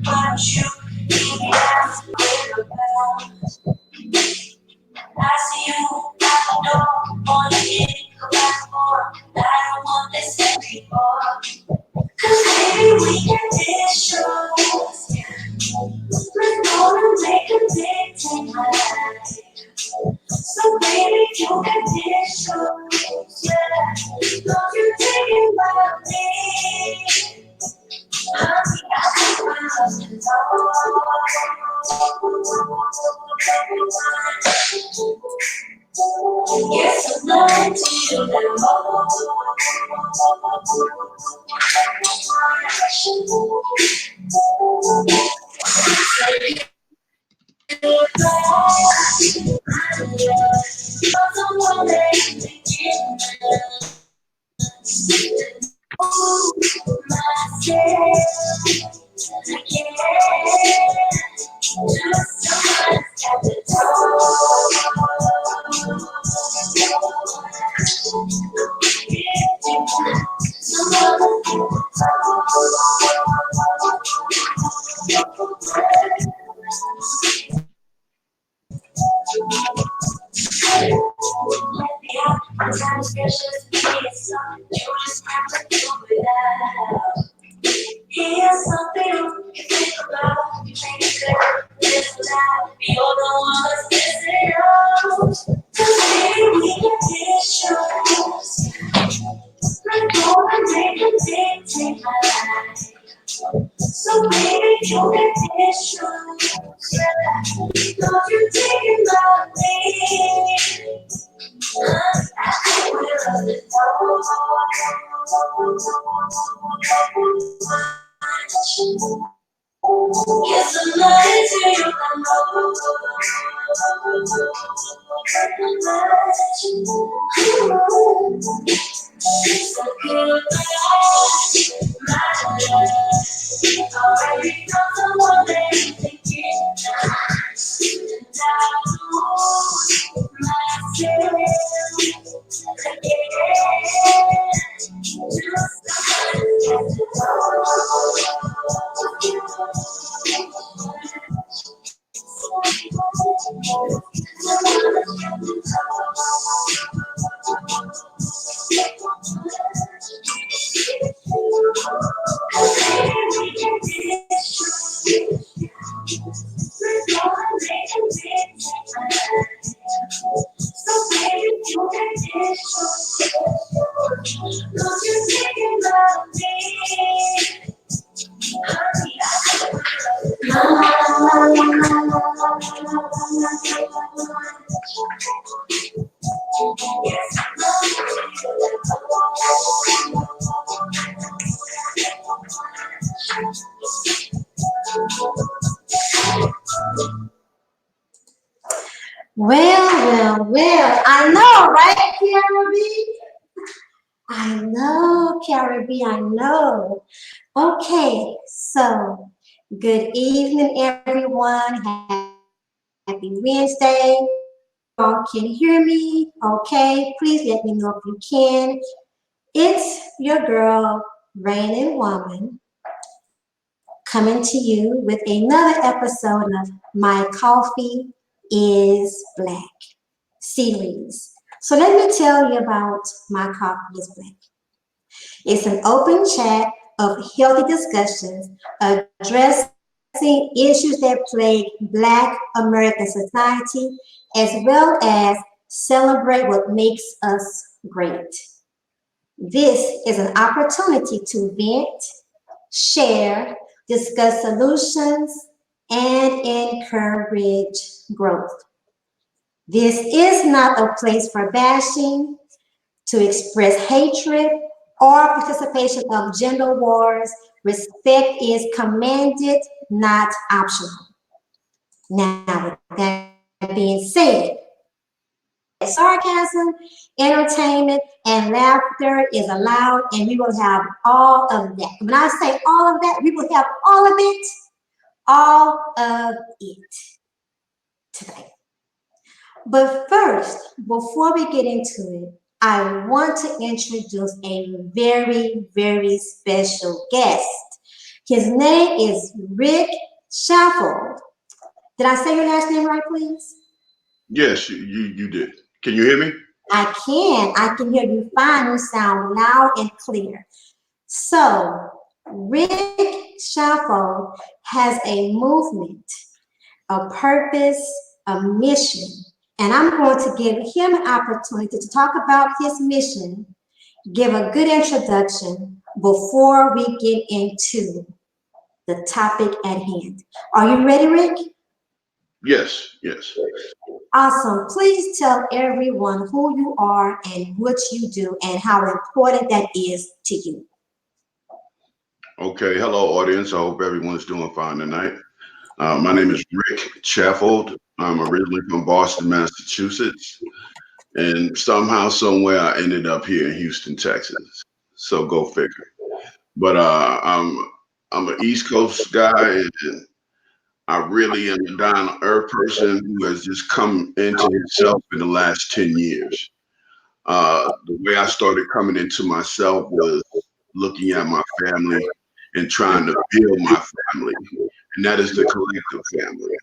But you ask about. I see you at the door, wanna get back more. I don't want this anymore. Cause baby, we can dishes. We're gonna make a dictate my life. So baby, you can dishes. Yeah, don't you think about me? Honey, I think my husband's yes, I'm lying to you now. Time is precious, it's something you just have to do without. Here's something you think about, you think it's good, it's loud, you're the one that's missing out. Cause baby, we can dishes, we're gonna make a dictate my life. So baby, you can dishes, yeah, don't you think about me? Yes, I'm lying to you, I know. It's a goodbye, my love. Already know someone that you think it's nice. And I lose myself again. Well, I know, right, Carrie? I know, Carrie, I know. Okay, so good evening, everyone. Happy Wednesday. Hope you all can hear me. Okay, please let me know if you can. It's your girl, Rain and Woman, coming to you with another episode of My Coffee is Black series. So let me tell you about My Coffee is Black. It's an open chat of healthy discussions addressing issues that plague Black American society, as well as celebrate what makes us great. This is an opportunity to vent, share, discuss solutions, and encourage growth. This is not a place for bashing, to express hatred, or participation of gender wars. Respect is commanded, not optional. Now, with that being said, sarcasm, entertainment, and laughter is allowed, and we will have all of that. When I say all of that, we will have all of it, all of it. today. But first, before we get into it, I want to introduce a very, very special guest. His name is Rick Shaffold. Did I say your last name right, please? Yes, you did. Can you hear me? I can. I can hear you fine. You sound loud and clear. So, Rick Shaffold has a movement, a purpose, a mission. And I'm going to give him an opportunity to talk about his mission, give a good introduction before we get into the topic at hand. Are you ready, Rick? Yes, yes. Awesome. Please tell everyone who you are and what you do and how important that is to you. Okay. Hello, audience. I hope everyone's doing fine tonight. My name is Rick Sheffield. I'm originally from Boston, Massachusetts, and somehow, somewhere, I ended up here in Houston, Texas. So go figure. But I'm an East Coast guy, and I really am a down to earth person who has just come into himself in the last 10 years. The way I started coming into myself was looking at my family and trying to build my family, and that is the collective family.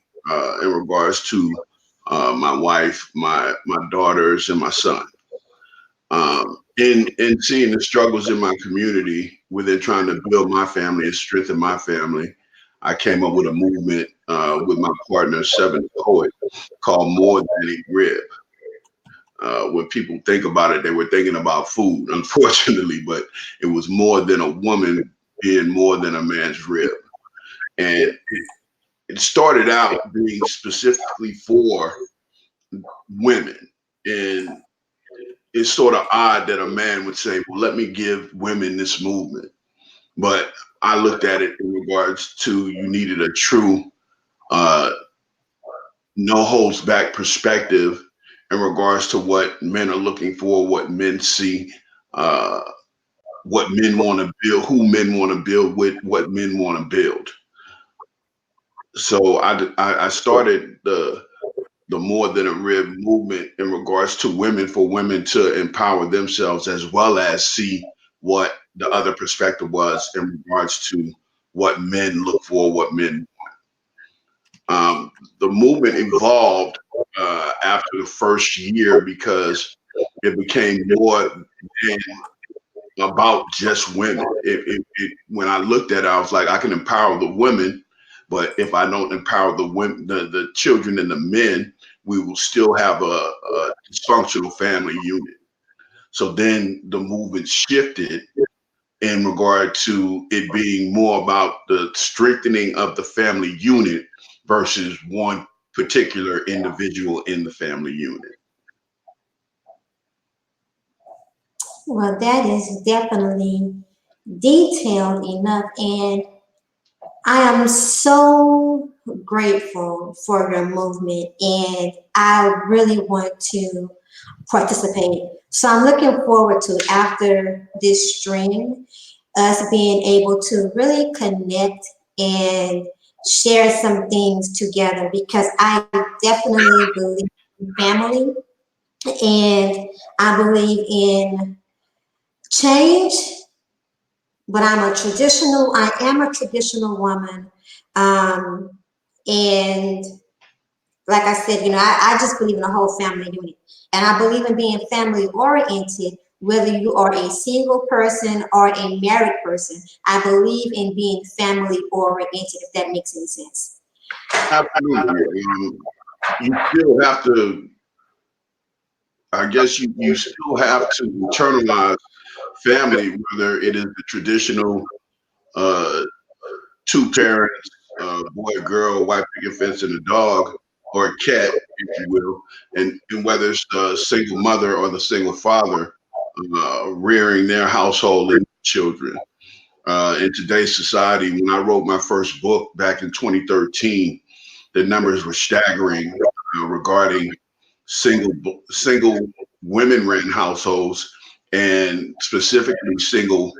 In regards to my wife, my daughters, and my son. In seeing the struggles in my community within trying to build my family and strengthen my family, I came up with a movement with my partner, Seven Poet, called More Than a Rib. When people think about it, they were thinking about food, unfortunately, but it was more than a woman being more than a man's rib. And it started out being specifically for women. And it's sort of odd that a man would say, well, let me give women this movement. But I looked at it in regards to you needed a true uh, no holds back perspective in regards to what men are looking for, what men see, uh, what men want to build, who men want to build with, what men want to build. So I started the more than a rib movement in regards to women for women to empower themselves as well as see what the other perspective was in regards to what men look for, what men. The movement evolved after the first year because it became more than about just women. When I looked at it, I was like, I can empower the women, but if I don't empower the women, the children and the men, we will still have a dysfunctional family unit. So then the movement shifted in regard to it being more about the strengthening of the family unit versus one particular individual in the family unit. Well, that is definitely detailed enough, and I am so grateful for your movement, and I really want to participate. So I'm looking forward to after this stream, us being able to really connect and share some things together because I definitely believe in family and I believe in change, but I am a traditional woman. Um, and like I said, I just believe in a whole family unit. And I believe in being family oriented, whether you are a single person or a married person. I believe in being family oriented, if that makes any sense. Absolutely. You still have to, I guess you still have to internalize family, whether it is the traditional uh, two parents, boy, girl, white picket fence, and a dog, or a cat, if you will, and whether it's the single mother or the single father rearing their household and children. In today's society, when I wrote my first book back in 2013, the numbers were staggering regarding single women ran households and specifically single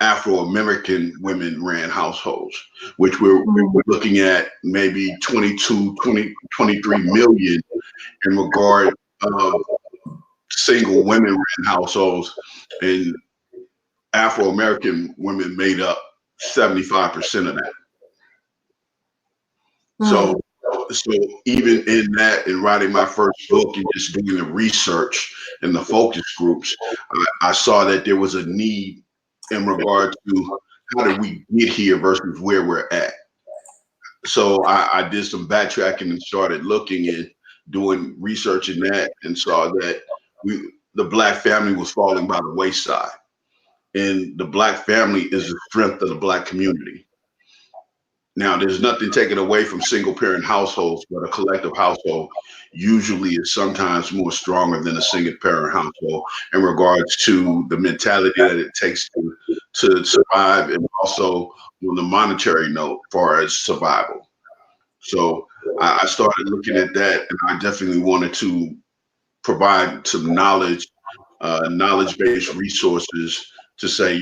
Afro-American women ran households, which we're looking at maybe 22, 20, 23 million in regard of single women ran households, and Afro-American women made up 75% of that. So, Mm. so even in that, in writing my first book and just doing the research and the focus groups, I saw that there was a need in regard to how did we get here versus where we're at. So I did some backtracking and started looking and doing research in that, and saw that the black family was falling by the wayside, and the black family is the strength of the black community. Now, there's nothing taken away from single parent households, but a collective household usually is sometimes more stronger than a single parent household in regards to the mentality that it takes to survive, and also on the monetary note, far as survival. So I started looking at that, and I definitely wanted to provide some knowledge, knowledge-based resources to say,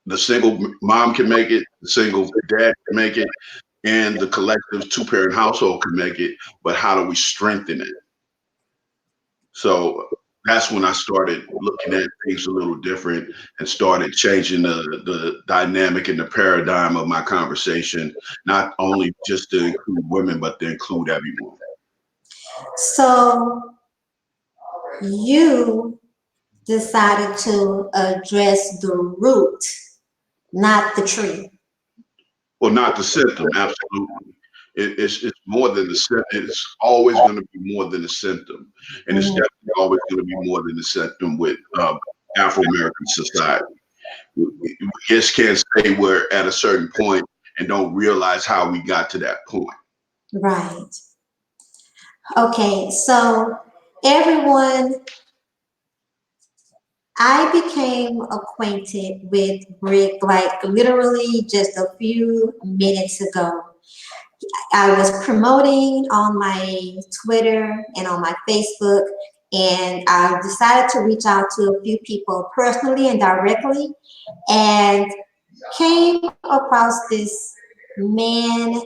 the single mom can make it, the single dad can make it, and the collective two-parent household can make it, but how do we strengthen it? So that's when I started looking at things a little different and started changing the dynamic and the paradigm of my conversation, not only just to include women, but to include everyone. So you decided to address the root, not the tree. Well, not the symptom, absolutely. It's more than the symptom. It's always going to be more than a symptom, and it's Mhm. definitely always going to be more than a symptom with Afro American society. We just can't say we're at a certain point and don't realize how we got to that point. Right. Okay, so everyone, I became acquainted with Rick like literally just a few minutes ago. I was promoting on my Twitter and on my Facebook, and I decided to reach out to a few people personally and directly, and came across this man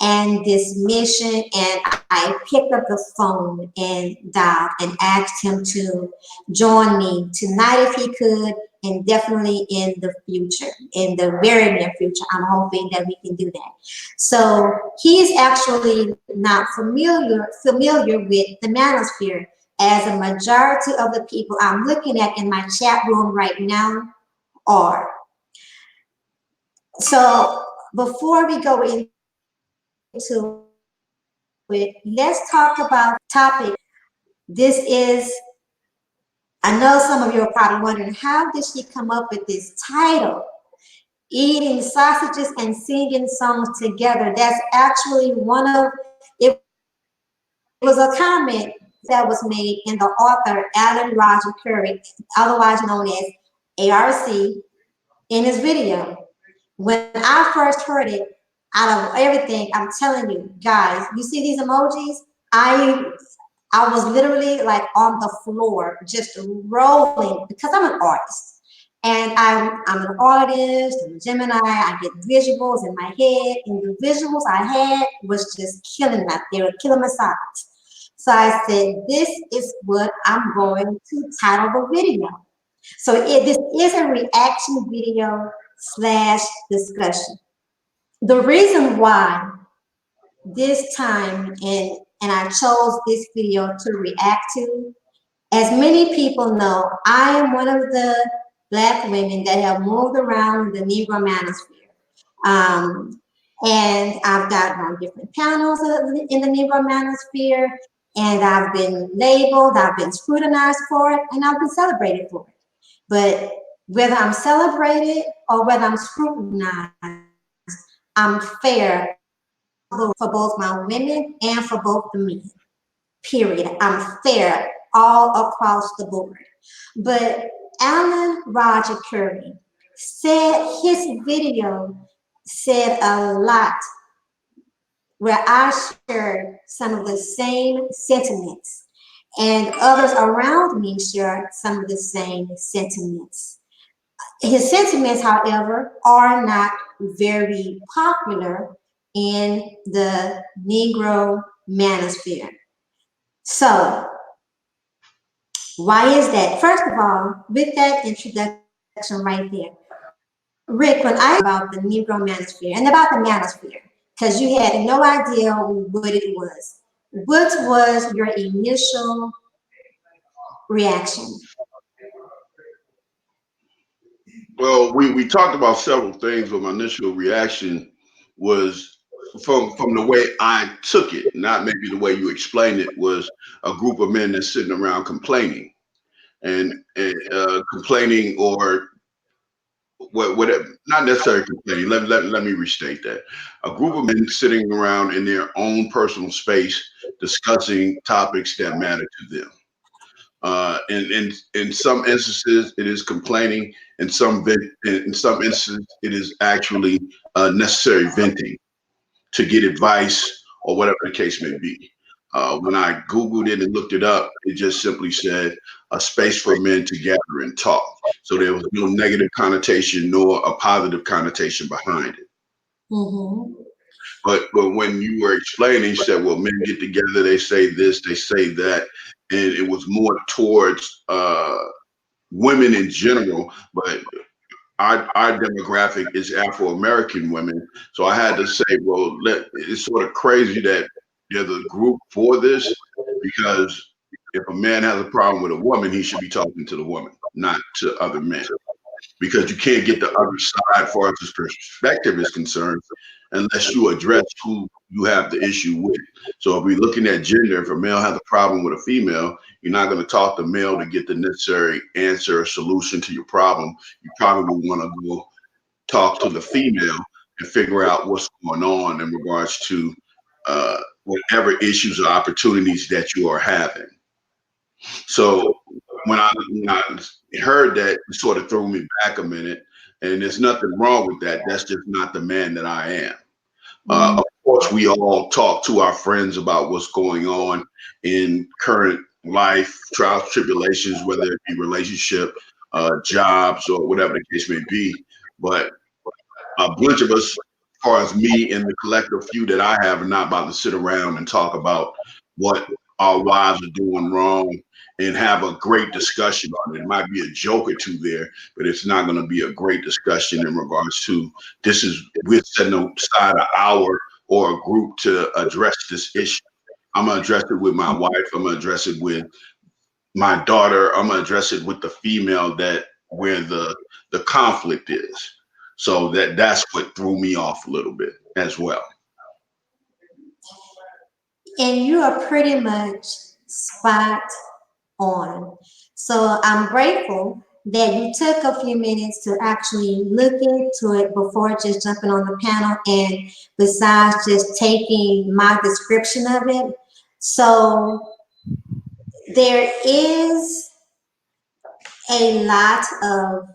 and this mission, and I picked up the phone and dialed and asked him to join me tonight if he could, and definitely in the future, in the very near future. I'm hoping that we can do that. So he's actually not familiar with the Manosphere, as a majority of the people I'm looking at in my chat room right now are. So before we go into it, let's talk about topic. This is, I know some of you are probably wondering, how did she come up with this title? Eating sausages and singing songs together. That's actually it was a comment that was made in the author Alan Roger Currie, otherwise known as ARC, in his video. When I first heard it, out of everything, I'm telling you guys, you see these emojis? I was literally like on the floor, just rolling, because I'm an artist. And I'm an artist, I'm a Gemini, I get visuals in my head, and the visuals I had was just killing me. They were killing my socks. So I said, this is what I'm going to title the video. So this is a reaction video slash discussion. The reason why this time and I chose this video to react to, as many people know, I am one of the Black women that have moved around the Negro Manosphere. Um, and I've gotten on different panels in the Negro Manosphere, and I've been labeled, I've been scrutinized for it, and I've been celebrated for it. But whether I'm celebrated or whether I'm scrutinized, I'm fair for both my women and for both the men. Period. I'm fair all across the board. But Alan Roger Currie said his video said a lot where I shared some of the same sentiments, and others around me shared some of the same sentiments. His sentiments, however, are not very popular in the Negro manosphere. So, why is that? First of all, with that introduction right there, Rick, when I about the Negro manosphere and about the manosphere, because you had no idea what it was, what was your initial reaction? Well, we talked about several things, but my initial reaction was from the way I took it, not maybe the way you explained it, was a group of men that's sitting around complaining and complaining or whatever, not necessarily complaining. Let me restate that. A group of men sitting around in their own personal space discussing topics that matter to them. In some instances, it is complaining. In some instances, it is actually necessary venting to get advice or whatever the case may be. When I Googled it and looked it up, it just simply said a space for men to gather and talk. So there was no negative connotation nor a positive connotation behind it. Mm-hmm. But when you were explaining, you said, well, men get together, they say this, they say that, and it was more towards women in general, but our demographic is Afro American women. So I had to say, well, it's sort of crazy that there's a group for this because if a man has a problem with a woman, he should be talking to the woman, not to other men, because you can't get the other side as far as his perspective is concerned unless you address who you have the issue with. So if we're looking at gender, if a male has a problem with a female, you're not going to talk to male to get the necessary answer or solution to your problem. You probably want to go talk to the female and figure out what's going on in regards to whatever issues or opportunities that you are having. So when I heard that, it sort of threw me back a minute. And there's nothing wrong with that. That's just not the man that I am. Of course, we all talk to our friends about what's going on in current life, trials, tribulations, whether it be relationship, jobs, or whatever the case may be. But a bunch of us, as far as me and the collective few that I have, are not about to sit around and talk about what our wives are doing wrong and have a great discussion on it. It might be a joke or two there, but it's not going to be a great discussion in regards to we're setting aside an hour or a group to address this issue. I'm gonna address it with my wife. I'm gonna address it with my daughter. I'm gonna address it with the female that where the conflict is. So that's what threw me off a little bit as well. And you are pretty much spot on. So I'm grateful that you took a few minutes to actually look into it before just jumping on the panel and besides just taking my description of it. So there is a lot of,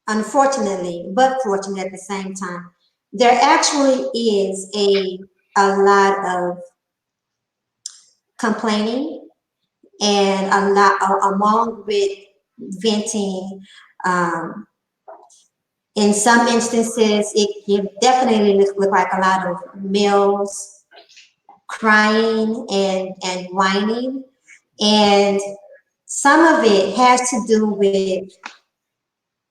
unfortunately, but fortunate at the same time, there actually is a lot of complaining and a lot along with venting. Um, in some instances, it definitely look like a lot of males crying and whining, and some of it has to do with,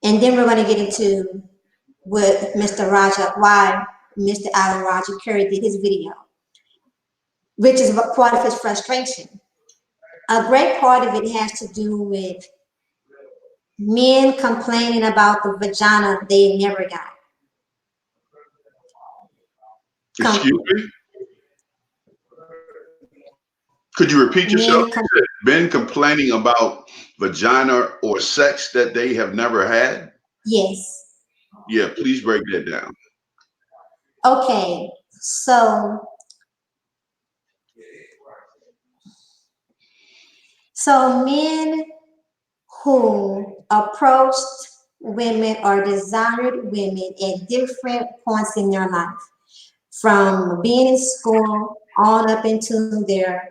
and then we're going to get into what Mr. Roger, why Mr. Alan Roger Currie did his video, which is part of his frustration. A great part of it has to do with men complaining about the vagina they never got. Excuse Com- me? Could you repeat men, yourself? You said men complaining about vagina or sex that they have never had? yes. Yeah, please break that down. Okay. So men who approached women or desired women at different points in their life, from being in school on up into their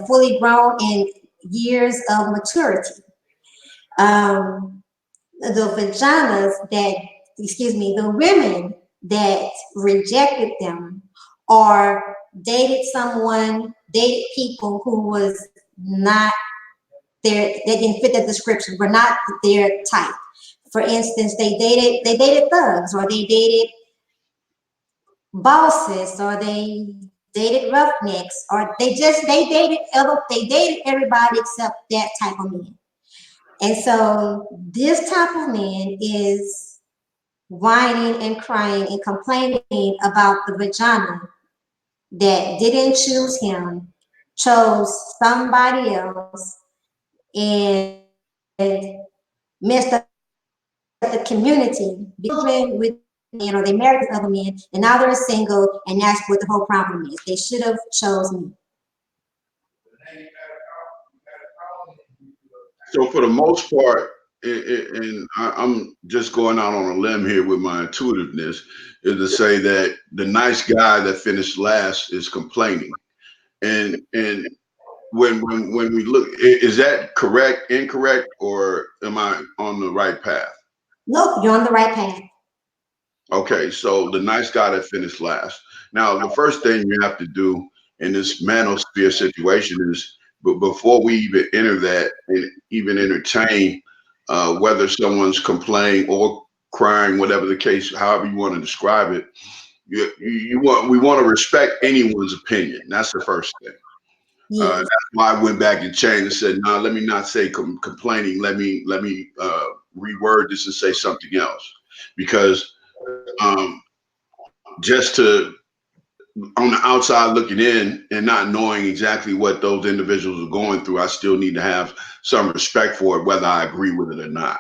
fully grown and years of maturity. Um, the vaginas that, excuse me, the women that rejected them or dated people who was not their, they didn't fit the description, were not their type. For instance, they dated thugs, or they dated bosses, or they dated roughnecks, or they dated everybody except that type of man. And so this type of man is whining and crying and complaining about the vagina that didn't choose him, chose somebody else, and messed up the community because they had children with men, or they married these other men, and now they're single, and that's what the whole problem is. They should have chose me. So for the most part, and I'm just going out on a limb here with my intuitiveness, is to say that the nice guy that finished last is complaining. And when we look, is that correct, incorrect, or am I on the right path? Nope, you're on the right path. Okay, so the nice guy that finished last. Now, the first thing you have to do in this manosphere situation is, but before we even enter that and even entertain whether someone's complaining or crying, whatever the case, however you want to describe it, we want to respect anyone's opinion. That's the first thing. Yes. That's why I went back and changed and said, no, let me not say complaining. Let me reword this and say something else, because um, just to on the outside looking in and not knowing exactly what those individuals are going through, I still need to have some respect for it, whether I agree with it or not.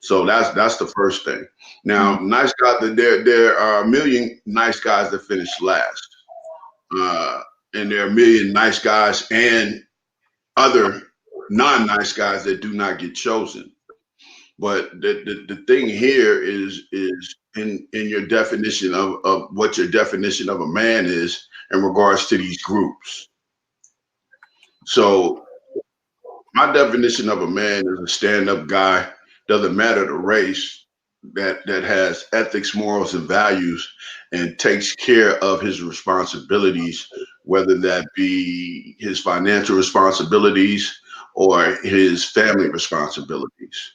So that's the first thing. Now, nice guy, there are a million nice guys that finish last, uh, and there are a million nice guys and other non-nice guys that do not get chosen. But the thing here is in your definition of what your definition of a man is in regards to these groups. So my definition of a man is a stand-up guy, doesn't matter the race, that has ethics, morals, and values, and takes care of his responsibilities, whether that be his financial responsibilities or his family responsibilities.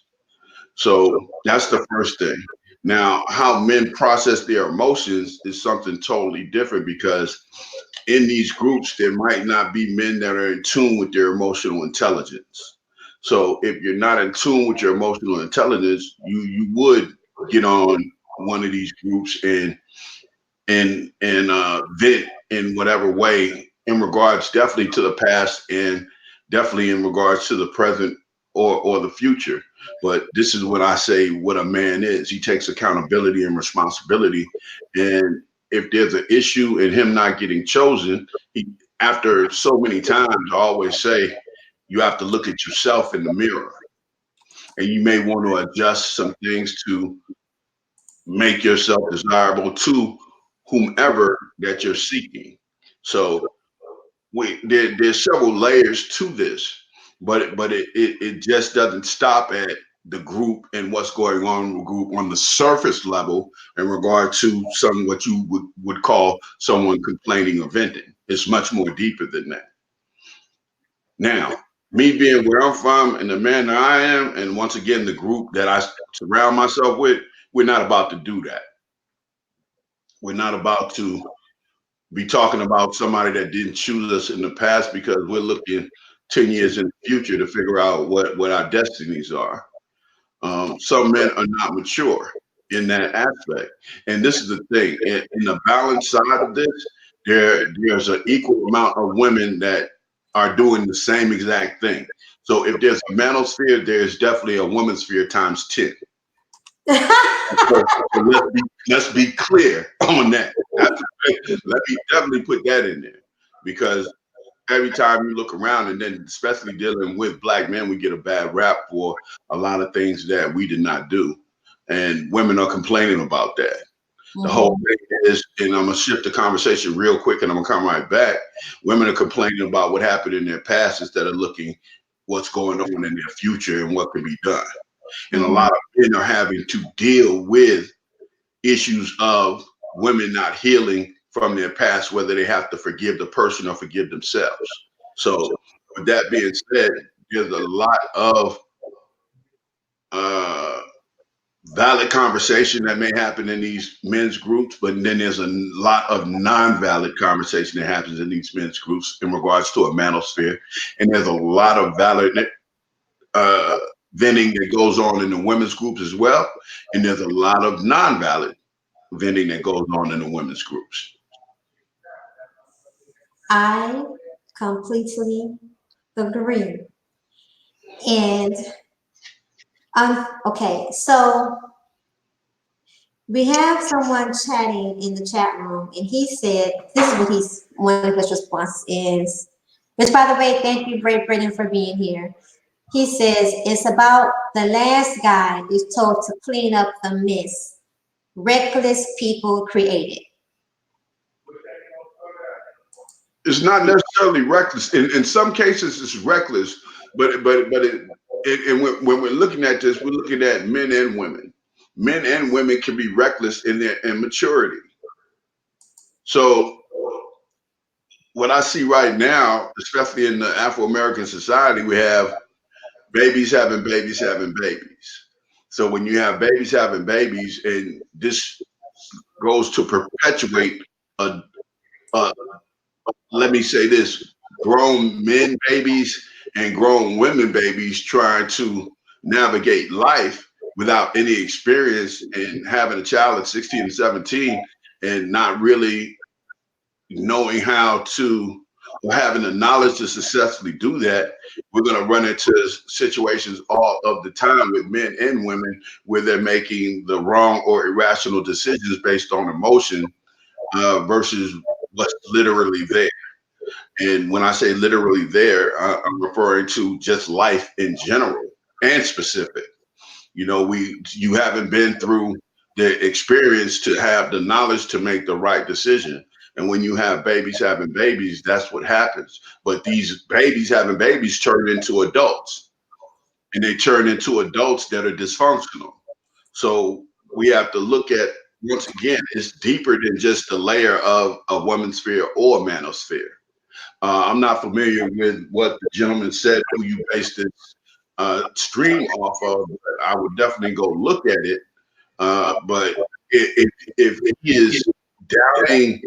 So that's the first thing. Now, how men process their emotions is something totally different, because in these groups, there might not be men that are in tune with their emotional intelligence. So if you're not in tune with your emotional intelligence, you would get on one of these groups and vent in whatever way in regards definitely to the past and definitely in regards to the present or the future. But this is what I say what a man is. He takes accountability and responsibility. And if there's an issue in him not getting chosen, he, after so many times, I always say you have to look at yourself in the mirror, and you may want to adjust some things to make yourself desirable to whomever that you're seeking. So there's several layers to this, but it just doesn't stop at the group and what's going on in the group on the surface level in regard to some what you would call someone complaining or venting. It's much more deeper than that. Now, me being where I'm from and the man that I am, and once again the group that I surround myself with, we're not about to do that. We're not about to be talking about somebody that didn't choose us in the past, because we're looking 10 years in the future to figure out what our destinies are. Some men are not mature in that aspect. And this is the thing, in the balance side of this, there's an equal amount of women that are doing the same exact thing. So if there's a manosphere, there's definitely a woman's sphere times 10. So let's be clear on that. Let me definitely put that in there, because every time you look around, and then especially dealing with black men, we get a bad rap for a lot of things that we did not do, and women are complaining about that. The whole Mhm. thing is, and I'm gonna shift the conversation real quick, and I'm gonna come right back. Women are complaining about what happened in their past instead of looking what's going on in their future and what can be done. And a Mhm. lot of men are having to deal with issues of women not healing from their past, whether they have to forgive the person or forgive themselves. So, with that being said, there's a lot of uh, valid conversation that may happen in these men's groups, but then there's a lot of non-valid conversation that happens in these men's groups in regards to a manosphere, and there's a lot of valid uh, venting that goes on in the women's groups as well, and there's a lot of non-valid venting that goes on in the women's groups. I completely agree. And okay, so we have someone chatting in the chat room, and he said, "This is what he's one of his responses is." Which, by the way, thank you, Great Britain, for being here. He says it's about the last guy is told to clean up the mess reckless people created. It's not necessarily reckless. In some cases, it's reckless, and when we're looking at this, we're looking at men and women. Men and women can be reckless in their immaturity. So what I see right now, especially in the Afro American society, we have babies having babies having babies. So when you have babies having babies, and this goes to perpetuate a, a let me say this, grown men babies and grown women babies trying to navigate life without any experience and having a child at 16 and 17 and not really knowing how to or having the knowledge to successfully do that. We're going to run into situations all of the time with men and women where they're making the wrong or irrational decisions based on emotion versus what's literally there. And when I say literally there, I'm referring to just life in general and specific. You haven't been through the experience to have the knowledge to make the right decision. And when you have babies having babies, that's what happens. But these babies having babies turn into adults, and they turn into adults that are dysfunctional. So we have to look at, once again, it's deeper than just the layer of a woman's sphere or a manosphere. I'm not familiar with what the gentleman said, who you based this stream off of. But I would definitely go look at it. But if he is downing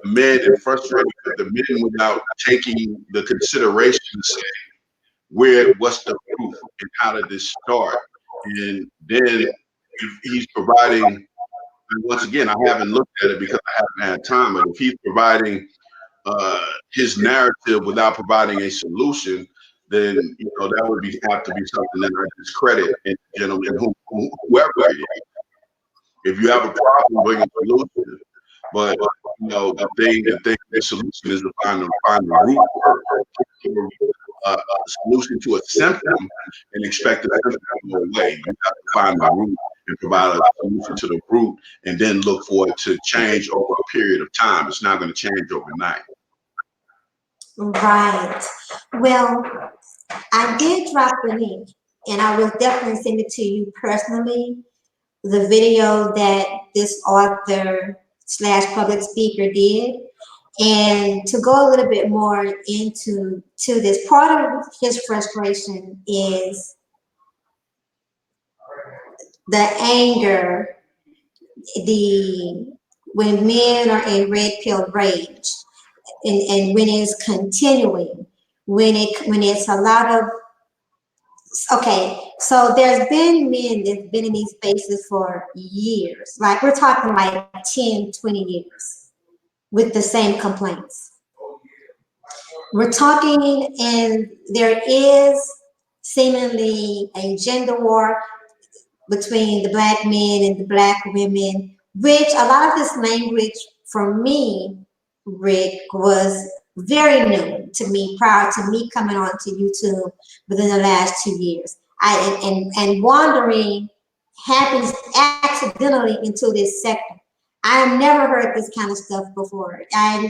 the men and frustrated with the men without taking the consideration to say what's the proof and how did this start, and then if he's providing, and once again, I haven't looked at it because I haven't had time, but if he's providing his narrative without providing a solution, then that would have to be something that I discredit in gentlemen, whoever it is. If you have a problem, bring a solution. But the solution is to find the root word, a solution to a symptom, and expect the symptom to go away. You have to find the root and provide a solution to the root, and then look for it to change over a period of time. It's not going to change overnight. Right. Well, I did drop the link, and I will definitely send it to you personally. The video that this author slash public speaker did, and to go a little bit more into this. Part of his frustration is the anger, the when men are in red pill rage, and when it's continuing, when it's a lot of, okay, so there's been men that's been in these spaces for years, like we're talking like 10, 20 years with the same complaints. We're talking, and there is seemingly a gender war between the black men and the black women, which a lot of this language for me, Rick, was very new to me prior to me coming onto YouTube within the last 2 years. And wandering happens accidentally into this sector. I've never heard this kind of stuff before. A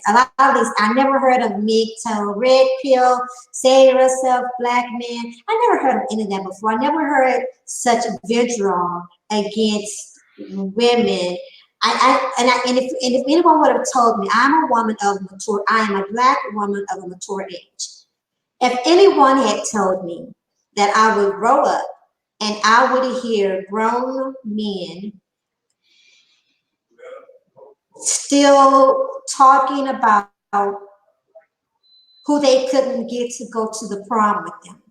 lot of these, I never heard of MGTOW, red pill, save yourself, black man. I never heard of any of that before. I never heard such vitriol against women. And if anyone would have told me, I'm a woman of mature, I am a black woman of a mature age. If anyone had told me that I would grow up and I would hear grown men still talking about who they couldn't get to go to the prom with them,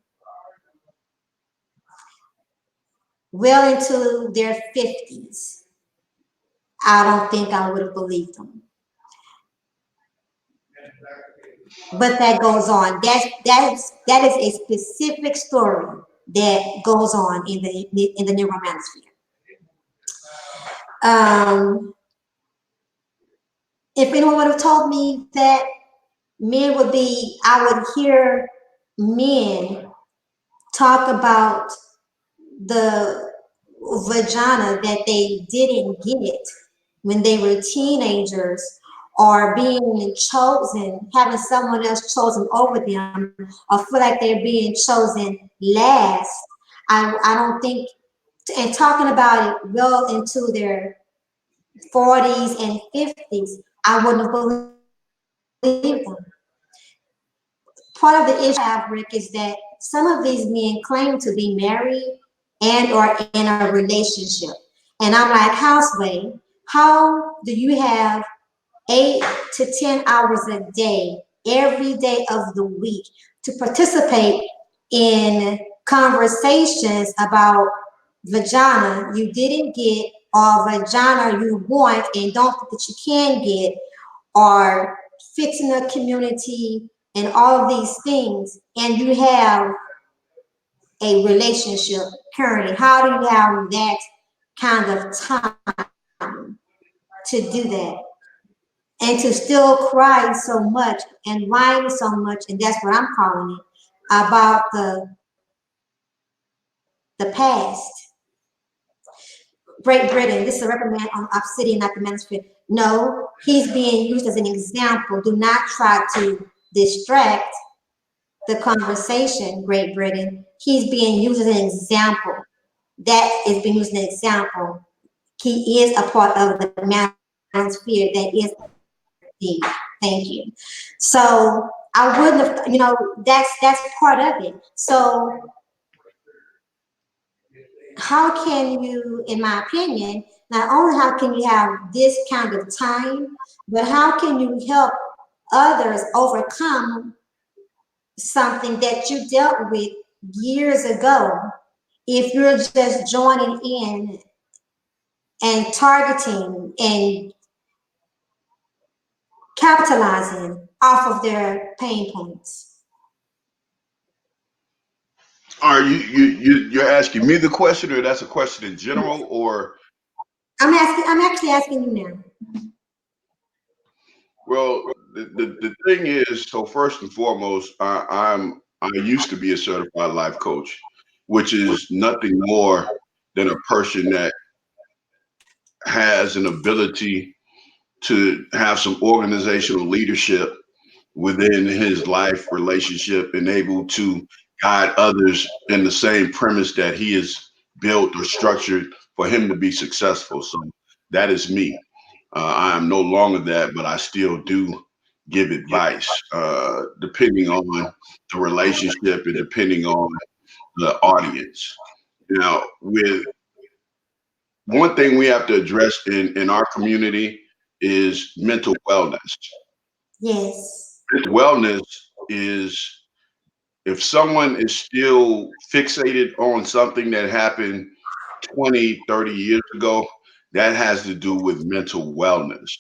well into their 50s, I don't think I would have believed them. But that goes on. That is a specific story that goes on in the Negro Manosphere. If anyone would have told me that men would be, I would hear men talk about the vagina that they didn't get when they were teenagers, or being chosen, having someone else chosen over them, or feel like they're being chosen last. I don't think, and talking about it well into their 40s and 50s, I wouldn't have believed them. Part of the issue I have, Rick, is that some of these men claim to be married and or in a relationship. And I'm like, Houseway, how do you have 8 to 10 hours a day, every day of the week, to participate in conversations about vagina you didn't get, or vagina you want and don't think that you can get, or fixing the community and all of these things, and you have a relationship currently? How do you have that kind of time to do that? And to still cry so much and whine so much, and that's what I'm calling it, about the past. Great Britain, this is a reprimand on Obsidian, not the Manosphere. No, he's being used as an example. Do not try to distract the conversation, Great Britain. He's being used as an example. That is being used as an example. He is a part of the Manosphere. That is the, thank you. So I wouldn't have, that's part of it. So how can you, in my opinion, not only how can you have this kind of time, but how can you help others overcome something that you dealt with years ago if you're just joining in and targeting and capitalizing off of their pain points? Are you're asking me the question, or that's a question in general, or? I'm actually asking you now. Well, the thing is, so first and foremost, I used to be a certified life coach, which is nothing more than a person that has an ability to have some organizational leadership within his life relationship and able to guide others in the same premise that he has built or structured for him to be successful. So that is me. I am no longer that, but I still do give advice, depending on the relationship and depending on the audience. Now, with one thing we have to address in our community is mental wellness. Yes. Mental wellness is, if someone is still fixated on something that happened 20, 30 years ago, that has to do with mental wellness.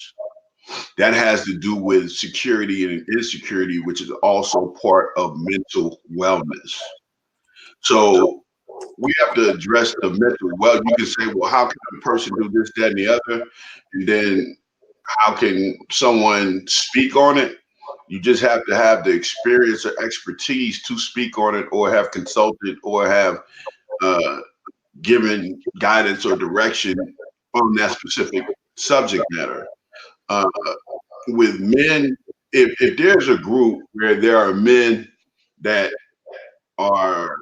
That has to do with security and insecurity, which is also part of mental wellness. So we have to address the mental well. You can say, well, how can a person do this, that, and the other? And then how can someone speak on it? You just have to have the experience or expertise to speak on it, or have consulted, or have uh, given guidance or direction on that specific subject matter. Uh, with men, if there's a group where there are men that are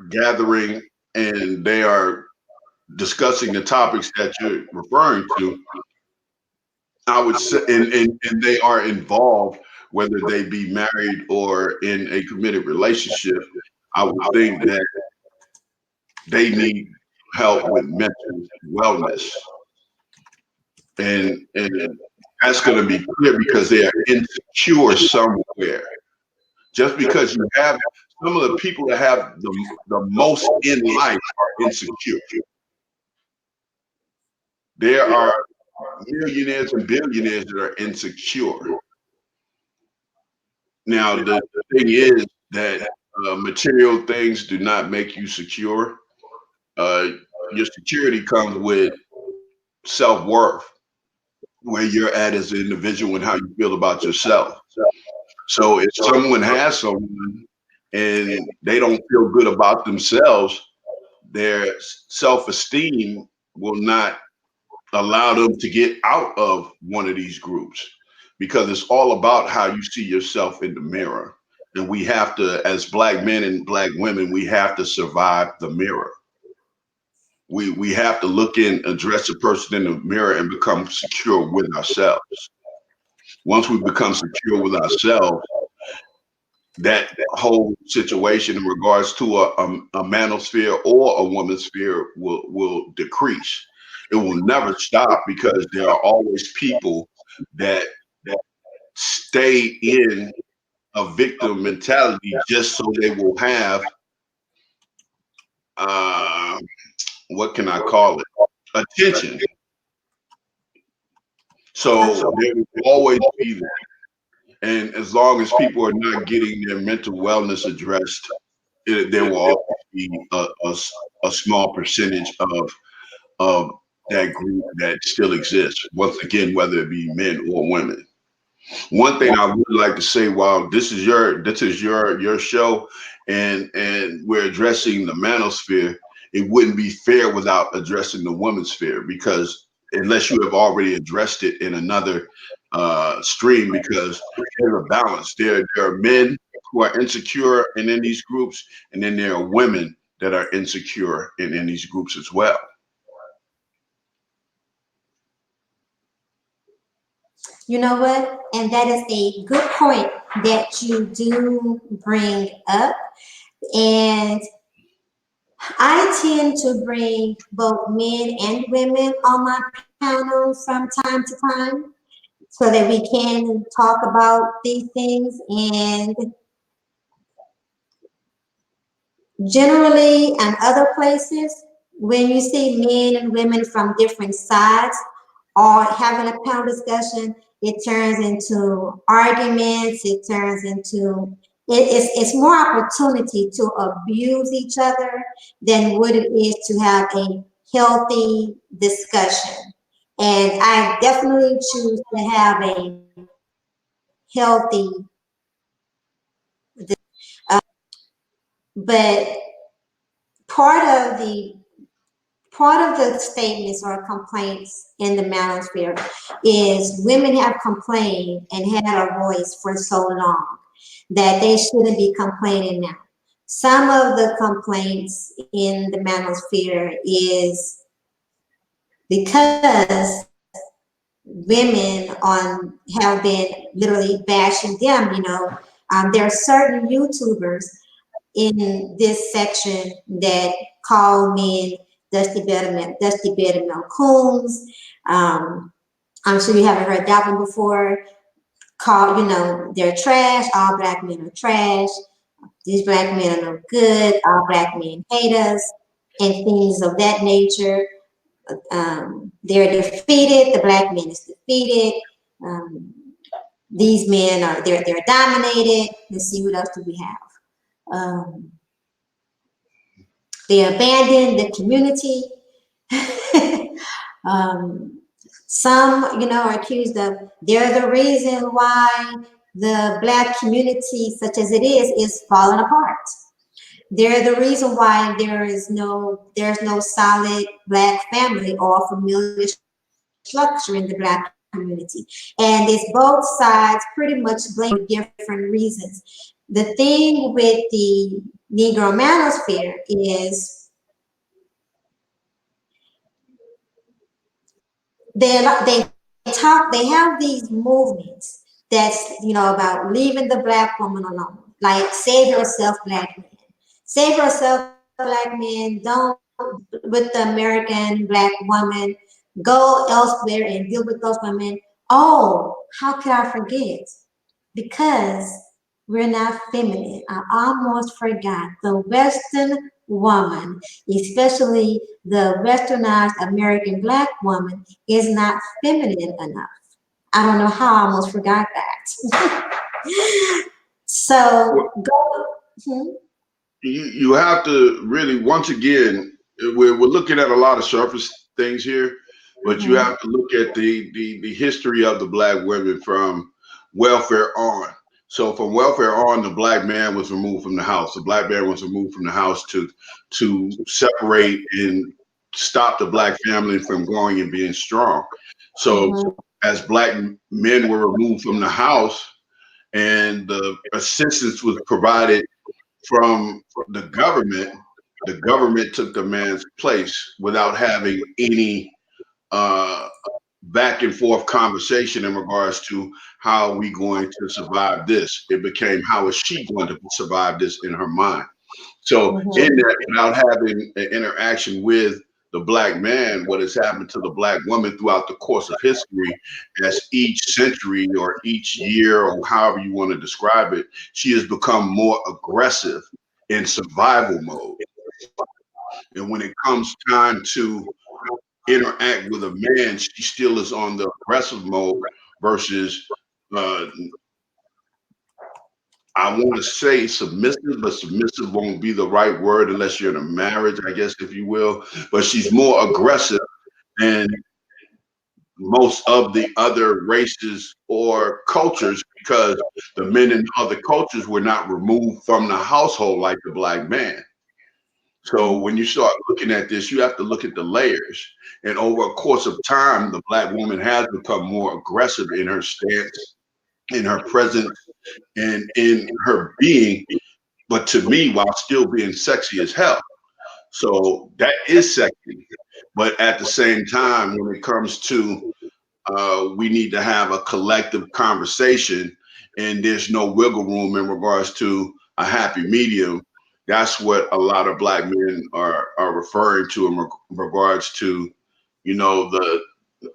gathering and they are discussing the topics that you're referring to, I would say, and they are involved, whether they be married or in a committed relationship, I would think that they need help with mental wellness. And that's going to be clear because they are insecure somewhere. Just because you have some of the people that have the most in life are insecure. There are millionaires and billionaires that are insecure. Now, the thing is that material things do not make you secure. Uh, your security comes with self worth, where you're at as an individual and how you feel about yourself. So if someone has someone and they don't feel good about themselves, their self esteem will not allow them to get out of one of these groups because it's all about how you see yourself in the mirror. And we have to, as black men and black women, we have to survive the mirror. We have to look in, address the person in the mirror, and become secure with ourselves. Once we become secure with ourselves, that whole situation in regards to a manosphere or a woman's sphere will decrease. It will never stop because there are always people that stay in a victim mentality just so they will have uh, what can I call it? Attention. So there will always be that. And as long as people are not getting their mental wellness addressed, there will always be a small percentage of that group that still exists. Once again, whether it be men or women. One thing I would like to say, while this is your show, and we're addressing the manosphere, it wouldn't be fair without addressing the woman's sphere because unless you have already addressed it in another stream, because there's a balance. There are men who are insecure and in these groups, and then there are women that are insecure and in these groups as well. You know what? And that is a good point that you do bring up. And I tend to bring both men and women on my panel from time to time so that we can talk about these things. And generally, in other places, when you see men and women from different sides or having a panel discussion, it turns into arguments. It turns into it's more opportunity to abuse each other than what it is to have a healthy discussion. And I definitely choose to have a healthy, but part of the part of the statements or complaints in the manosphere is women have complained and had a voice for so long that they shouldn't be complaining now. Some of the complaints in the manosphere is because women on have been literally bashing them. There are certain YouTubers in this section that call men Dusty Betterman coons. I'm sure you haven't heard that one before. They're trash. All black men are trash. These black men are no good. All black men hate us, and things of that nature. They're defeated. The black man is defeated. Um, these men are they're dominated. Let's see what else do we have. They abandon the community. um, some, are accused of they're the reason why the black community, such as it is falling apart. They're the reason why there's no solid black family or familiar structure. structure in the Black community. And it's both sides pretty much blame different reasons. The thing with the Negro Manosphere is they have these movements that's about leaving the black woman alone, like save yourself, black man, save yourself, black man, don't with the American black woman, go elsewhere and deal with those women. Oh, how could I forget? Because we're not feminine. I almost forgot the Western woman, especially the westernized American black woman, is not feminine enough. I don't know how I almost forgot that. So Well, go. Hmm? you have to really, once again, we're looking at a lot of surface things here, but you Mhm. have to look at the history of the black women from welfare on. So from welfare on, the black man was removed from the house. The black man was removed from the house to separate and stop the black family from growing and being strong. So Mhm. as black men were removed from the house and the assistance was provided from the government took the man's place without having any uh, back and forth conversation in regards to how are we going to survive this. It became how is she going to survive this in her mind. So in Mhm. that, without having an interaction with the black man, what has happened to the black woman throughout the course of history, as each century or each year or however you want to describe it, she has become more aggressive in survival mode. And when it comes time to interact with a man, she still is on the aggressive mode versus uh, I want to say submissive, but submissive won't be the right word unless you're in a marriage, I guess, if you will. But she's more aggressive than most of the other races or cultures because the men in other cultures were not removed from the household like the black man. So when you start looking at this, you have to look at the layers. And over a course of time, the black woman has become more aggressive in her stance, in her presence, and in her being, but to me, while still being sexy as hell. So that is sexy. But at the same time, when it comes to we need to have a collective conversation and there's no wiggle room in regards to a happy medium. That's what a lot of black men are referring to in regards to, the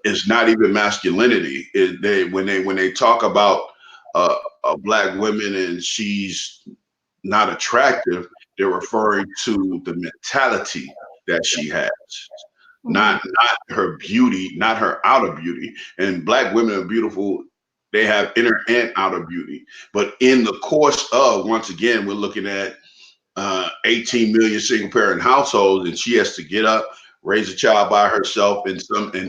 it's not even masculinity. When they talk about a black woman and she's not attractive, they're referring to the mentality that she has, not her beauty, not her outer beauty. And black women are beautiful. They have inner and outer beauty. But in the course of, once again, we're looking at 18 million single parent households, and she has to get up, raise a child by herself in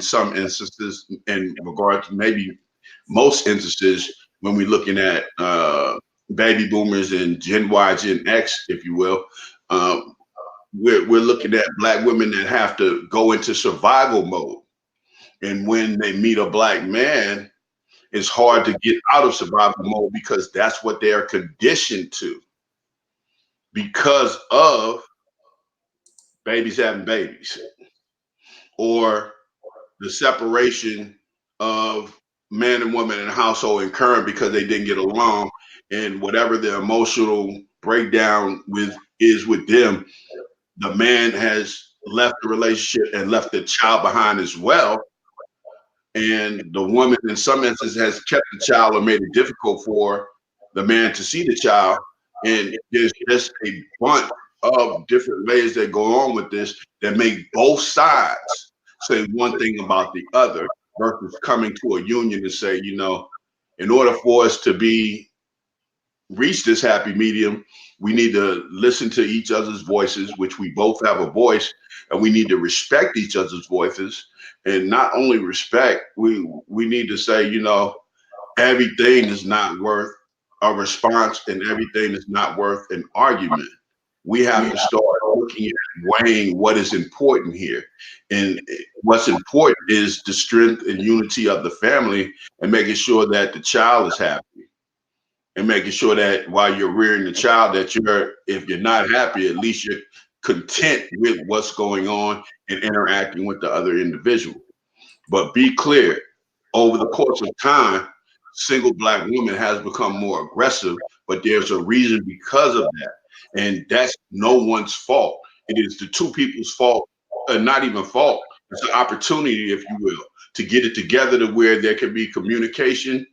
some instances, in regard to maybe most instances when we're looking at baby boomers and Gen Y, Gen X, if you will. Um, we're looking at black women that have to go into survival mode. And when they meet a black man, it's hard to get out of survival mode because that's what they are conditioned to because of babies having babies or the separation of man and woman in a household and current because they didn't get along and whatever the emotional breakdown with them, the man has left the relationship and left the child behind as well. And the woman, in some instances, has kept the child or made it difficult for the man to see the child. And there's just a bunch of different layers that go on with this that make both sides say one thing about the other versus coming to a union and say, in order for us to be reach this happy medium, we need to listen to each other's voices, which we both have a voice, and we need to respect each other's voices. And not only respect, we need to say, everything is not worth a response, and everything is not worth an argument. We have to start. looking at weighing what is important here. And what's important is the strength and unity of the family and making sure that the child is happy and making sure that while you're rearing the child, that if you're not happy, at least you're content with what's going on and interacting with the other individual. But be clear, over the course of time, single black women has become more aggressive, but there's a reason because of that. And that's no one's fault. It is the two people's fault, not even fault. It's an opportunity, if you will, to get it together to where there can be communication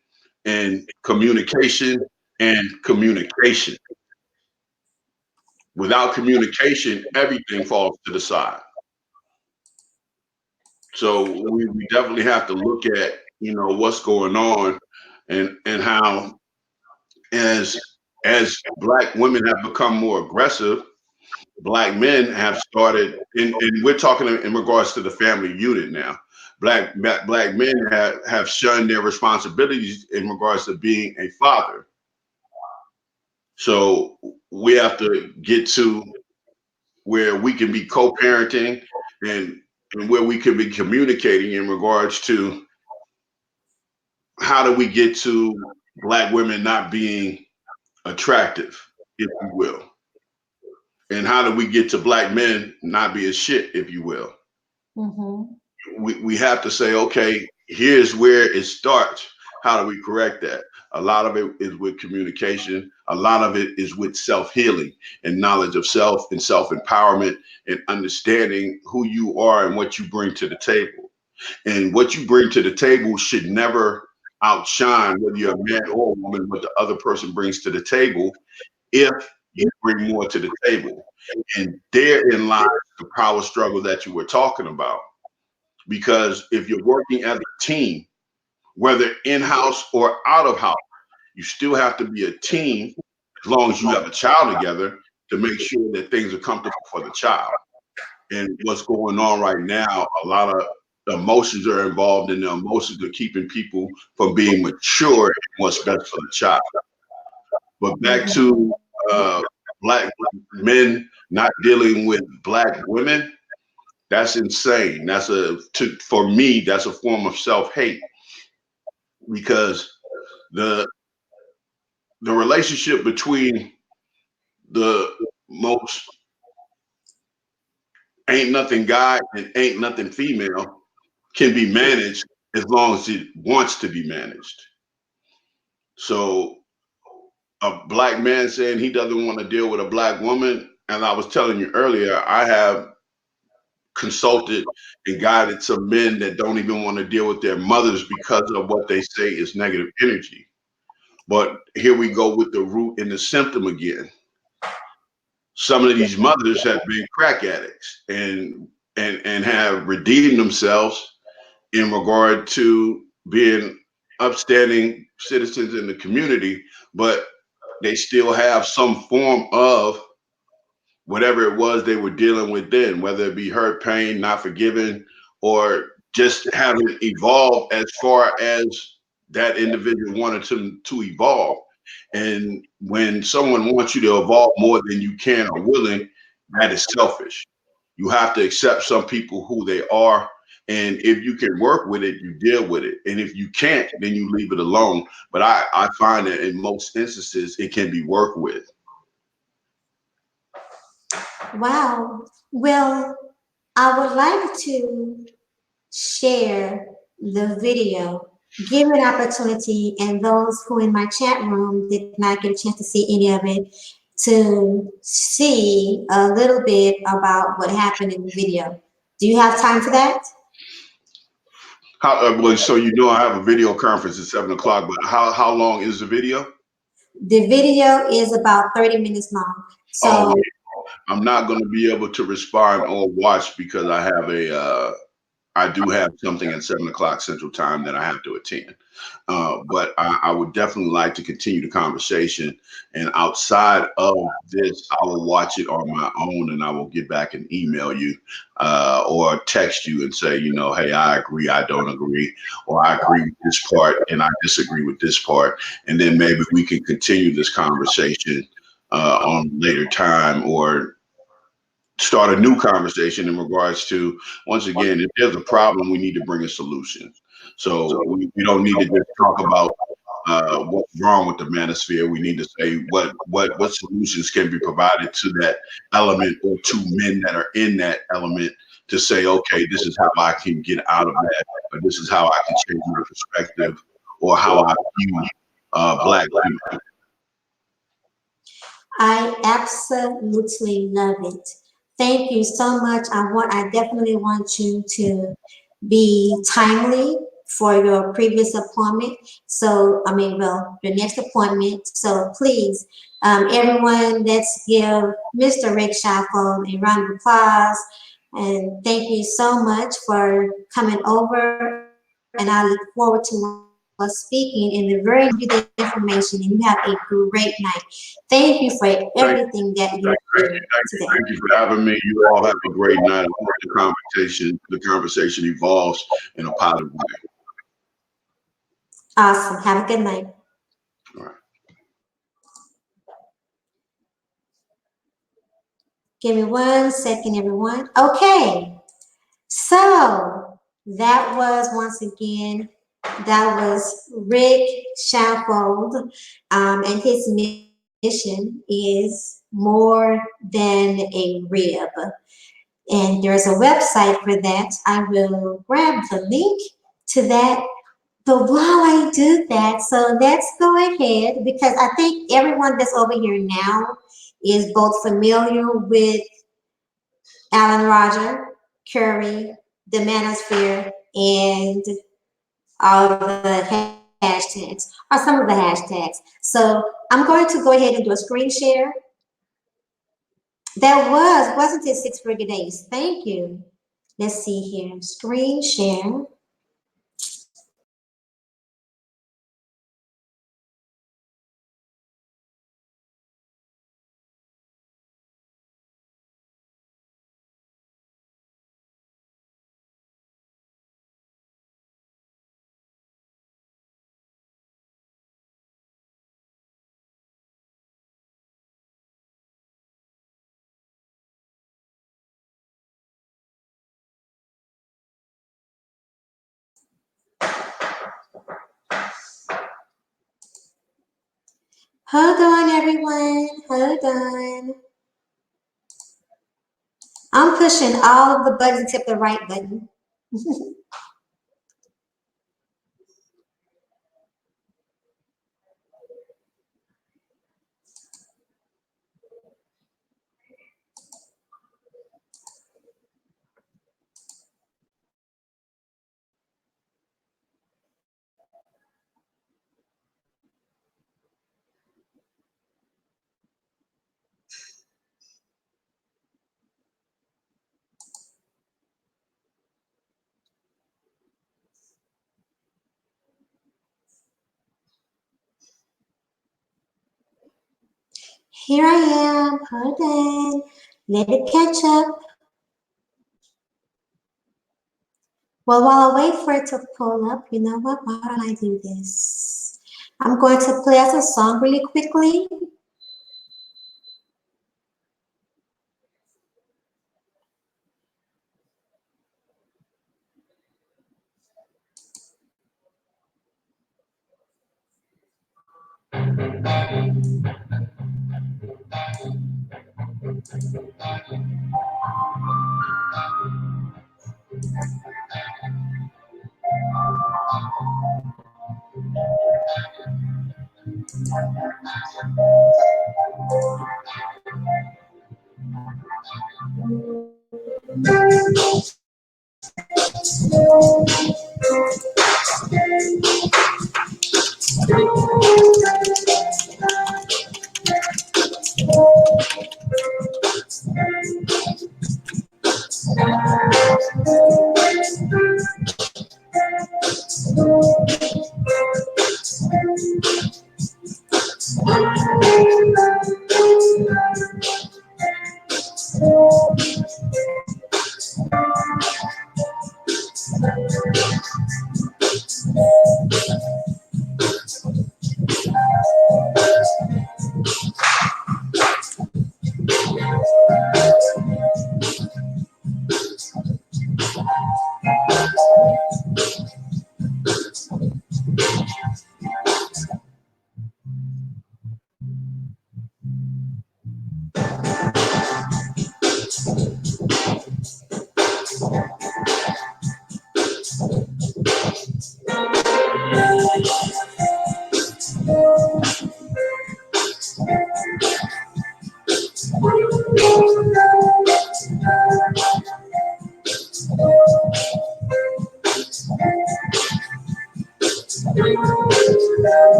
and communication and communication. Without communication, everything falls to the side. So we definitely have to look at, what's going on and how as black women have become more aggressive, black men have started, and we're talking in regards to the family unit now. Black men have shunned their responsibilities in regards to being a father. So we have to get to where we can be co-parenting and where we can be communicating in regards to how do we get to black women not being attractive, if you will, and how do we get to black men not being shit, if you will. Mm-hmm. We have to say, okay, here's where it starts. How do we correct that? A lot of it is with communication. A lot of it is with self-healing and knowledge of self and self-empowerment and understanding who you are and what you bring to the table. And what you bring to the table should never outshine, whether you're a man or a woman, what the other person brings to the table if you bring more to the table. And therein lies the power struggle that you were talking about. Because if you're working as a team, whether in-house or out of house, you still have to be a team as long as you have a child together to make sure that things are comfortable for the child. And what's going on right now, a lot of emotions are involved, and the emotions are keeping people from being mature in what's best for the child. But back to black men not dealing with black women, that's insane. For me, that's a form of self-hate because the the relationship between the most ain't nothing guy and ain't nothing female can be managed as long as it wants to be managed. So a black man saying he doesn't want to deal with a black woman, and I was telling you earlier, I have consulted and guided some men that don't even want to deal with their mothers because of what they say is negative energy. But here we go with the root and the symptom again. Some of these mothers have been crack addicts and have redeemed themselves in regard to being upstanding citizens in the community, but they still have some form of whatever it was they were dealing with then, whether it be hurt, pain, not forgiving, or just haven't evolved as far as that individual wanted to evolve. And when someone wants you to evolve more than you can or willing, that is selfish. You have to accept some people who they are. And if you can work with it, you deal with it. And if you can't, then you leave it alone. But I find that in most instances, it can be worked with. Wow. Well, I would like to share the video, give an opportunity, and those who in my chat room did not get a chance to see any of it, to see a little bit about what happened in the video. Do you have time for that? Well, so I have a video conference at 7 o'clock, but how long is the video? The video is about 30 minutes long. Oh, So I'm not going to be able to respond or watch because I do have something at 7 o'clock Central Time that I have to attend. But I would definitely like to continue the conversation. And outside of this, I will watch it on my own and I will get back and email you or text you and say, hey, I agree, I don't agree, or I agree with this part and I disagree with this part. And then maybe we can continue this conversation on later time or start a new conversation in regards to, once again, if there's a problem, we need to bring a solution. So we don't need to just talk about what's wrong with the manosphere. We need to say what solutions can be provided to that element or to men that are in that element to say, okay, this is how I can get out of that, or this is how I can change my perspective, or how I view Black people. I absolutely love it. Thank you so much. I definitely want you to be timely for your previous appointment. So, I mean, well, your next appointment. So please, everyone, let's give Mr. Rick Schaffel a round of applause. And thank you so much for coming over. And I look forward to us speaking in the very near future. Give you the information and you have a great night. Thank you for Thank, everything that you do today. thank you for having me. You all have a great night. I hope the conversation evolves in a positive way. Awesome. Have a good night. All right. Give me 1 second, everyone. Okay. So that was once again, that was Rick Schafold, and his mission is more than a rib. And there's a website for that. I will grab the link to that. But while I do that, so let's go ahead because I think everyone that's over here now is both familiar with Alan Roger Currie, the Manosphere, and all of the hashtags, or some of the hashtags. So I'm going to go ahead and do a screen share. Wasn't it 6 days? Thank you. Let's see here. Screen share. Hold on, everyone. Hold on. I'm pushing all of the buttons except the right button. Here I am. Hold on. Let it catch up. Well, while I wait for it to pull up, you know what? Why don't I do this? I'm going to play us a song really quickly.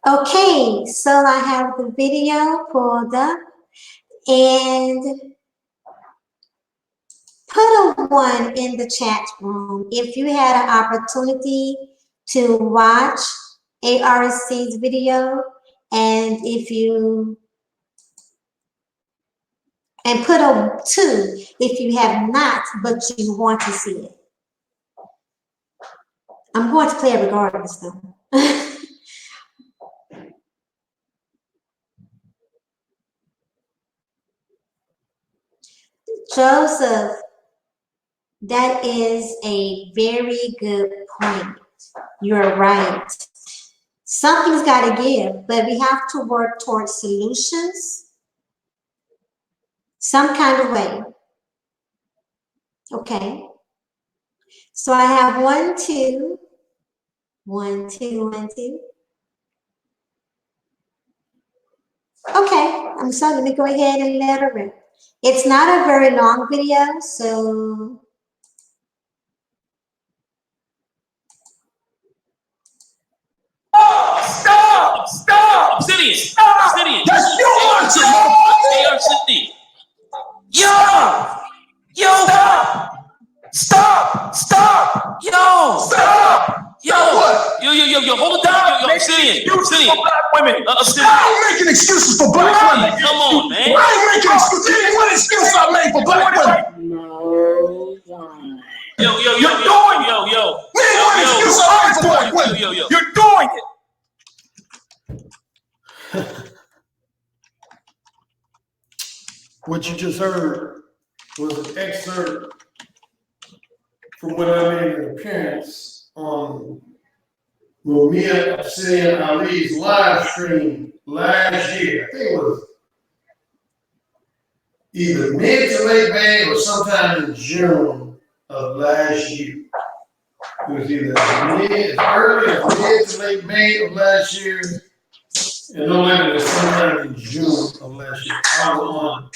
Okay, so I have the video pulled up and put a 1 in the chat room if you had an opportunity to watch ARC's video, and put a 2 if you have not but you want to see it. I'm going to play it regardless though. Joseph, that is a very good point. You're right. Something's got to give, but we have to work towards solutions some kind of way. Okay. So I have 1, 2, 1, 2, 1, 2. Okay, I'm sorry, let me go ahead and let her rip. It's not a very long video, so Stop! City! Stop! City! That's your AR City! Yo! Stop! Yo! Stop! Yo! What? Yo! Hold down! Yo! City! Black women. City! I ain't making excuses for black women. Come on, man! I ain't making excuses. What excuse I made for black women? No one. Yo! You're doing it. Yo! What excuse I made for black women? Yo! You're doing it. What you just heard was an excerpt from when I made an appearance on Mumia Obsidian Ali's live stream last year. I think it was either mid to late May or sometime in June of last year. It was either early or mid to late May of last year, and no later than sometime in June of last year. I was on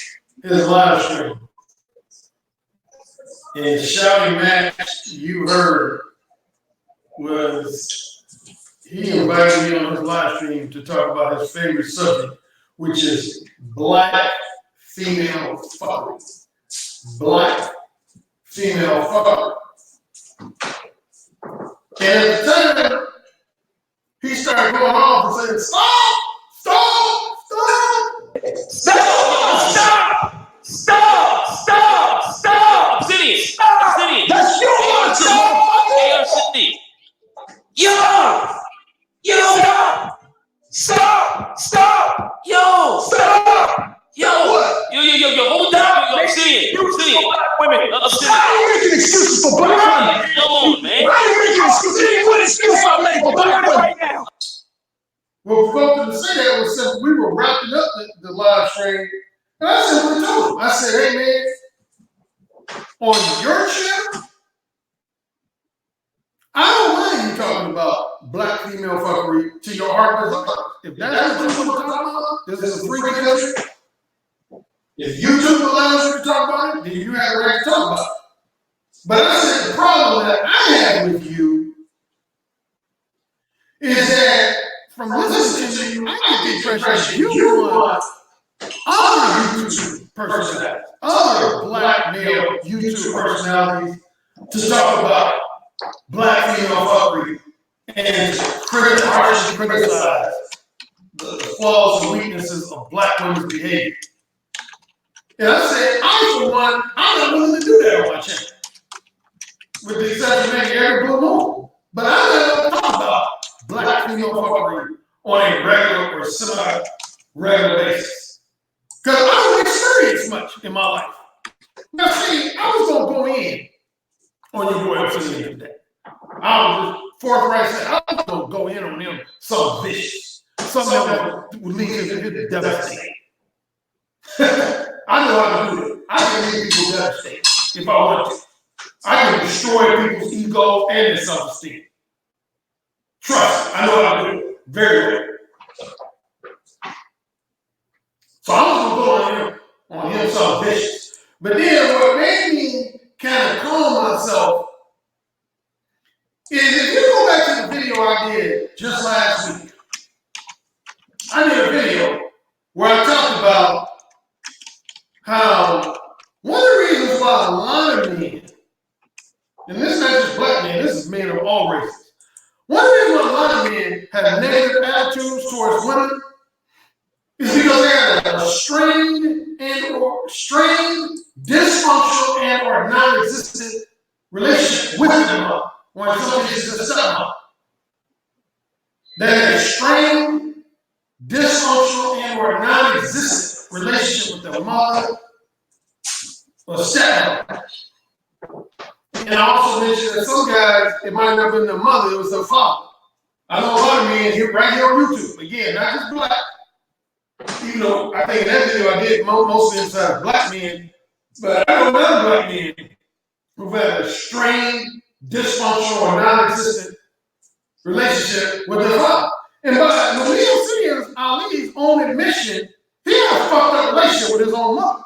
his live stream. And the shouting match you heard was he invited me on his live stream to talk about his favorite subject, which is black female fuckery. Black female fuckery. And at the time, he started going off and saying, stop! City! That's your AR City! Yo! Stop! Yo! Yo! Hold down! Yo! City! black women. City! I ain't making excuses for black women. Come on, man! I ain't making excuses. What excuse I made for black women? Right now. Well, for folks to say that was simple. We were wrapping up the live stream, and I simply told him, I said, hey man, on your channel, I don't mind you talking about black female fuckery to your heart desire. If that's what you want to talk about, this is a free country. If YouTube allows you to talk about it, then you have a right to talk about it. But I said the problem that I have with you is that from listening to you, I get the impression you want other YouTube personalities, other black male YouTube personalities to talk about black female fuckery and harshly criticize the flaws and weaknesses of black women's behavior. And I said, I, for one, I'm not willing to do that on my channel. With the exception of maybe every blue moon. But I'm not going to talk about black female fuckery on a regular or semi-regular basis. Because I don't experience much in my life. Now see, I was going to go in on your boy Obsidian today. I was just forthright say, I'm gonna go in on them, something vicious, something that would leave him devastated. I know how to do it. I can leave people devastated if I want to. I can destroy people's ego and their self-esteem. Trust me, I know how to do it very well. So I was gonna go on him something vicious. But then what made me kind of calm myself is if you go back to the video I did just last week, I did a video where I talked about how one of the reasons why a lot of men, and this is not just black men, this is men of all races, one of the reasons why a lot of men have negative attitudes towards women is because they have a strained, dysfunctional, and or non-existent relationship with their mother, or in some cases, a stepmother. They have a strained, dysfunctional, and or non-existent relationship with their mother or stepmother. And I also mentioned that some guys, it might not have been their mother, it was their father. I know a lot of men here, right here on YouTube, again, not just black. Even though I think in that video I did mostly inside black men, but I know other black men who've had a strained, dysfunctional, or non-existent relationship with their father. And by Manosphere Ali's own admission, he had a fucked up relationship with his own mother.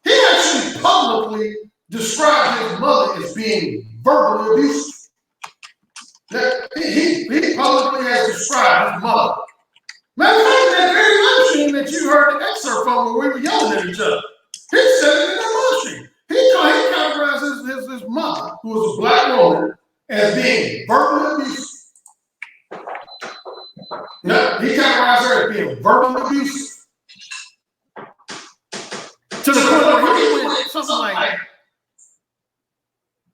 He actually publicly described his mother as being verbally abusive. He publicly has described his mother. Matter of fact, that very live stream that you heard the excerpt from where we were yelling at each other, he said it in that live stream. He categorized his mother, who was a black woman, as being verbally abusive. No, he categorized her as being verbally abusive. To the point where he went something like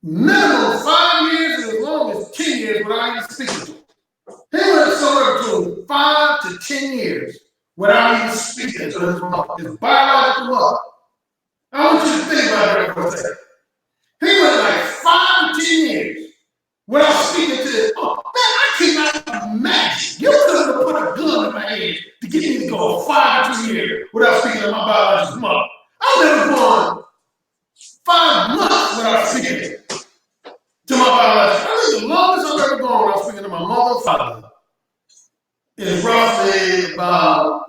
minimum 5 years and as long as 10 years without even speaking to her. He went somewhere between 5 to 10 years without even speaking to his mother, his biological mother. I want you to think about that for a second. He went like 5 to 10 years without speaking to his mother. Man, I cannot imagine. You couldn't have put a gun in my head to get me to go 5 to 2 years without speaking to my biological mother. I've never gone 5 months without speaking to my biological. I think the longest I've ever gone without speaking to my mother and father is roughly about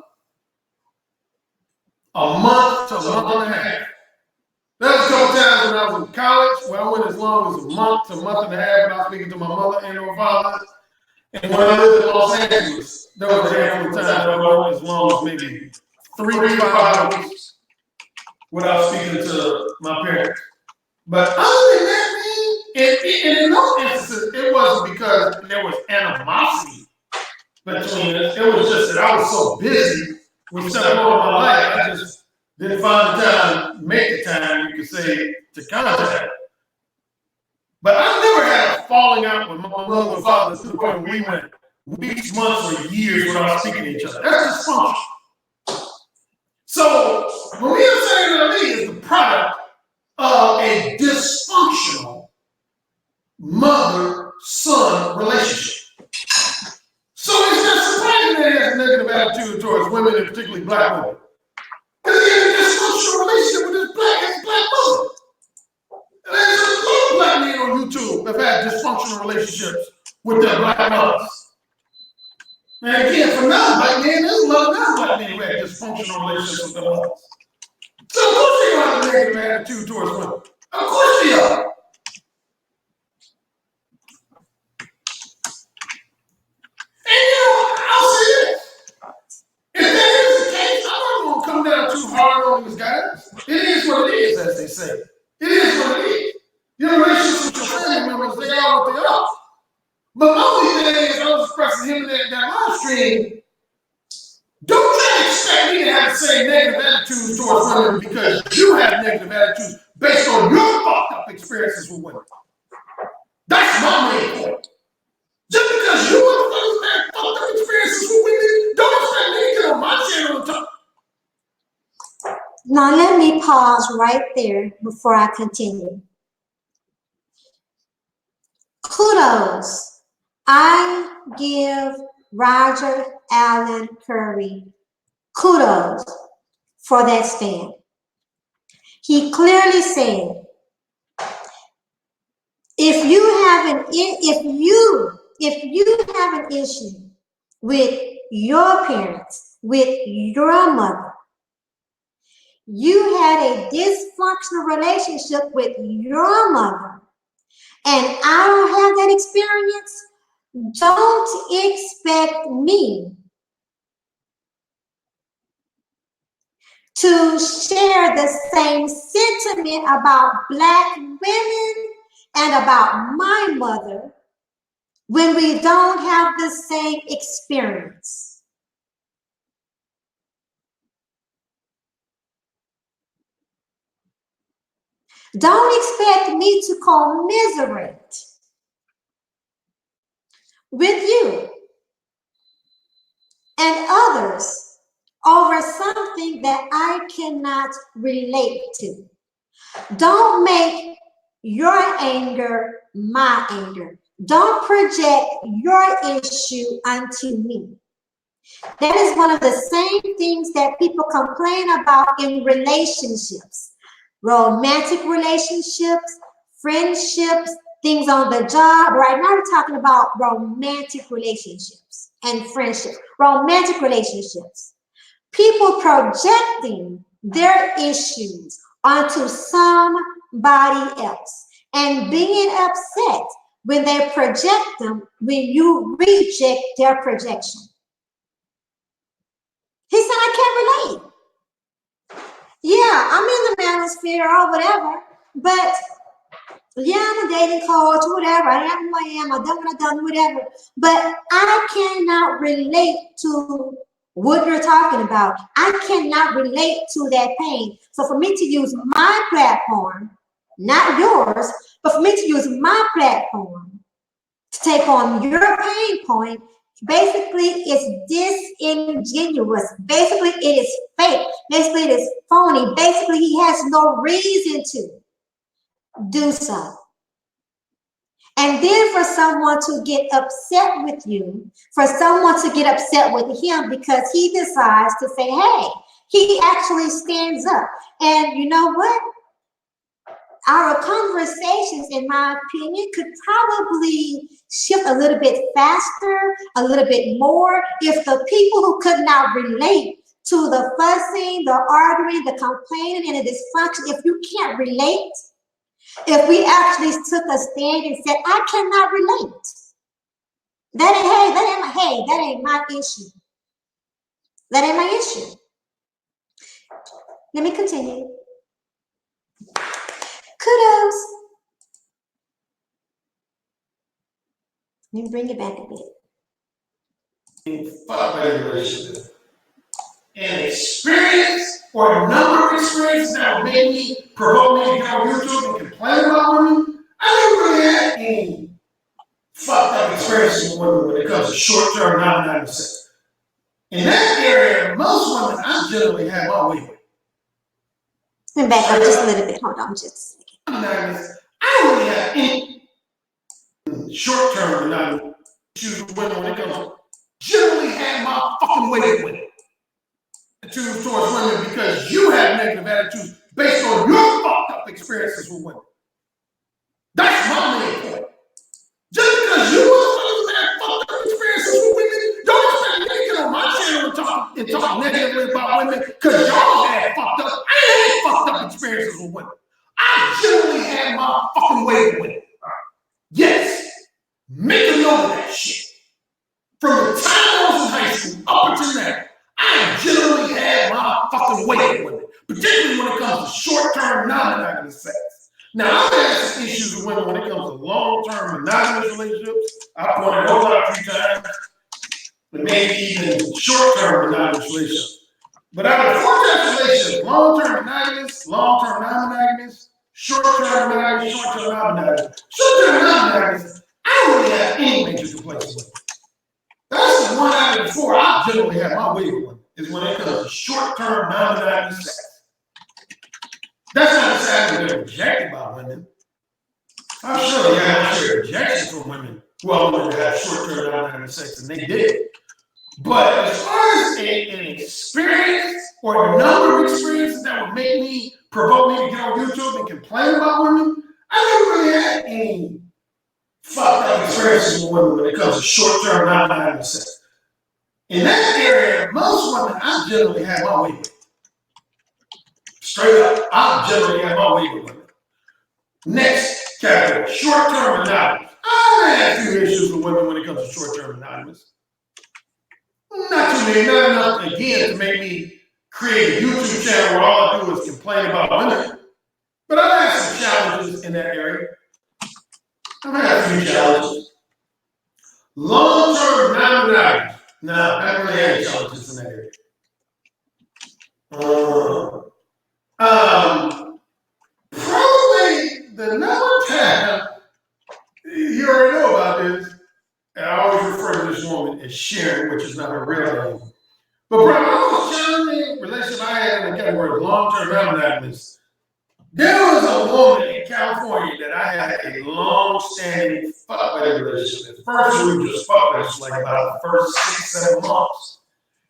a month to a month and a half. There was a couple times when I was in college where I went as long as a month to a month and a half without speaking to my mother and or father. And when I lived in Los Angeles, there was a handful of times I went as long as maybe 3 to 5 weeks without speaking to my parents. But other than that, and in those instances, it wasn't because there was animosity between us. It was just that I was so busy with stuff going on in my life, I just didn't find the time, make the time, you could say, to contact. But I never had a falling out with my mother and father to the point where we went weeks, months, or years without speaking to each other. That's dysfunction. So when we are saying that Ali is the product of a dysfunctional mother-son relationship. So it's not surprising that he has a negative attitude towards women, and particularly black women. Because he has a dysfunctional relationship with his black mother. And there's a lot of black men on YouTube that have had dysfunctional relationships with their black mothers. And again, for non-black men, there's a lot of non-black men who have dysfunctional relationships with their mothers. So of course they have a negative attitude towards women. Of course they are. And you know, I'll say this. If that is the case, I'm not going to come down too hard on these guys. It is what it is, as they say. It is what it is. Your relationships with your family members, they are what they are. But my only thing is, I was expressing him in that live stream. Don't try to expect me to have the same negative attitudes towards women because you have negative attitudes based on your fucked up experiences with women. That's my main point. Just because you have fucked up experiences with women, don't expect me to get on my channel and talk. Now let me pause right there before I continue. Kudos I give Roger Currie kudos for that stand. He clearly said, if you have an issue with your parents, with your mother, you had a dysfunctional relationship with your mother, and I don't have that experience, don't expect me to share the same sentiment about Black women and about my mother when we don't have the same experience. Don't expect me to commiserate with you and others over something that I cannot relate to. Don't make your anger my anger. Don't project your issue onto me. That is one of the same things that people complain about in relationships. Romantic relationships, friendships, things on the job. Right now we're talking about romantic relationships and friendships. Romantic relationships. People projecting their issues onto somebody else and being upset when they project them, when you reject their projection. He said, I can't relate. Yeah, I'm in the manosphere or whatever, but yeah, I'm a dating coach, whatever. I am who I am. I've done what I've done, whatever. But I cannot relate to what you're talking about. I cannot relate to that pain. So for me to use my platform, not yours, but for me to use my platform to take on your pain point, basically it's disingenuous. Basically it is fake. Basically it is phony. Basically he has no reason to do so. And then for someone to get upset with you, for someone to get upset with him because he decides to say, hey, he actually stands up. And you know what? Our conversations, in my opinion, could probably shift a little bit faster, a little bit more, if the people who could not relate to the fussing, the arguing, the complaining, and the dysfunction, if you can't relate, if we actually took a stand and said, I cannot relate. That ain't my issue. That ain't my issue. Let me continue. Kudos. Let me bring it back a bit. Fuck relationship. An experience or a number of experiences that would make me provoke me to get on YouTube and complain about women. I never really had any fucked up experiences with women when it comes to short-term non-monogamy sex. In that area, most women I generally have my way with. Let me back up just a little bit. Hold on just a second. I don't really have any short-term monogamy issues with women when it comes to generally have my fucking way with women. Attitudes towards women because you have negative attitudes based on your fucked up experiences with women. That's my main point. Just because you have fucked up experiences with women, don't expect me to get on my channel and talk negatively about women because y'all had fucked up. I ain't had fucked up experiences with women. I generally had my fucking way with women. Yes. Make a note of that shit. From the time I was in high school up until now, I generally had my fucking way with women, particularly when it comes to short-term non-monogamous sex. Now, I've had some issues with women when it comes to long-term monogamous relationships. I pointed those out a few times, but maybe even short-term monogamous relationships. But out of 4 types of relationships, long-term monogamous, long-term non-monogamous, short-term monogamous, short-term non-monogamous. Short-term non-monogamous, I don't really have any major complaints with. That's the one out of the 4 I generally have my way with, is when it comes to short-term non-monogamous sex. That's not to say I've been rejected by women. I'm sure they have my share of rejections from women well, women that have short-term non-monogamous sex, and they did. But as far as an experience or a number of experiences that would make me, provoke me to get on YouTube and complain about women, I never really had any fucked up experiences with women when it comes to short-term non-monogamous sex. In that area, most women, I generally have my way with. Straight up, I generally have my way with women. Next category, short-term monogamous. I had a few issues with women when it comes to short-term monogamous. Not too many, not enough, again, to make me create a YouTube channel where all I do is complain about women. But I've had some challenges in that area. I've had a few challenges. Long-term non-monogamous. No, I haven't really had any challenges in that area. Probably the number 10, you already know about this. And I always refer to this woman as Sharon, which is not her real name. But bro, the most challenging relationship I had in the category of long-term non-monogamous, there was a woman in California that I had a long-standing fuck buddy relationship. At first, we were just fuck buddies, like about the first 6-7 months.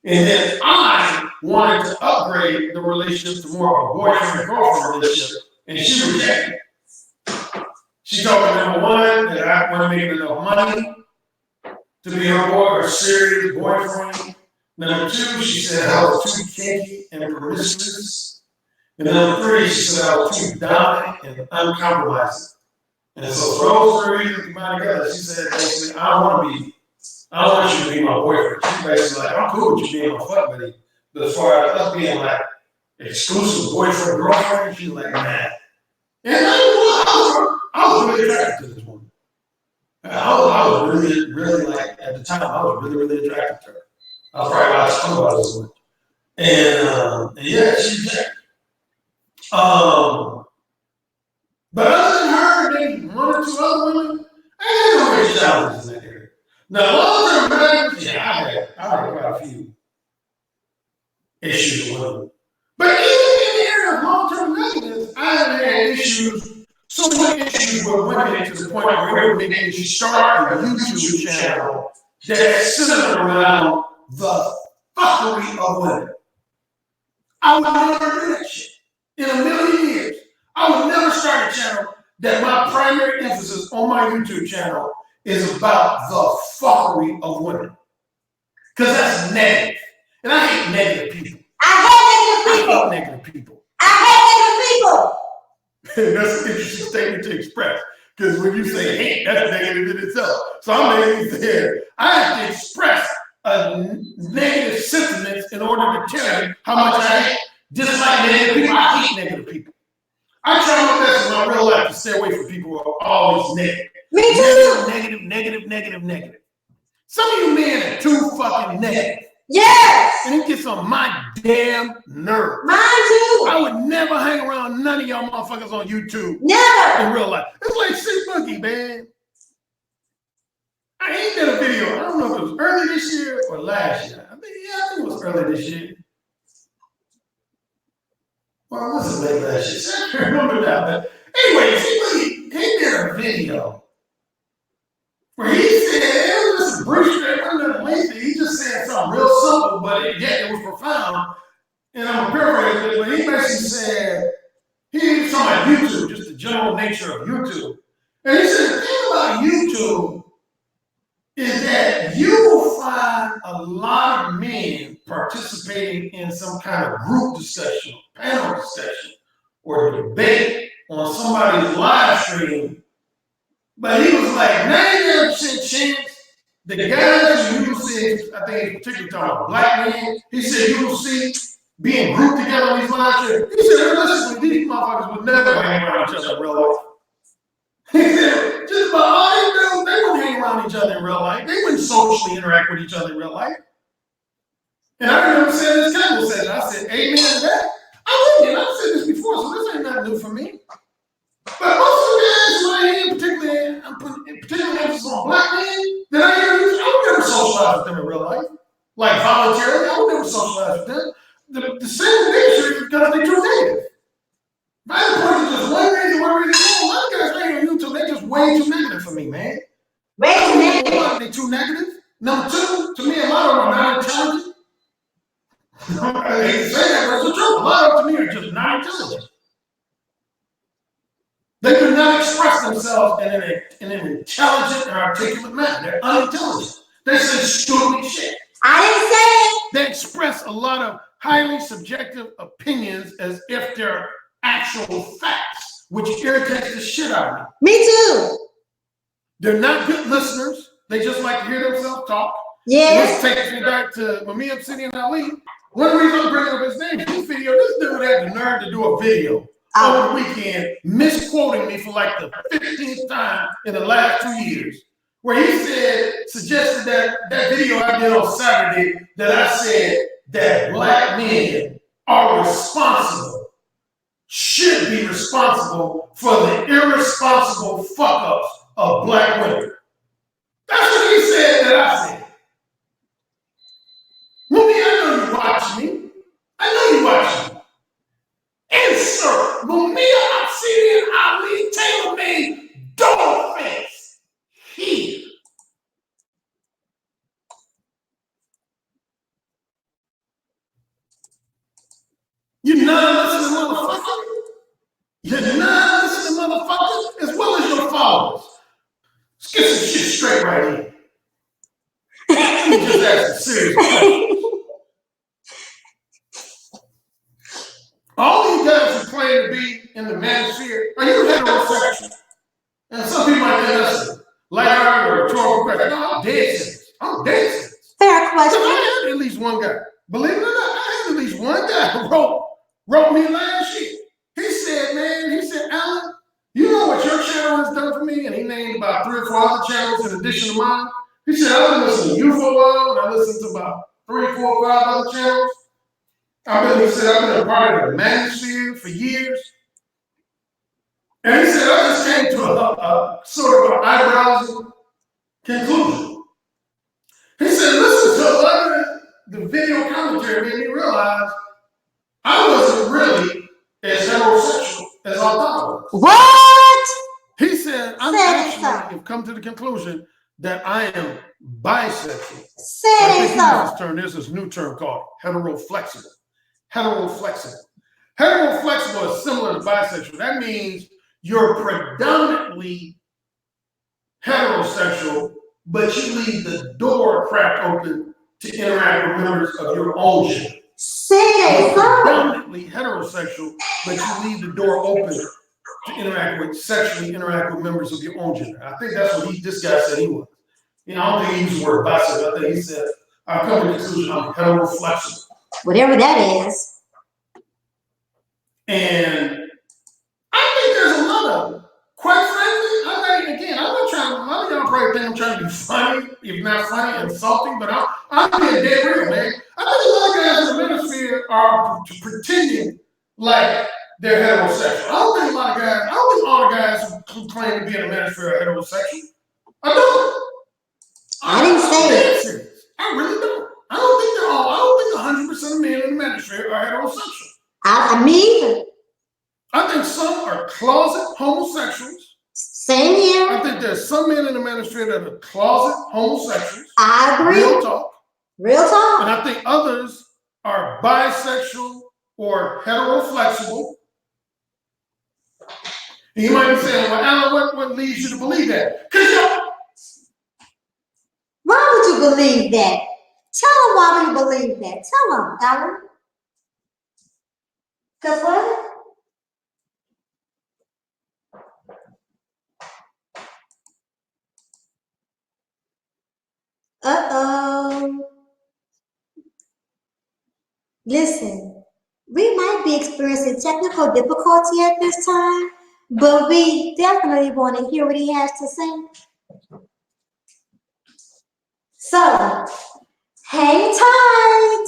And then I wanted to upgrade the relationship to more of a boyfriend and girlfriend relationship, and she rejected it. She told me, number one, that I wasn't making enough money to be her boy or serious boyfriend. Number two, she said I was too kinky and promiscuous. And number three, she said I was too dominant and uncompromising. And so for those 3 reasons combined together, she said basically, I don't want you to be my boyfriend. She's basically like, I'm cool with you being my fuck buddy. But as far as us being like exclusive boyfriend, girlfriend, she's like, nah. And I was really attracted to this woman. I was really, really like, at the time, I was really, really attracted to her. I was probably about to talk about this one. And yeah, she rejected. But other than her, maybe 1 or 2 other women, I had no real challenges in that area. Now, long-term marriage, yeah, I had quite a few issues with women. But even in the area of long-term marriage, I have had issues, so many issues with women to the point where it would make me start a YouTube channel that's centered around the fuckery of women. I would never do that shit. In a million years, I would never start a channel that my primary emphasis on my YouTube channel is about the fuckery of women. Because that's negative. And I hate negative people. I hate negative people. That's an interesting statement to express. Because when you say hate, that's negative in itself. So I'm negative there. I have to express a negative sentiments in order to tell you how much I dislike negative people. I hate negative people. I try my best in my real life to stay away from people who are always negative. Me too. Negative. Some of you men are too fucking negative. Yes. And it gets on my damn nerves. Mine too. I would never hang around none of y'all motherfuckers on YouTube. Never. In real life. It's like Sick Monkey, man. I ain't did a video. I don't know if it was early this year or last year. I think it was early this year. Well, it wasn't late last year. I can't remember that. But anyway, he did a video where he said, it was just a brief straight, it wasn't lengthy. He just said something real simple, but yet it was profound. And I'm paraphrasing it, but he basically said, he was talking about YouTube, just the general nature of YouTube. And he said, the thing about YouTube is that you will find a lot of men participating in some kind of group discussion, panel discussion, or debate on somebody's live stream. But he was like, 99% chance the guys you will see, I think particularly talking about black men, he said you will see being grouped together on these live streams. He said, realistically, these motherfuckers would never hang around each other in real life. He said, just about all they do, they wouldn't hang around each other in real life. They wouldn't socially interact with each other in real life. And I remember saying this couple said, I said, amen to that. I wouldn't, I've said this before, so this ain't nothing new for me. But most of the guys who I hear, particularly, I'm putting particular emphasis on black men, that I hear, I would never socialize with them in real life. Like voluntarily, I would never socialize with them. The same nature is because they're too negative. My point is just one reason, a lot of guys right on YouTube, they're just way too negative for me, man. Way too negative. one, they too negative. Number two, to me, a lot of them are not intelligent. I hate to say that, but it's the truth. A lot of them to me are just not intelligent. They do not express themselves in an intelligent and articulate manner. They're unintelligent. They say stupid shit. I didn't say it. They express a lot of highly subjective opinions as if they're actual facts, which irritates the shit out of me. Me too. They're not good listeners. They just like to hear themselves talk. Yes. This takes me back to when me, Obsidian Ali. One reason I'm bringing up his name, this video, this dude had the nerve to do a video over the weekend, misquoting me for like the 15th time in the last 2 years, where he suggested that video I did on Saturday that I said that black men are responsible, should be responsible for the irresponsible fuck-ups of black women. That's what he said that I said. Mumia, I know you watch me. I know you watch me. Insert Mumia Obsidian Ali tailor-made dog face here. You're not listening, motherfucker. You're not listening, motherfucker, as well as your followers. Let's get some shit straight right here. Let me just ask a serious question. All these guys who claim to be in the manosphere, are you heterosexual? And some people might think that's a light or rhetorical question. No, I'm dead serious. I'm dead serious. Fair question. I had at least one guy. Believe it or not, I had at least one guy who wrote me last year. He said, Alan, you know what your channel has done for me? And he named about 3 or 4 other channels in addition to mine. He said, I've been listening to you for a while, and I listened to about 3, 4, 5 other channels. I've been a part of the Manosphere for years. And he said, I just came to a sort of an eyebrows conclusion. He said, listen to a lot of the video commentary made me realize I wasn't really as heterosexual as I thought I was. What? He said, have come to the conclusion that I am bisexual. Say so. There's this new term called heteroflexible. Heteroflexible. Heteroflexible is similar to bisexual. That means you're predominantly heterosexual, but you leave the door cracked open to interact with members of your own gender. Say so. Predominantly heterosexual, but you leave the door open to sexually interact with members of your own gender. I think that's what this guy said he was. I don't think he used the word bisexual. I think he said, I've come to the conclusion I'm heteroflexible. Whatever that is. And I think there's a lot of, quite frankly, I'm not trying to, a lot of y'all probably think I'm trying to be funny, if not funny, insulting, but I'm being dead real, man. I think a lot of guys in the manosphere are pretending like they're heterosexual. I don't think all the guys who claim to be in the manosphere are heterosexual. I don't. I didn't say it. I really don't. I don't think 100% of men in the manosphere are heterosexual. Me either. I think some are closet homosexuals. Same here. I think there's some men in the manosphere that are closet homosexuals. I agree. Real talk. Real talk. And I think others are bisexual or heteroflexible. And you might be saying, well, Alan, what leads you to believe that? Why would you believe that? Tell them why you believe that. Tell them, Alan. Because what? Uh-oh. Listen, we might be experiencing technical difficulty at this time, but we definitely want to hear what he has to say. So, hang tight.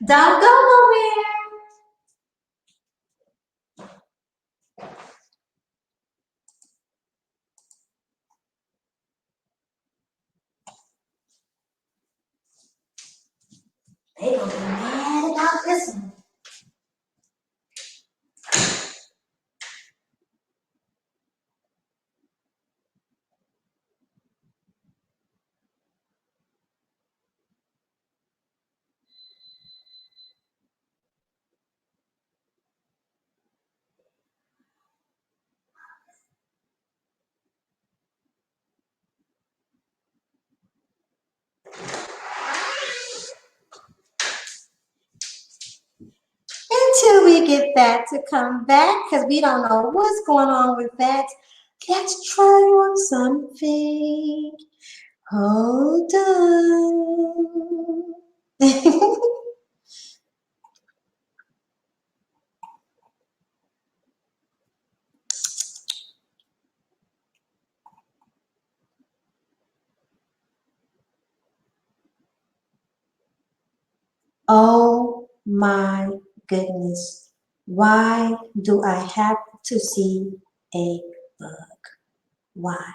Don't go nowhere. They gonna be mad about this one. me get that to come back because we don't know what's going on with that. Let's try on something. Hold on. Oh my goodness. Why do I have to see a bug? Why?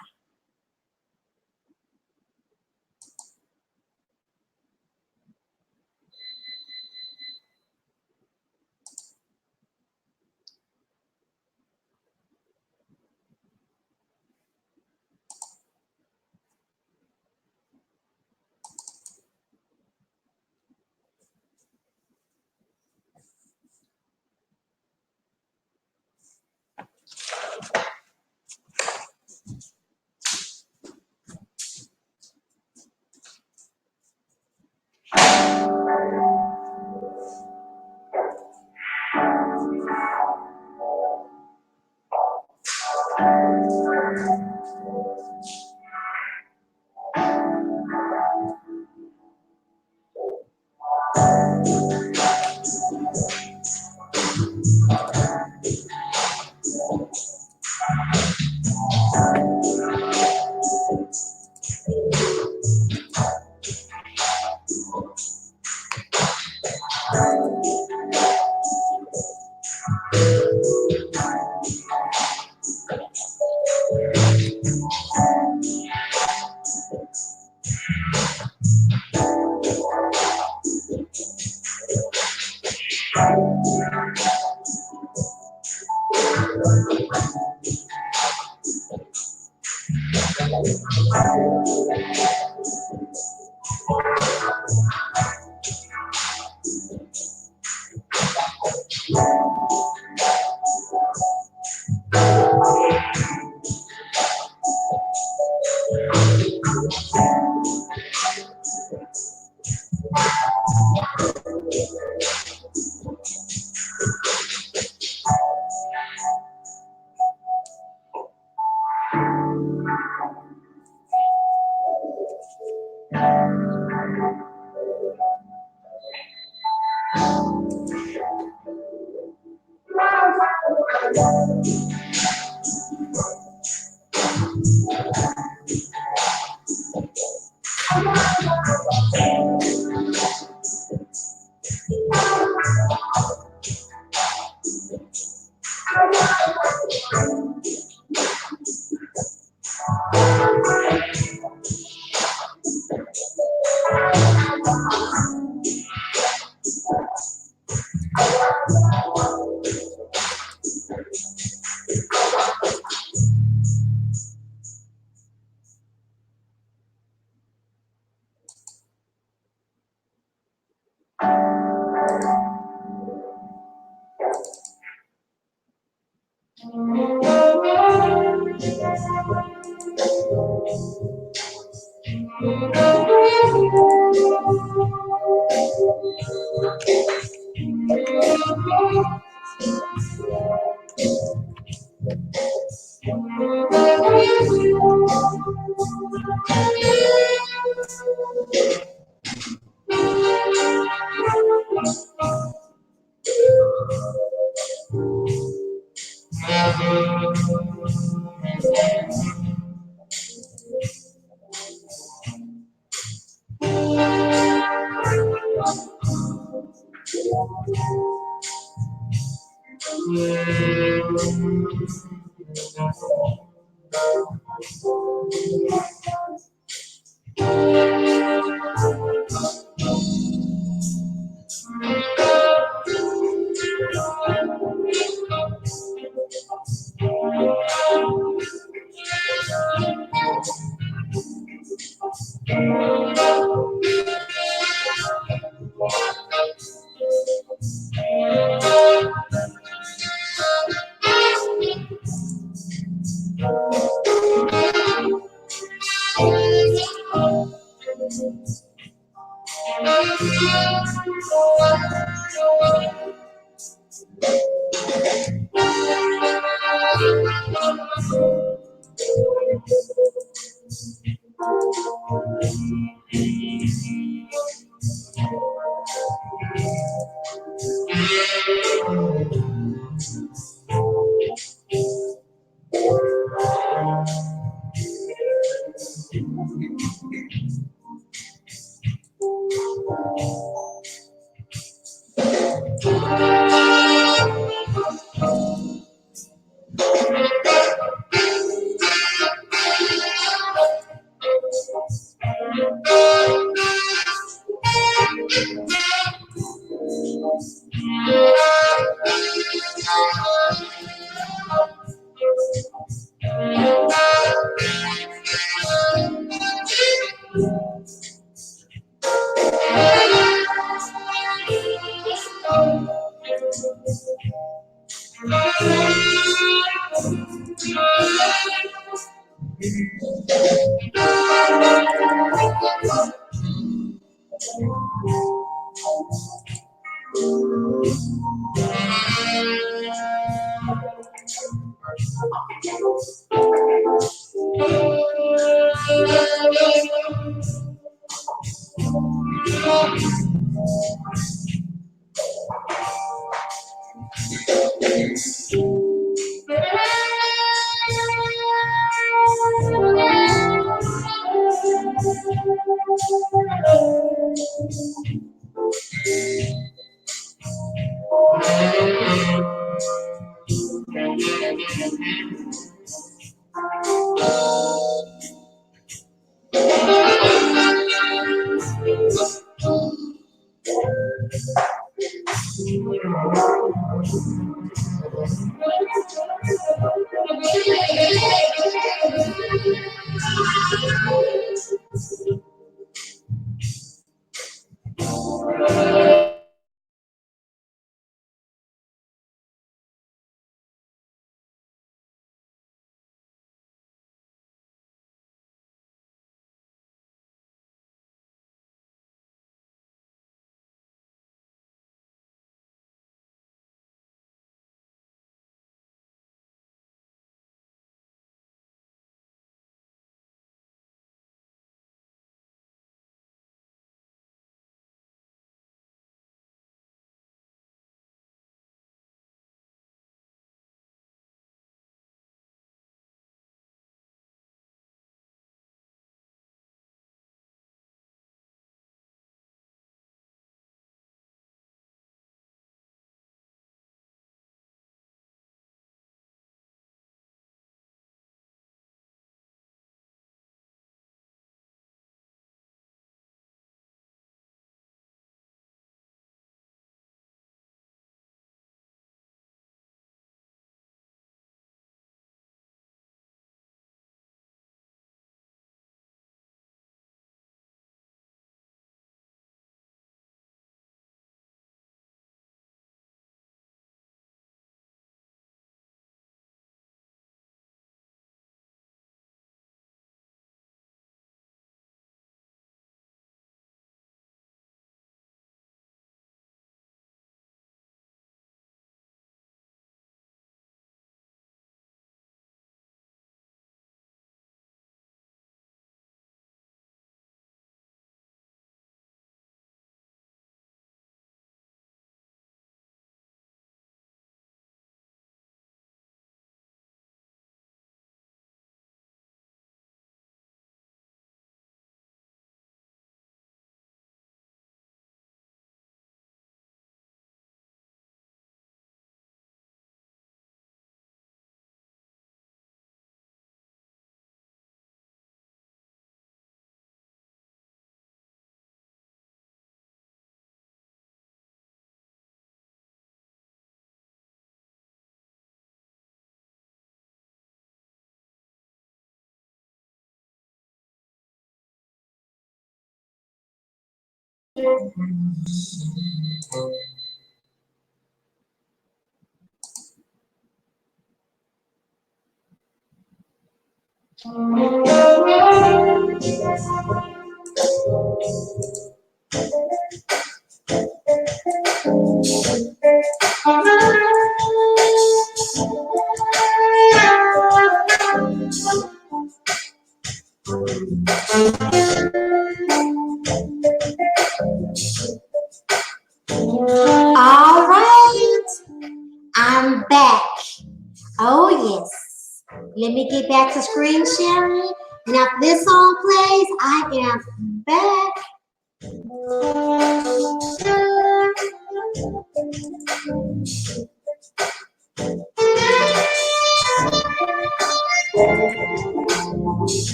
Oh yes. Let me get back to screen sharing. And after this song plays, I am back.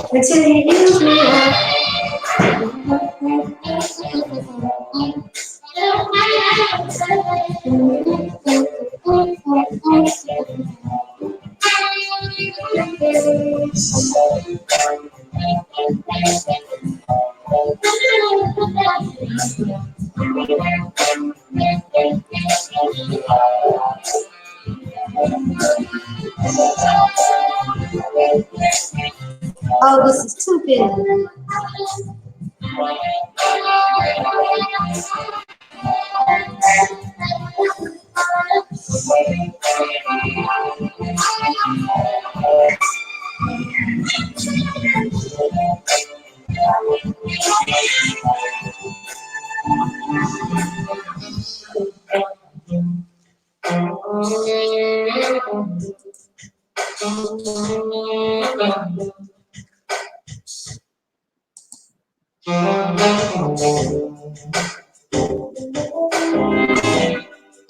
Until you use me up. Oh, this is too big.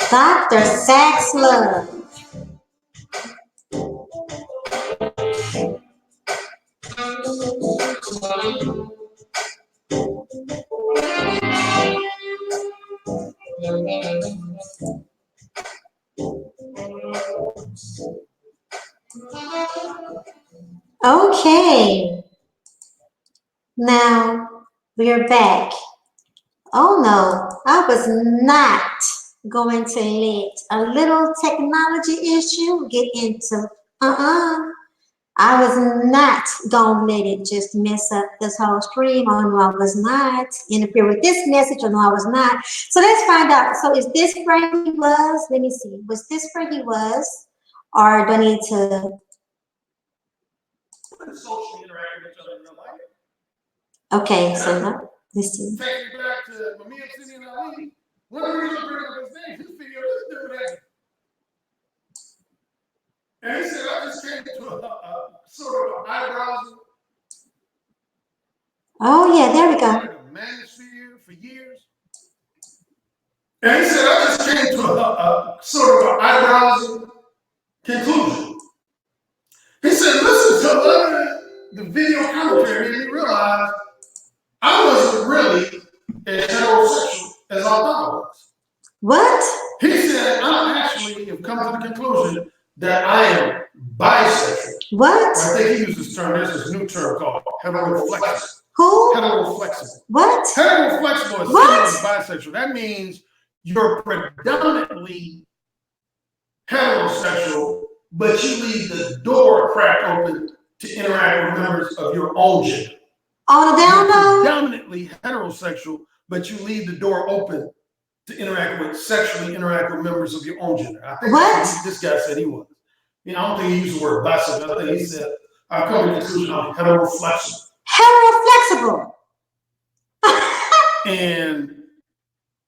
Dr. Sax Love. Okay, now we're back. Oh no, I was not going to let a little technology issue get into, I was not gonna let it just mess up this whole stream. Oh no, I was not. Interfere with this message. Oh no, I was not. So let's find out. So is this where he was? Let me see. Was this where he was? Or do I need to? Socially interacting with each other in real life. Okay, so Listen. Take me back to Mamiya City and Ali. One of the reasons I'm bringing up his name, his video, this dude had. And he said, I just came to a sort of eyebrows. Oh, yeah, there we go. Manosphere for years. And he said, I just came to a sort of eyebrows conclusion. He said, listen to the video commentary made me realize I wasn't really as heterosexual as I thought I was. What? He said, I actually have come to the conclusion that I am bisexual. What? I think he used this term. There's this new term called heteroflexible. Who? Heteroflexible. What? Heteroflexible is What? similar to bisexual. That means you're predominantly heterosexual, but you leave the door cracked open to interact with members of your own gender. On the down low? Predominantly heterosexual, but you leave the door open to sexually interact with members of your own gender. I think What? this guy said he was. I don't think he used the word bisexual. I think he said, I've come to the conclusion I'm heteroflexible. Heteroflexible. And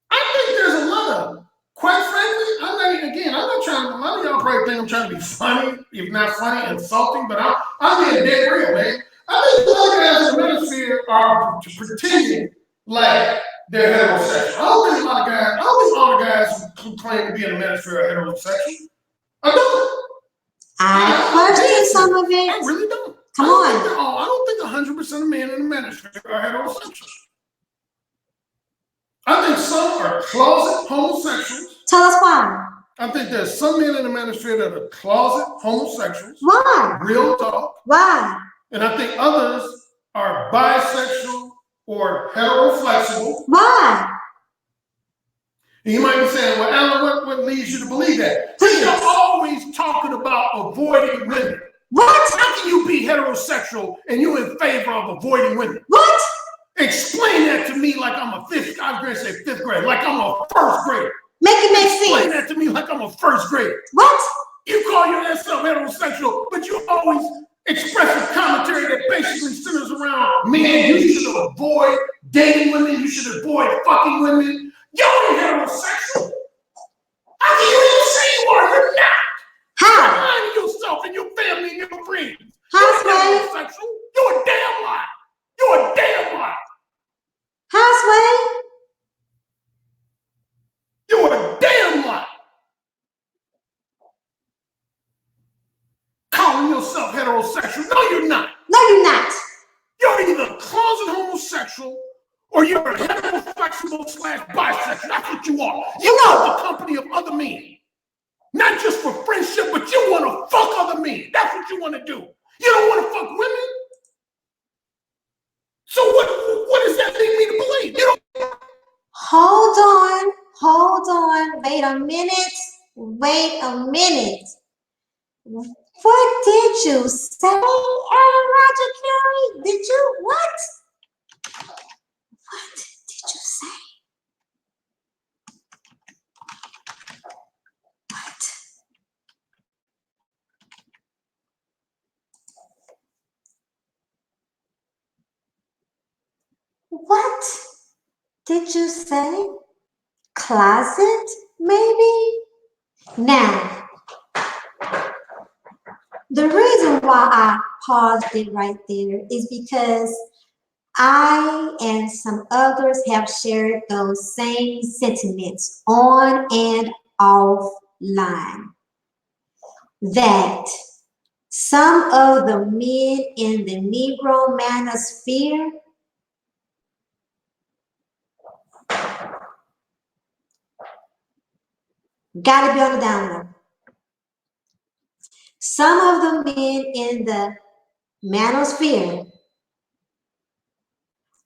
I think there's a lot of, quite frankly, I'm not trying to, a lot of y'all probably think I'm trying to be funny, if not funny, insulting, but I'm being dead real, man. I think a lot of guys in the Manosphere are pretending like they're heterosexual. I don't think all the guys who claim to be in the Manosphere are heterosexual. I don't. I question some of it. I really don't. Come on. I don't think 100% of men in the Manosphere are heterosexual. I think some are closet homosexuals. Tell us why. I think there's some men in the Manosphere that are closet homosexuals. Why? Real talk. Why? And I think others are bisexual or heteroflexible. Why? And you might be saying, well, Alan, what leads you to believe that? You're always talking about avoiding women. What? How can you be heterosexual and you're in favor of avoiding women? What? Explain that to me like I'm fifth grade, like I'm a first grader. Make it make sense. Explain that to me like I'm a first grader. What? You call yourself heterosexual, but you always express a commentary that basically centers around men. You should avoid dating women. You should avoid fucking women. You ain't heterosexual. How can you even say you are? You're not. How? You're lying to yourself and your family and your friends. How, You're Sway? heterosexual. You're a damn lie. You're a damn lie. How, Sway? You're a damn lie. Calling yourself heterosexual. No, you're not. No, you're not. You're either closet homosexual or you're a heteroflexible / bisexual. That's what you are. You want the company of other men. Not just for friendship, but you want to fuck other men. That's what you want to do. You don't want to fuck women? So what does that lead me to believe? You don't. Hold on. Wait a minute. What did you say, Roger Currie? Did you what? What did you say? What did you say? Closet, maybe? Now, the reason why I paused it right there is because I and some others have shared those same sentiments on and offline. That some of the men in the Negro Manosphere gotta be on the down low. Some of the men in the Manosphere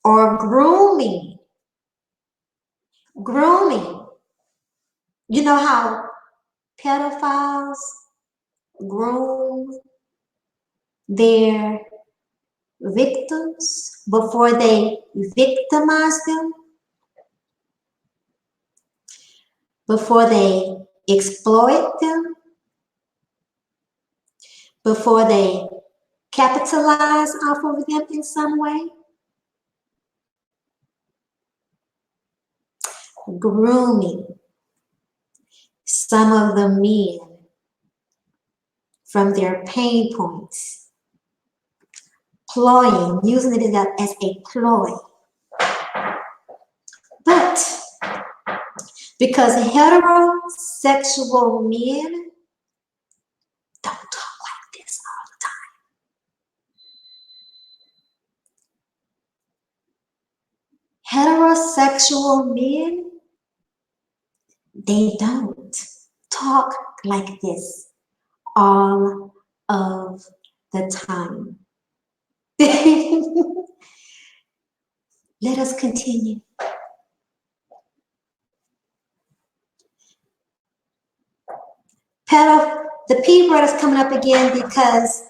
are grooming. You know how pedophiles groom their victims before they victimize them, before they exploit them, before they capitalize off of them in some way? grooming some of the men from their pain points, ploying, using it as a ploy. But because heterosexual men don't talk like this all the time. Heterosexual men, they don't talk like this all of the time. Let us continue. The P word is coming up again because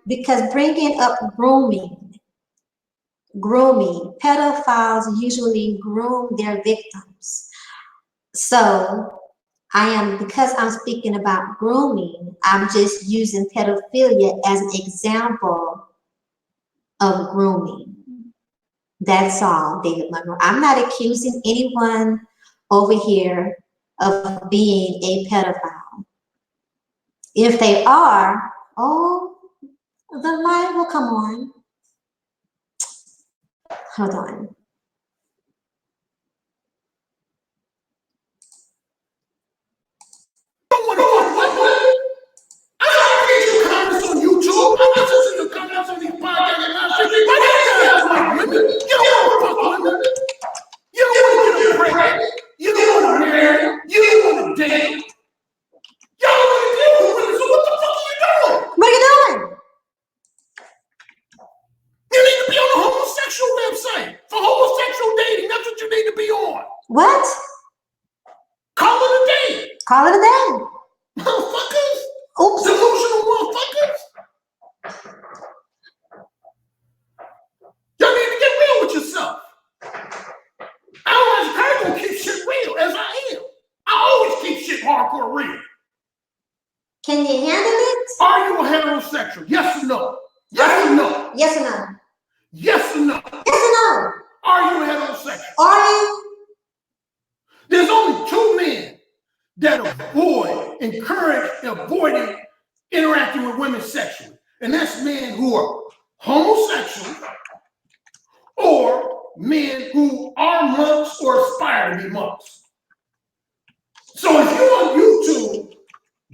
because bringing up grooming, pedophiles usually groom their victims. So because I'm speaking about grooming, I'm just using pedophilia as an example of grooming. That's all, David Monroe. I'm not accusing anyone over here of being a pedophile. If they are, oh, the light will come on. Hold on. Comments on YouTube. I'm listening to comments on these podcasts and that shit. Why you guys like women? You don't want to fuck women. You don't want to get pregnant. You don't want to marry. You don't want to date. You don't want to deal with women. So what the fuck are you doing? What are you doing? You need to be on the homosexual website for homosexual dating. That's what you need to be on. What? Call it a day. Call it a day. Motherfuckers. Oops. Delusional motherfuckers. Y'all need to get real with yourself. I gonna keep shit real as I am. I always keep shit hardcore real. Can you handle it? Are you a heterosexual? Yes or no? Yes or no? Yes or no? Yes or no? Yes or no? Are you a heterosexual? Are you? There's only two men that avoiding interacting with women sexually. And that's men who are homosexual or men who are monks or aspire to be monks. So if you're on YouTube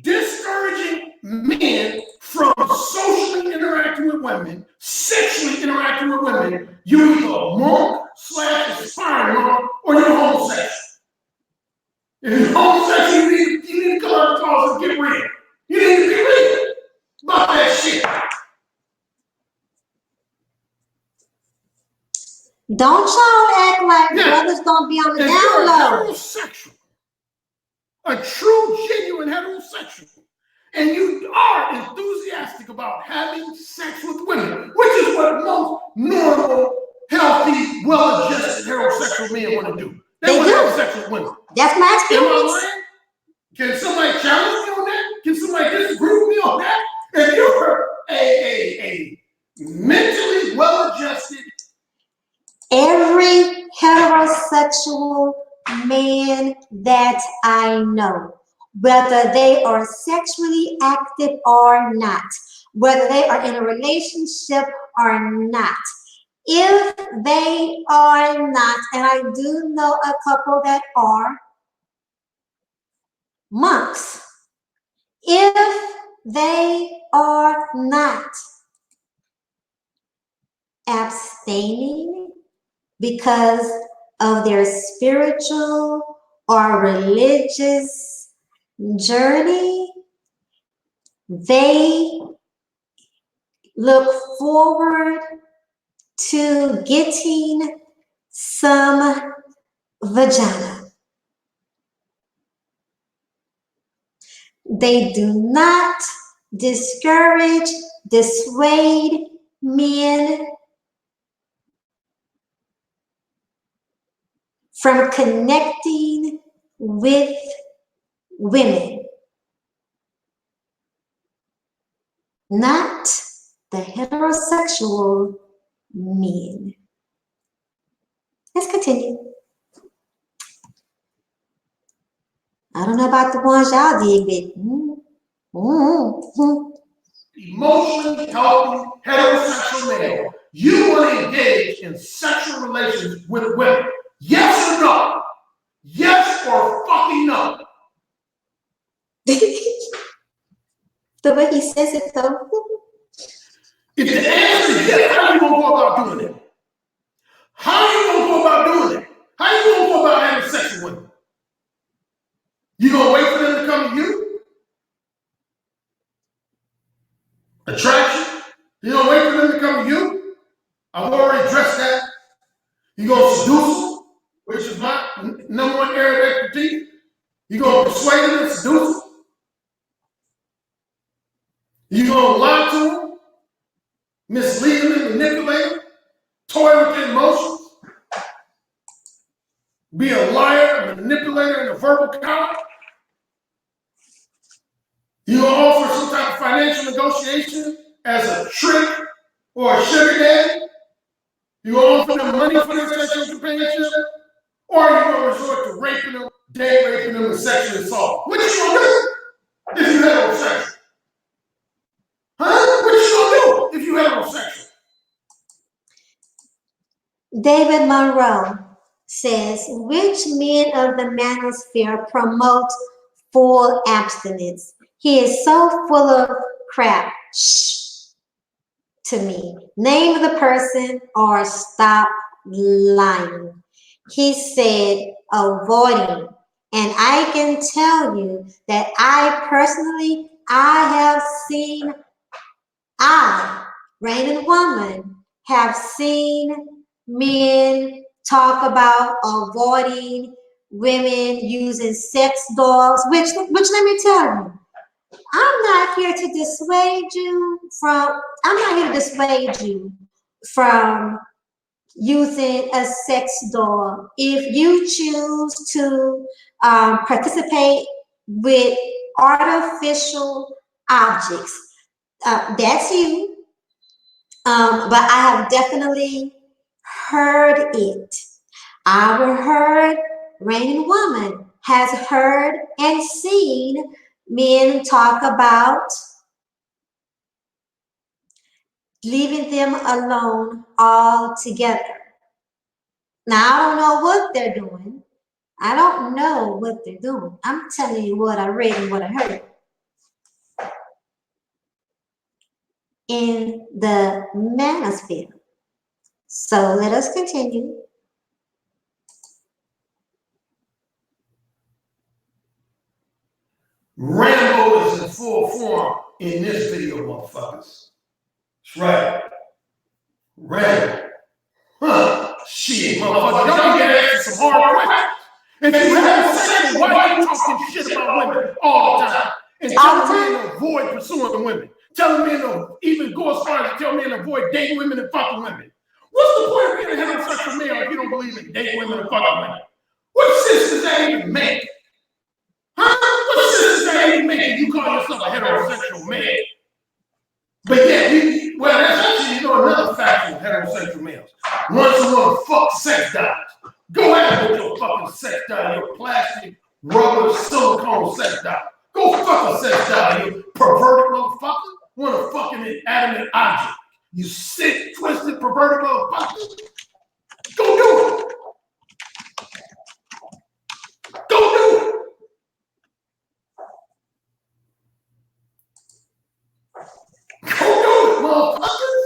discouraging men from socially interacting with women, sexually interacting with women, you're either a monk / aspiring monk or you're homosexual. If you're homosexual, you need to come out of the closet and get real. You need to be real about that shit. Don't y'all act like brothers don't be on the down low. You're a heterosexual, a true, genuine heterosexual, and you are enthusiastic about having sex with women, which is what most normal, healthy, well-adjusted heterosexual men want to do. They want to have sex with women. That's my experience. Am I lying? Can somebody challenge me on that? Can somebody disagree with me on that? If you're a mentally well-adjusted, every heterosexual man that I know, whether they are sexually active or not, whether they are in a relationship or not, if they are not, and I do know a couple that are monks, if they are not abstaining because of their spiritual or religious journey, they look forward to getting some vagina. They do not discourage, dissuade men from connecting with women. Not the heterosexual men. Let's continue. I don't know about the ones y'all did, but Emotionally healthy heterosexual male, you want to engage in sexual relations with women. Yes or no? Yes or fucking no? the way he says it though. If the answer is yes, how are you gonna go about doing it? How are you gonna go about doing it? How are you gonna go about having sex with women? You gonna wait for them to come to you? Attraction? You gonna wait for them to come to you? I've already addressed that. You gonna seduce them, which is my number one area of expertise. You gonna persuade them and seduce them. You gonna lie to them, mislead them and manipulate them, toy with their emotions, be a liar, a manipulator, and a verbal coward. You gonna offer some type of financial negotiation as a trick or a sugar daddy? You gonna offer them money for their sexual companionship? Or are you gonna resort to raping them, date raping them, and sexual assault? What you gonna do if you heterosexual? Huh? What you gonna do if you heterosexual? David Monroe says, which men of the manosphere promote full abstinence? He is so full of crap. Shh. To me. Name the person or stop lying. He said, avoiding. And I can tell you that Raymond Woman, have seen men talk about avoiding women using sex dolls, which let me tell you, I'm not here to dissuade you from using a sex doll. If you choose to participate with artificial objects, that's you. But I have definitely heard it. Our heard Rain Woman has heard and seen men talk about leaving them alone altogether. Now, I don't know what they're doing. I don't know what they're doing. I'm telling you what I read and what I heard. In the Manosphere. So let us continue. Rambo is in full form in this video, motherfuckers. That's right. Rambo. Huh. Shit, motherfuckers. Y'all get asked some hard questions. If you have sex, why are you talking shit about women all the time? And telling men to avoid pursuing the women. Telling men to even go as far as to tell men to avoid dating women and fucking women. What's the point of being a heterosexual male if you don't believe in dating women and fucking women? What sense does that even make? Huh? What sense does that even make if you call yourself a heterosexual man? But yeah, well, that's actually, another fact of heterosexual males. Once you want to fuck sex dolls, go ahead with your fucking sex doll, your plastic, rubber, silicone sex doll. Go fuck a sex doll, you perverted motherfucker. Want a fucking inanimate object. You sick, twisted, perverted motherfucker. Go do it. Go do it. Go do it, motherfuckers.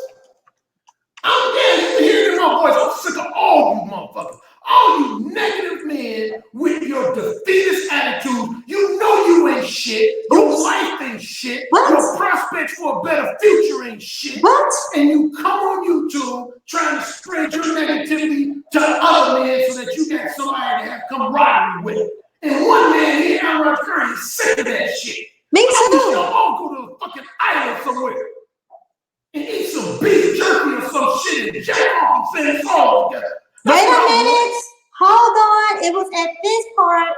I'm getting to hear my voice. I'm sick of all you motherfuckers. All you negative men with your defeatist attitude. You know you ain't shit. Your life ain't shit. What? Your prospects for a better future ain't shit. What? And you come on YouTube trying to spread your negativity to other men so that you got somebody to have camaraderie with. And one man here, Roger Currie, is sick of that shit. Me I wish y'all too. all go to a fucking island somewhere and eat some beef jerky or some shit and jack off and sing songs together. Wait a minute. Hold on. It was at this part.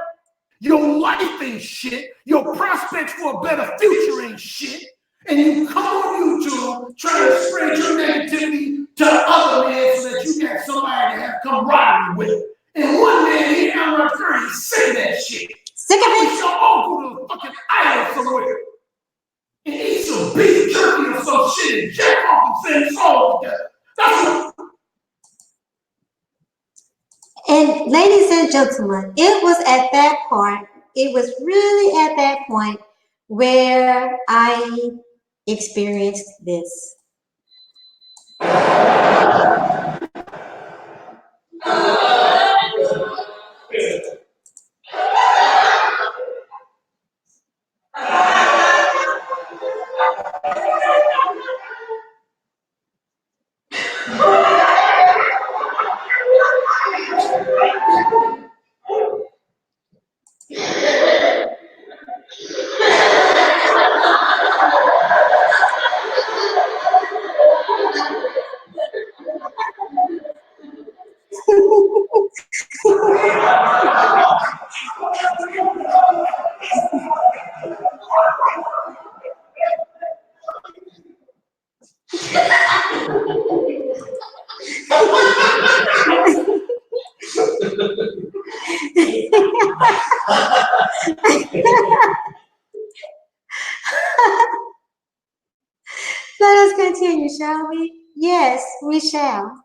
Your life ain't shit. Your prospects for a better future ain't shit. And you come on YouTube trying to spread your negativity to other men so that you got somebody to have camaraderie with. And one man here, Roger Currie, is sick of that shit. Sick of I wish it. y'all some beef jerky or some shit and jack off and sing songs together. That's what. And ladies and gentlemen, it was at that point, it was really at that point where I experienced this. Let us continue, shall we? Yes, we shall.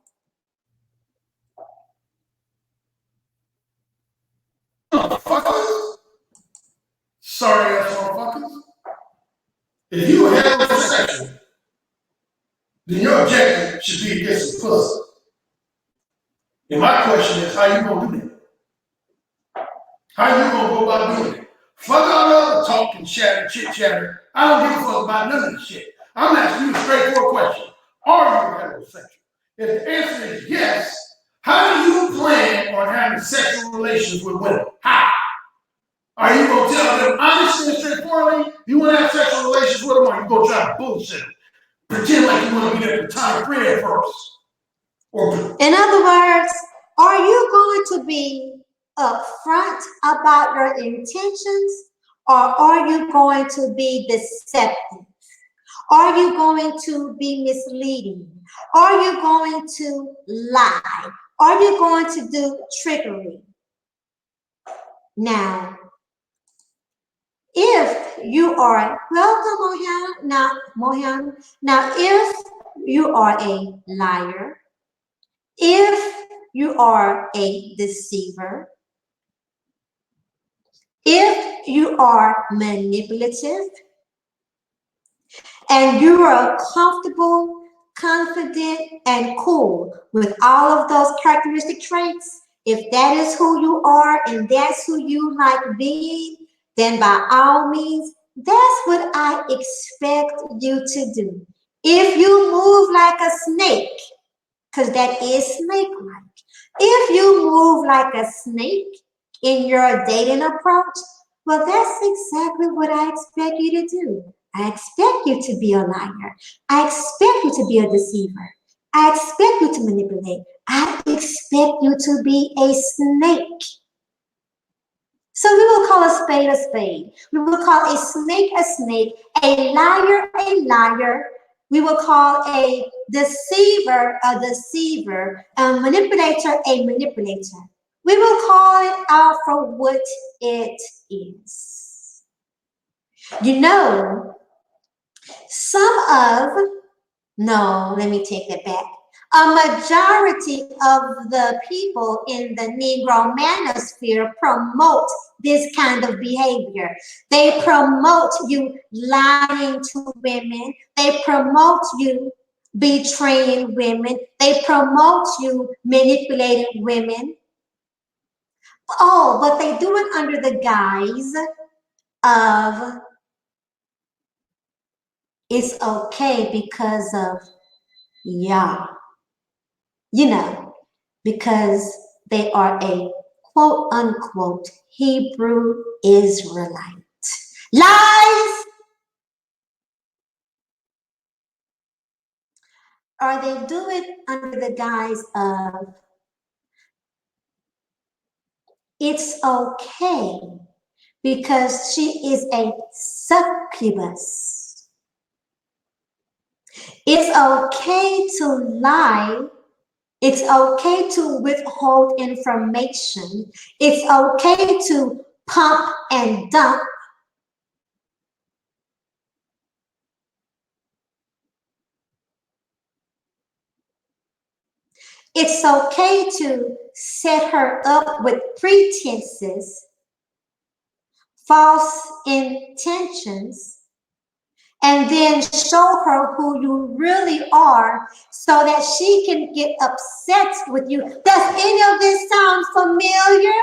Motherfuckers. Sorry ass motherfuckers. If you are heterosexual, then your objective should be to get some pussy. And my question is, how you gonna do that? How you gonna go about doing it? Fuck all the other talk and chatter, chit chatter. I don't give a fuck about none of this shit. I'm asking you a straightforward question. Are you heterosexual? If the answer is yes, how do you plan on having sexual relations with women? How? Are you gonna tell them honestly and straightforwardly you wanna have sexual relations with them, or you gonna try to bullshit them? Pretend like you wanna be their platonic friend first. Or in other words, are you going to be upfront about your intentions, or are you going to be deceptive? Are you going to be misleading? Are you going to lie? Are you going to do trickery? Now, if you are, welcome Mohan. Now, if you are a liar, if you are a deceiver, if you are manipulative, and you are comfortable, confident, and cool with all of those characteristic traits, if that is who you are and that's who you like being, then by all means, that's what I expect you to do. If you move like a snake, because that is snake-like, if you move like a snake in your dating approach, well, that's exactly what I expect you to do. I expect you to be a liar. I expect you to be a deceiver. I expect you to manipulate. I expect you to be a snake. So we will call a spade a spade. We will call a snake, a liar, we will call a deceiver, a manipulator, a manipulator. We will call it out for what it is. You know, let me take it back. A majority of the people in the Negro Manosphere promote this kind of behavior. They promote you lying to women. They promote you betraying women. They promote you manipulating women. Oh, but they do it under the guise of it's okay because of y'all. You know, because they are a quote unquote Hebrew Israelite. Lies! Or they do it under the guise of it's okay because she is a succubus. It's okay to lie. It's okay to withhold information. It's okay to pump and dump. It's okay to set her up with pretenses, false intentions, and then show her who you really are so that she can get upset with you. Does any of this sound familiar?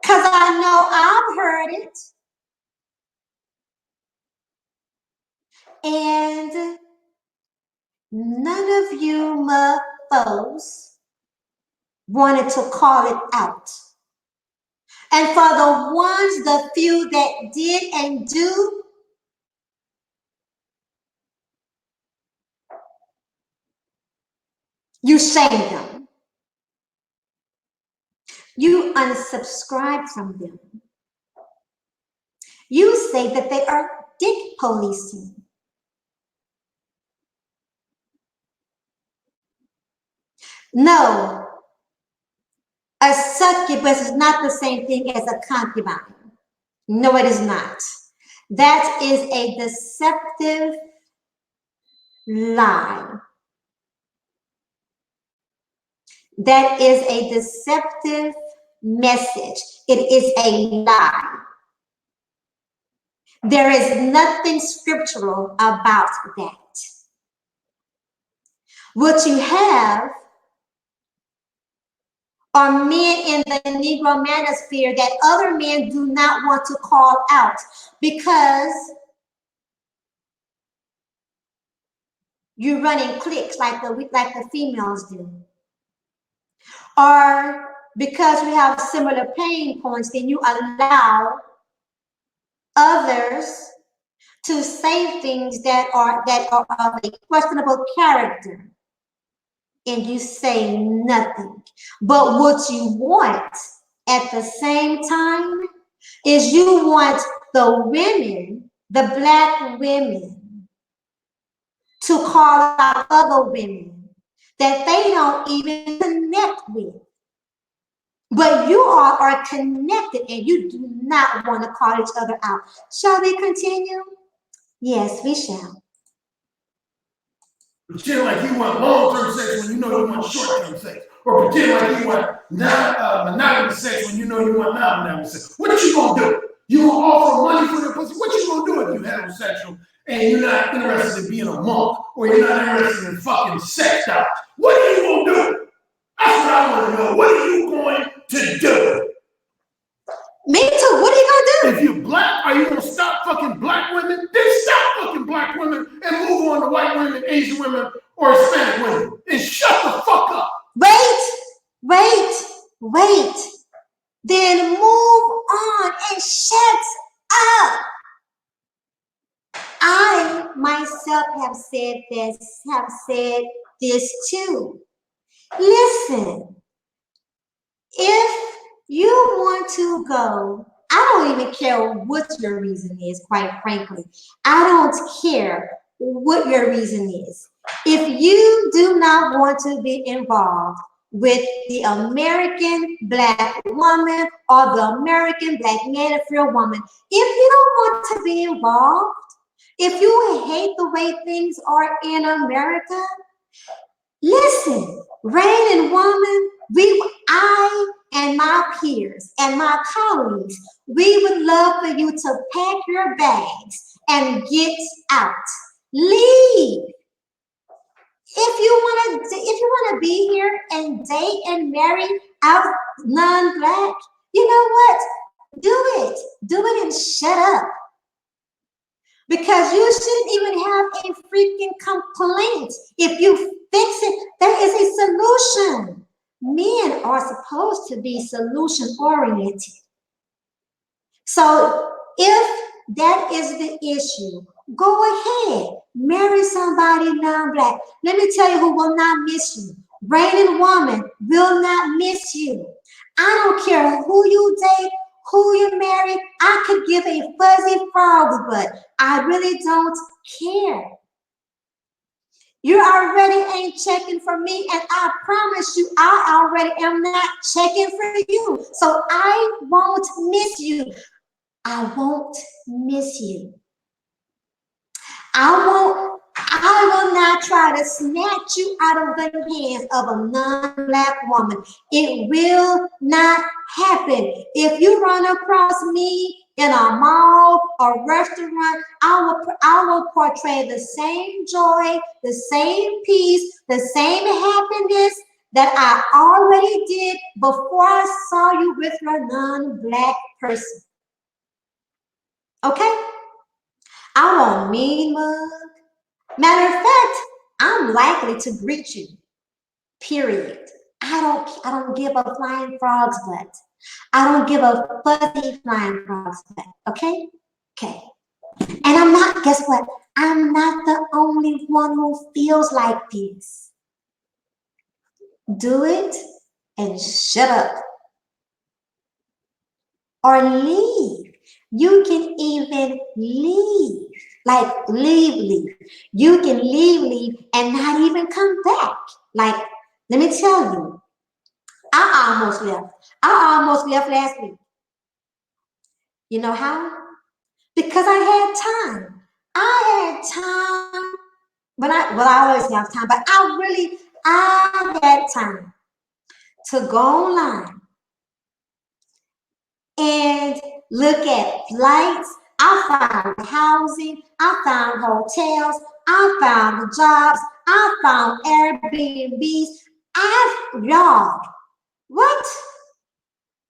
Because I know I've heard it. And none of you mofos wanted to call it out. And for the ones, the few that did and do, you shame them. You unsubscribe from them. You say that they are dick policing. No, a succubus is not the same thing as a concubine. No, it is not. That is a deceptive lie. That is a deceptive message. It is a lie. There is nothing scriptural about that. What you have are men in the Negro Manosphere that other men do not want to call out because you're running cliques like the females do. Or because we have similar pain points, then you allow others to say things that are of a questionable character, and you say nothing. But what you want at the same time is you want the women, the Black women, to call out other women that they don't even connect with. But you all are connected and you do not want to call each other out. Shall we continue? Yes, we shall. Pretend like you want long-term sex when you know you want short-term sex. Or pretend like you want monogamous sex when you know you want non-monogamous sex. What you gonna do? You gonna offer money for the pussy? What you gonna do if you heterosexual and you're not interested in being a monk or you're not interested in fucking sex out? What are you gonna do? That's what I want to know. What are you going to do? Me too. What are you gonna do? If you're Black, are you gonna stop fucking Black women? Then stop fucking Black women and move on to white women, Asian women, or Hispanic women. And shut the fuck up. Wait. Then move on and shut up. I myself have said this too. Listen, if you want to go, I don't even care what your reason is, quite frankly. I don't care what your reason is. If you do not want to be involved with the American Black woman or the American Black Manosphere woman, if you don't want to be involved, if you hate the way things are in America, listen, Rain and Woman, I and my peers and my colleagues, we would love for you to pack your bags and get out. Leave. If you want to be here and date and marry out non-Black, you know what? Do it and shut up. Because you shouldn't even have a freaking complaint. If you fix it, there is a solution. Men are supposed to be solution oriented. So if that is the issue, go ahead, marry somebody non-Black. Let me tell you who will not miss you. Rain and Woman will not miss you. I don't care who you date, who you marry. I could give a fuzzy frog's butt. I really don't care. You already ain't checking for me, and I promise you, I already am not checking for you. So I won't miss you. I won't miss you. I I will not try to snatch you out of the hands of a non-black woman. It will not happen. If you run across me in a mall or restaurant, I will portray the same joy, the same peace, the same happiness that I already did before I saw you with your non-black person. Okay? I won't mean mug. Matter of fact, I'm likely to greet you. Period. I don't give a flying frog's butt. I don't give a fuzzy flying frog's butt. Okay? Okay. And I'm not, guess what? I'm not the only one who feels like this. Do it and shut up. Or leave. You can even leave. Like leave. You can leave and not even come back. Like, let me tell you, I almost left last week. You know how? Because I had time. I had time. But I always have time. But I had time to go online and look at flights. I found housing. I found hotels. I found jobs. I found Airbnbs. Y'all, what?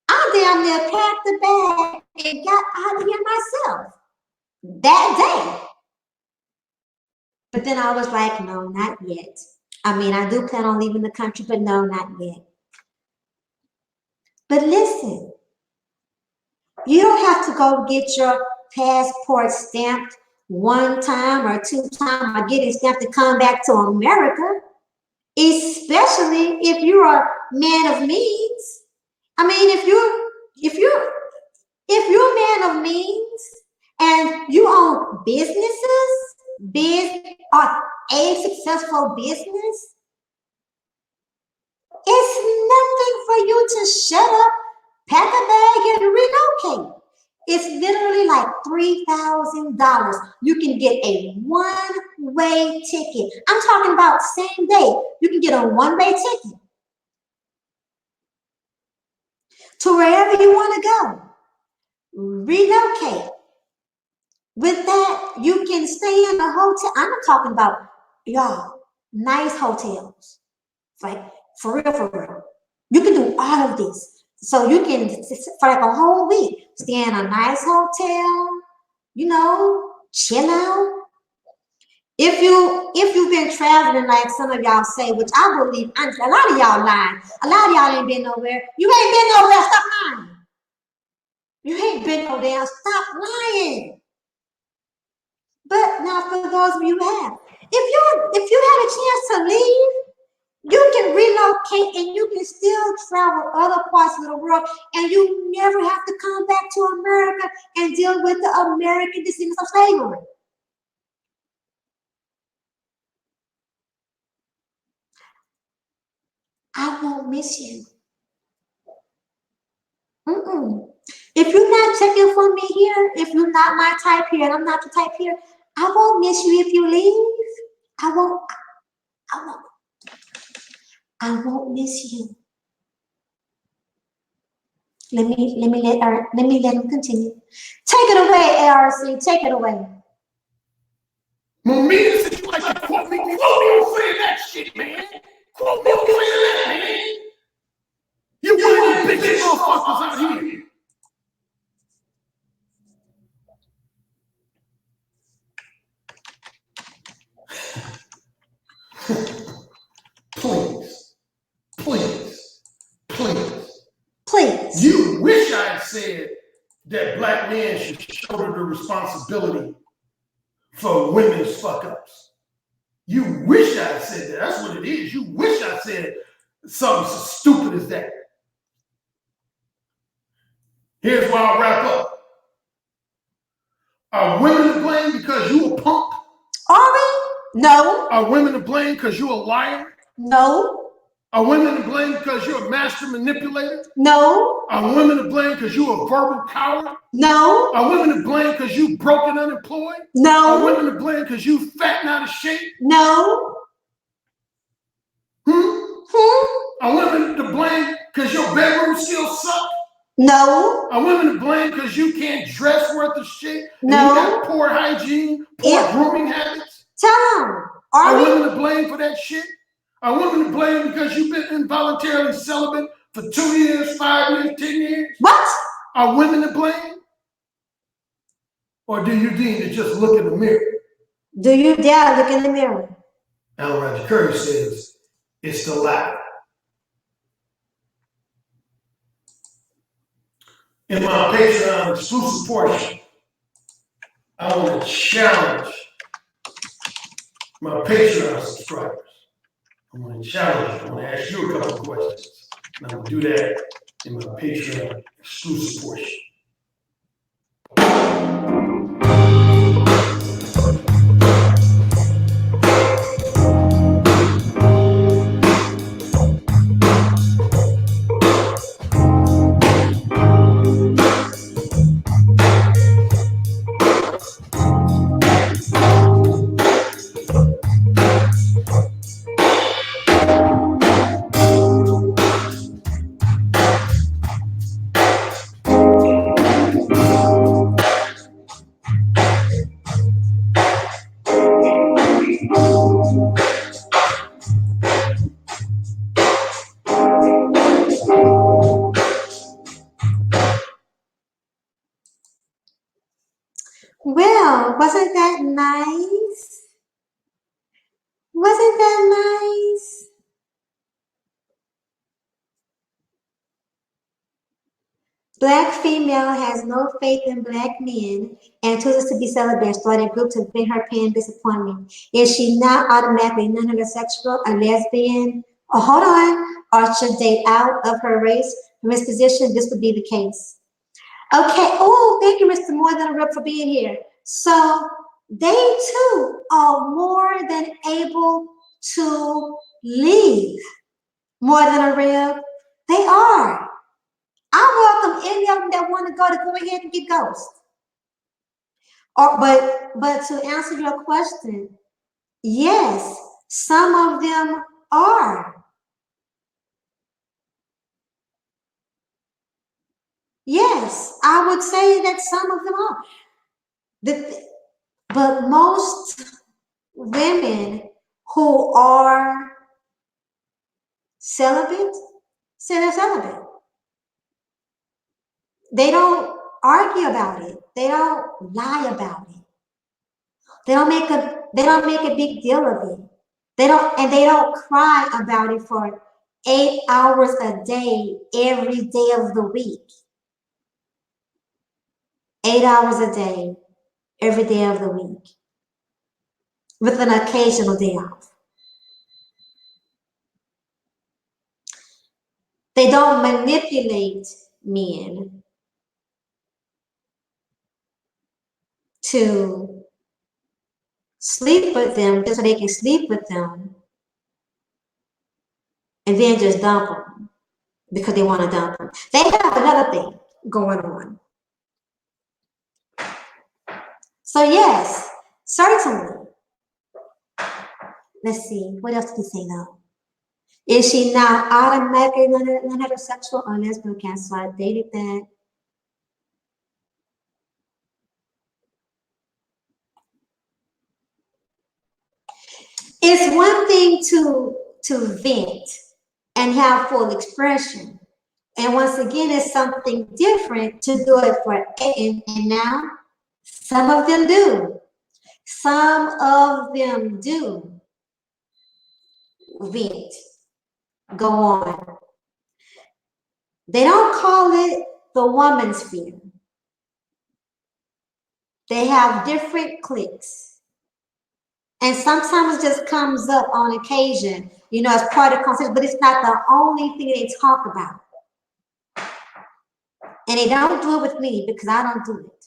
I damn near packed the bag and got out of here myself that day. But then I was like, no, not yet. I mean, I do plan on leaving the country, but no, not yet. But listen, you don't have to go get your passport stamped 1 time or 2 times or get it stamped to come back to America, especially if you're a man of means. I mean, if you're a man of means and you own businesses, or a successful business, it's nothing for you to shut up, pack a bag, and relocate. It's literally like $3,000. You can get a one-way ticket. I'm talking about same day. You can get a one-way ticket to wherever you want to go. Relocate. With that, you can stay in a hotel. I'm not talking about, y'all, nice hotels. Like, for real. You can do all of this. So you can, for like a whole week, stay in a nice hotel, you know, chill out. If you've been traveling like some of y'all say, which I believe, a lot of y'all lying. A lot of y'all ain't been nowhere. You ain't been nowhere, stop lying. You ain't been nowhere, stop lying. But now for those of you who have, if you had a chance to leave, you can relocate and you can still travel other parts of the world and you never have to come back to America and deal with the American descendants of slavery. I won't miss you. If you're not checking for me here, if you're not my type here and I'm not your type here, I won't miss you if you leave. I won't miss you. Let him continue. Take it away, ARC. Take it away. Mamita, you like to quote me on saying that shit, man. Quote me on saying that, man. You one of these bitch motherfuckers out here. Please. You wish I had said that black men should shoulder the responsibility for women's fuck ups. You wish I had said that. That's what it is. You wish I said something so stupid as that. Here's where I'll wrap up. Are women to blame because you a punk? Are we? No. Are women to blame because you a liar? No. Are women to blame because you're a master manipulator? No. Are women to blame because you're a verbal coward? No. Are women to blame because you broke and unemployed? No. Are women to blame because you fat and out of shape? No. Are women to blame because your bedroom skills suck? No. Are women to blame because you can't dress worth a shit? And No. you got poor hygiene, poor grooming habits? Tell them. Are women to blame for that shit? Are women to blame because you've been involuntarily celibate for 2 years, 5 years, 10 years? What? Are women to blame? Or do you deem to just look in the mirror? Do you dare look in the mirror? Roger Currie says it's the latter. In my Patreon exclusive portion, I want to challenge my Patreon subscribers. I want to challenge you. I want to ask you a couple of questions. And I'm going to do that in my Patreon exclusive portion. Well, wasn't that nice? Wasn't that nice? Black female has no faith in black men and chooses to be celibate, starting a group to prevent her pain and disappointment. Is she not automatically non-heterosexual, a lesbian? Oh, hold on. Or should date out of her race? From his position, this would be the case. Okay. Oh, thank you, Mr. More Than a Rip, for being here. So they too are more than able to leave More Than a Rib. They are. I welcome any of them that want to go ahead and get ghost. But to answer your question, yes, some of them are. Yes, I would say that some of them are. But most women who are celibate say they're celibate. They don't argue about it. They don't lie about it. They don't make a big deal of it. They don't cry about it for 8 hours a day, every day of the week. 8 hours a day, every day of the week, with an occasional day off. They don't manipulate men to sleep with them just so they can sleep with them and then just dump them because they want to dump them. They have another thing going on. So yes, certainly. Let's see, what else did he say though? Is she now automatically non-heterosexual or lesbian? Okay, so I dated that. It's one thing to vent and have full expression. And once again, it's something different to do it for and now some of them do. Some of them do vent, go on. They don't call it the Womansphere. They have different cliques. And sometimes it just comes up on occasion, you know, as part of the conversation, but it's not the only thing they talk about. And they don't do it with me because I don't do it.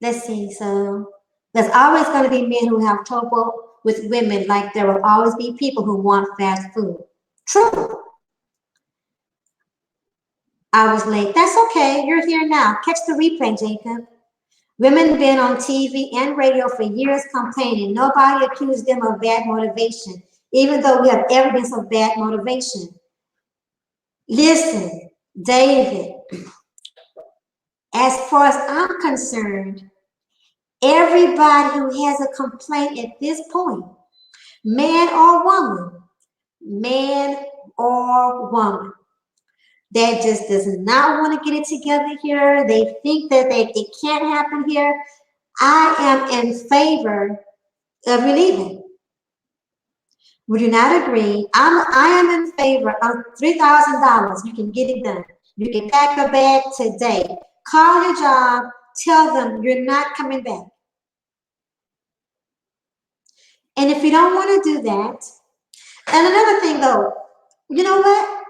Let's see, so there's always going to be men who have trouble with women like there will always be people who want fast food. True. I was late. That's okay. You're here now. Catch the replay, Jacob. Women been on TV and radio for years complaining. Nobody accused them of bad motivation, even though we have evidence of bad motivation. Listen, David, as far as I'm concerned, everybody who has a complaint at this point, man or woman, that just does not want to get it together here. They think that it can't happen here. I am in favor of relieving. Would you not agree? I am in favor of $3,000. You can get it done. You can pack a bag today. Call your job. Tell them you're not coming back. And if you don't want to do that, and another thing though, you know what?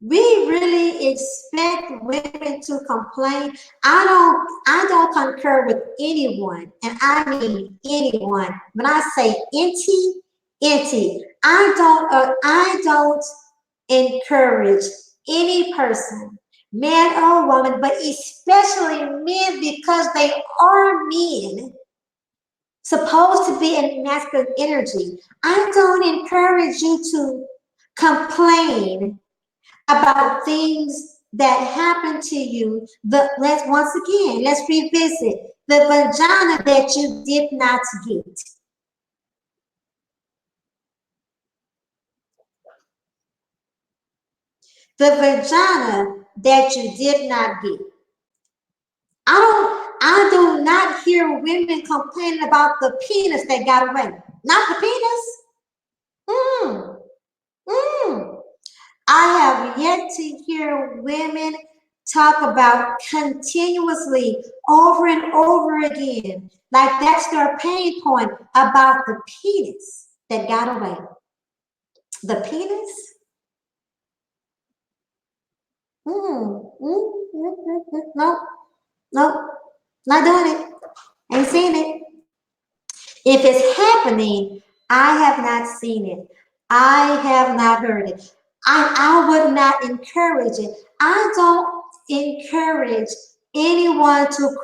We really expect women to complain. I don't concur with anyone, and I mean anyone. When I say inti, I don't encourage any person, man or woman, but especially men, because they are men, supposed to be in masculine energy. I don't encourage you to complain about things that happen to you. Let's revisit the vagina that you did not get. The vagina that you did not get. I do not hear women complaining about the penis that got away. Not the penis. I have yet to hear women talk about continuously over and over again, like that's their pain point, about the penis that got away. The penis? Nope, not doing it. Ain't seen it. If it's happening, I have not seen it. I have not heard it. I would not encourage it. I don't encourage anyone to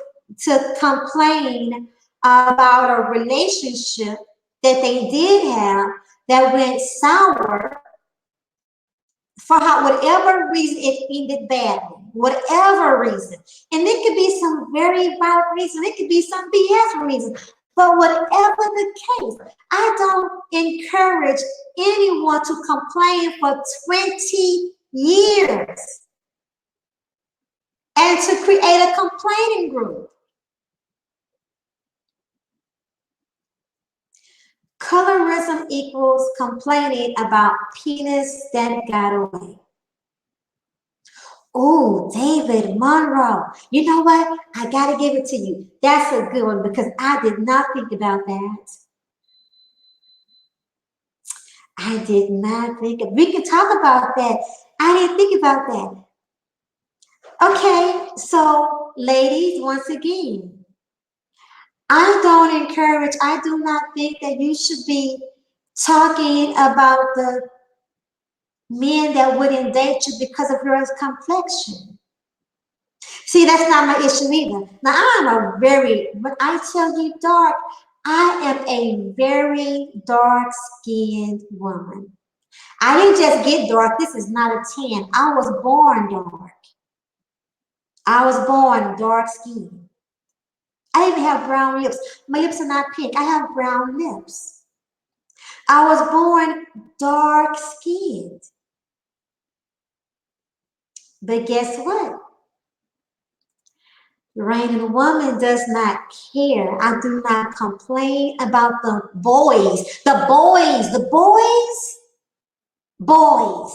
complain about a relationship that they did have that went sour for whatever reason it ended badly, whatever reason. And it could be some very valid reason. It could be some BS reason. But whatever the case, I don't encourage anyone to complain for 20 years and to create a complaining group. Colorism equals complaining about penis that got away. Oh, David Monroe. You know what? I got to give it to you. That's a good one because I did not think about that. I did not think. We can talk about that. I didn't think about that. Okay, so ladies, once again, I do not think that you should be talking about the men that wouldn't date you because of your complexion. See, that's not my issue either. Now, when I tell you dark, I am a very dark-skinned woman. I didn't just get dark. This is not a tan. I was born dark. I was born dark-skinned. I even have brown lips. My lips are not pink. I have brown lips. I was born dark-skinned. But guess what? Reigning woman does not care. I do not complain about the boys. Boys.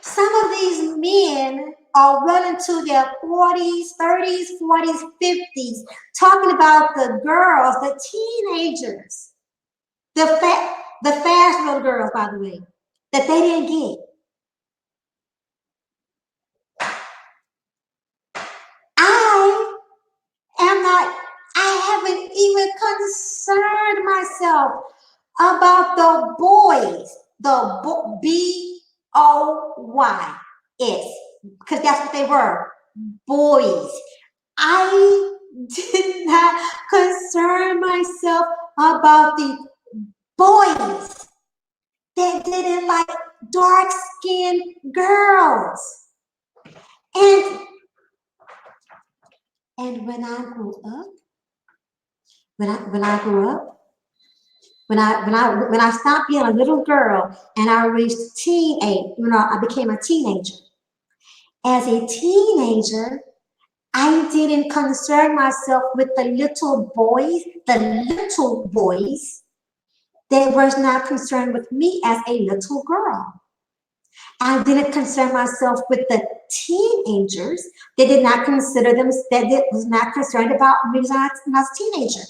Some of these men are running to their 40s, 30s, 40s, 50s, talking about the girls, the teenagers, the fast little girls, by the way, that they didn't get. I didn't even concern myself about the boys, the B-O-Y-S, because that's what they were, boys. I did not concern myself about the boys that didn't like dark-skinned girls. And when I grew up, when I stopped being a little girl and I reached teenage, I became a teenager. As a teenager, I didn't concern myself with the little boys that was not concerned with me as a little girl. I didn't concern myself with the teenagers that did not consider them, that was not concerned about me when I was a teenager.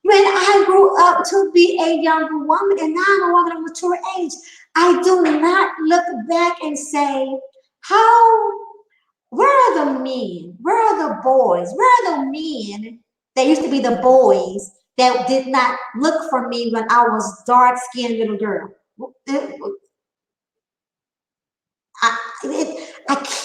When I grew up to be a younger woman and now I'm a woman of mature age, I do not look back and say, where are the men? Where are the boys? Where are the men that used to be the boys that did not look for me when I was dark-skinned little girl? I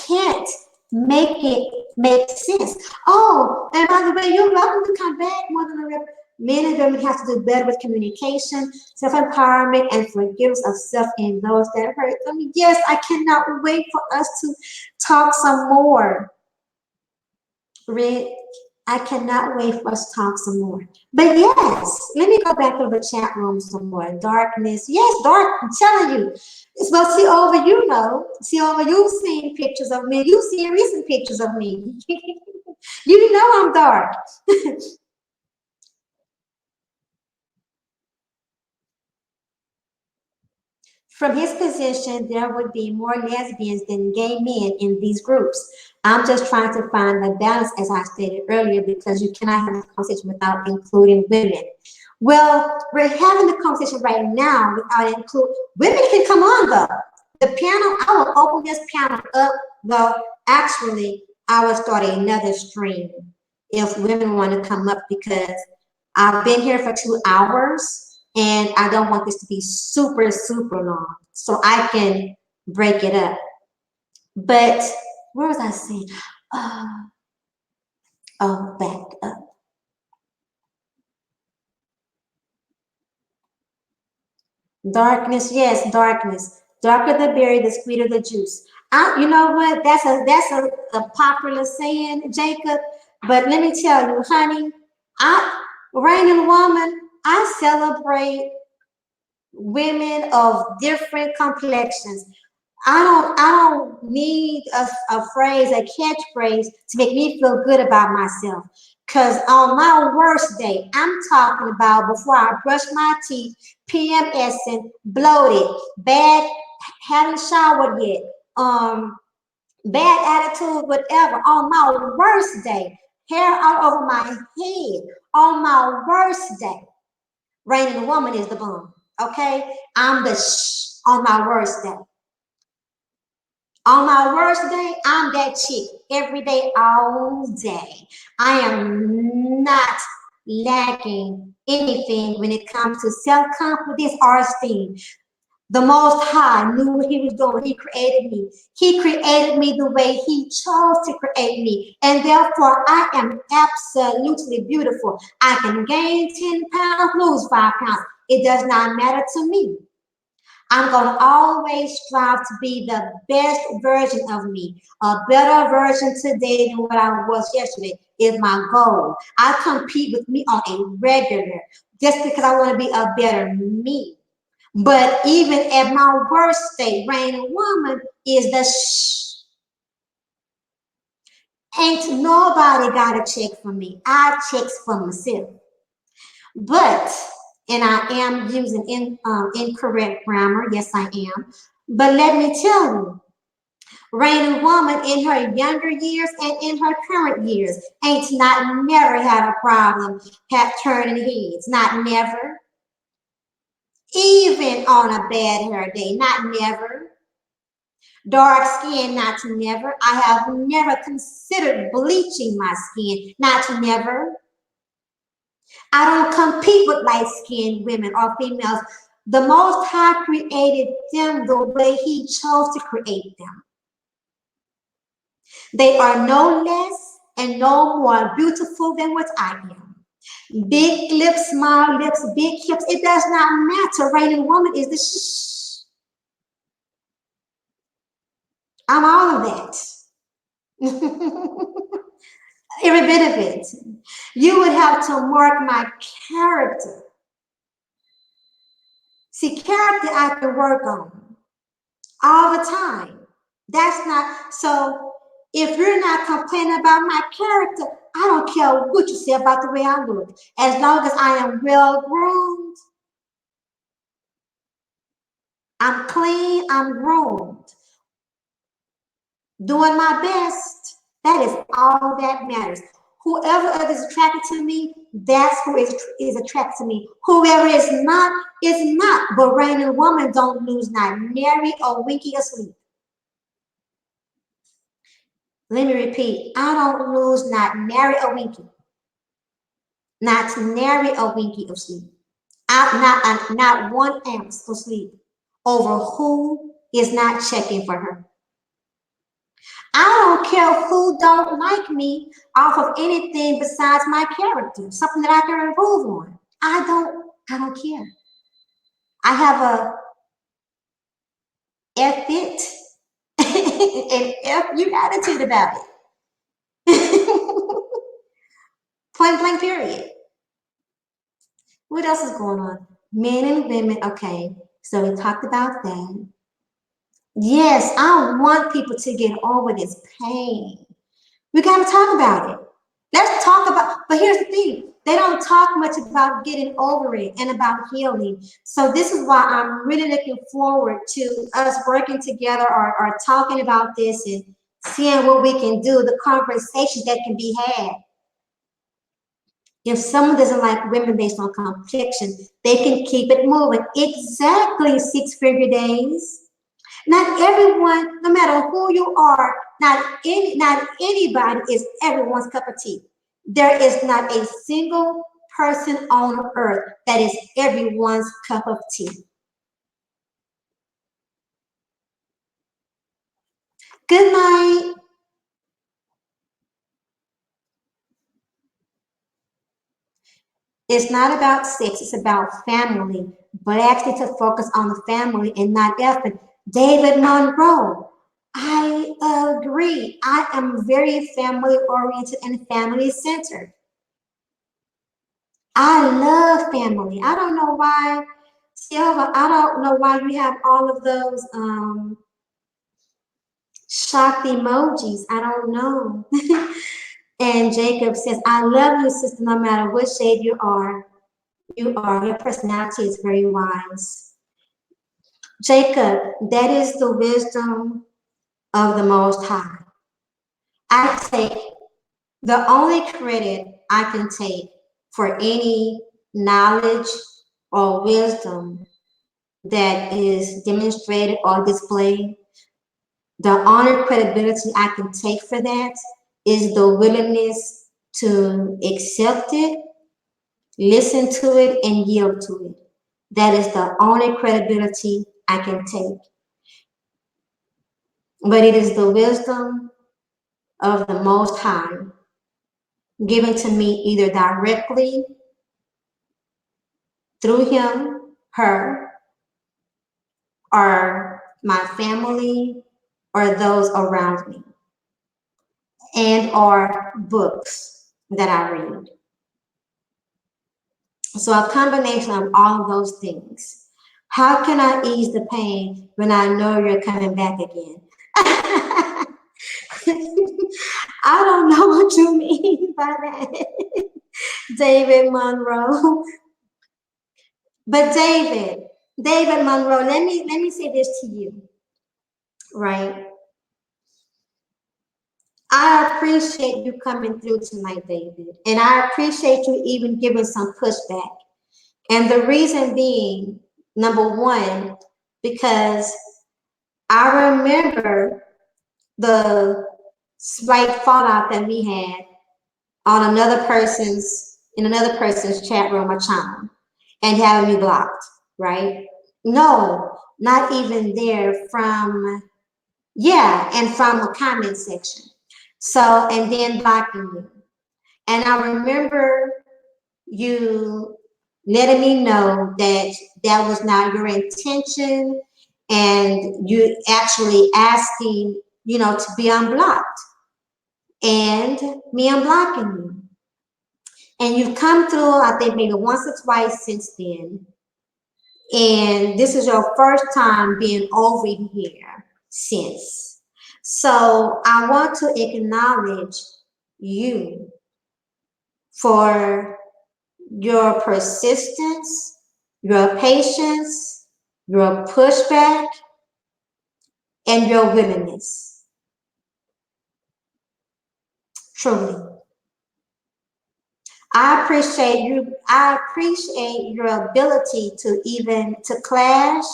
can't make it make sense. Oh, and by the way, you're welcome to come back, Mother Loretta. Men and women have to do better with communication, self-empowerment, and forgiveness of self and those that hurt them. Yes, I cannot wait for us to talk some more. Rick, I cannot wait for us to talk some more. But yes, let me go back to the chat room some more. Darkness. Yes, dark. I'm telling you. It's about to see over you, though. See over you seeing pictures of me. You seeing recent pictures of me. You know I'm dark. From his position, there would be more lesbians than gay men in these groups. I'm just trying to find the balance, as I stated earlier, because you cannot have a conversation without including women. Well, we're having the conversation right now without including women. Can come on though. The panel, I will open this panel up. Well, actually, I will start another stream if women want to come up because I've been here for 2 hours. And I don't want this to be super, super long. So I can break it up. But where was I saying? Back up. Darkness, yes, darkness. Darker the berry, the sweeter the juice. You know what? That's a popular saying, Jacob. But let me tell you, honey, Reigning Woman, I celebrate women of different complexions. I don't need a phrase, a catchphrase to make me feel good about myself. Cause on my worst day, I'm talking about before I brush my teeth, PMSing, bloated, bad, haven't showered yet, bad attitude, whatever. On my worst day, hair all over my head. On my worst day, Reigning Woman is the bomb. Okay, I'm the on my worst day. On my worst day, I'm that chick every day, all day. I am not lacking anything when it comes to self-confidence or esteem. The Most High knew what he was doing. He created me. He created me the way he chose to create me. And therefore, I am absolutely beautiful. I can gain 10 pounds, lose 5 pounds. It does not matter to me. I'm going to always strive to be the best version of me. A better version today than what I was yesterday is my goal. I compete with me on a regular just because I want to be a better me. But even at my worst state, Reigning Woman is the Ain't nobody got a check for me. I checks for myself. But, and I am using incorrect grammar. Yes, I am. But let me tell you, Reigning Woman in her younger years and in her current years ain't not never had a problem turning heads. Not never. Even on a bad hair day. Not never. Dark skin, not never. I have never considered bleaching my skin. Not never. I don't compete with light-skinned women or females. The Most High created them the way He chose to create them. They are no less and no more beautiful than what I am. Big lips, small lips, big hips, it does not matter. Reigning woman is the shh. I'm all of that. Every bit of it. You would have to mark my character. See, character I can work on all the time. That's not, so if you're not complaining about my character, I don't care what you say about the way I look. As long as I am well groomed, I'm clean, I'm groomed, doing my best, that is all that matters. Whoever is attracted to me, that's who is attracted to me. Whoever is not, is not. But reigning woman don't lose not nary or winky of sleep. Let me repeat, I don't lose not nary or winky. Not nary or winky of sleep. Not 1 ounce of sleep over who is not checking for her. I don't care who don't like me off of anything besides my character, something that I can improve on. I don't care. I have a F it and F you attitude about it. Point blank period. What else is going on? Men and women, okay. So we talked about that. Yes, I want people to get over this pain. We got to talk about it. Let's talk about, but here's the thing. They don't talk much about getting over it and about healing. So this is why I'm really looking forward to us working together or talking about this and seeing what we can do, the conversations that can be had. If someone doesn't like women based on complexion, they can keep it moving. Exactly, 6-figure days. Not everyone, no matter who you are, not anybody is everyone's cup of tea. There is not a single person on earth that is everyone's cup of tea. Good night. It's not about sex, it's about family. But actually to focus on the family and not effort. David Monroe. I agree. I am very family oriented and family centered. I love family. I don't know why, Silva, I don't know why you have all of those shocked emojis. I don't know. And Jacob says, I love you, sister, no matter what shade you are. Your personality is very wise. Jacob, that is the wisdom of the Most High. I take the only credit I can take for any knowledge or wisdom that is demonstrated or displayed. The honor credibility I can take for that is the willingness to accept it, listen to it, and yield to it. That is the only credibility I can take. But it is the wisdom of the Most High given to me either directly through him, her, or my family, or those around me, and or books that I read. So a combination of all of those things. How can I ease the pain when I know you're coming back again? I don't know what you mean by that, David Monroe. But David Monroe, let me say this to you, right? I appreciate you coming through tonight, David, and I appreciate you even giving some pushback. And the reason being, number one, because I remember the slight fallout that we had on another person's in another person's chat room or channel and having me blocked, right? No, not even there from, yeah, and from a comment section. So, and then blocking you. And I remember you letting me know that that was not your intention and you actually asking, to be unblocked and me unblocking you. And you've come through, I think maybe once or twice since then. And this is your first time being over here since. So I want to acknowledge you for your persistence, your patience, your pushback, and your willingness. Truly. I appreciate you. I appreciate your ability to clash,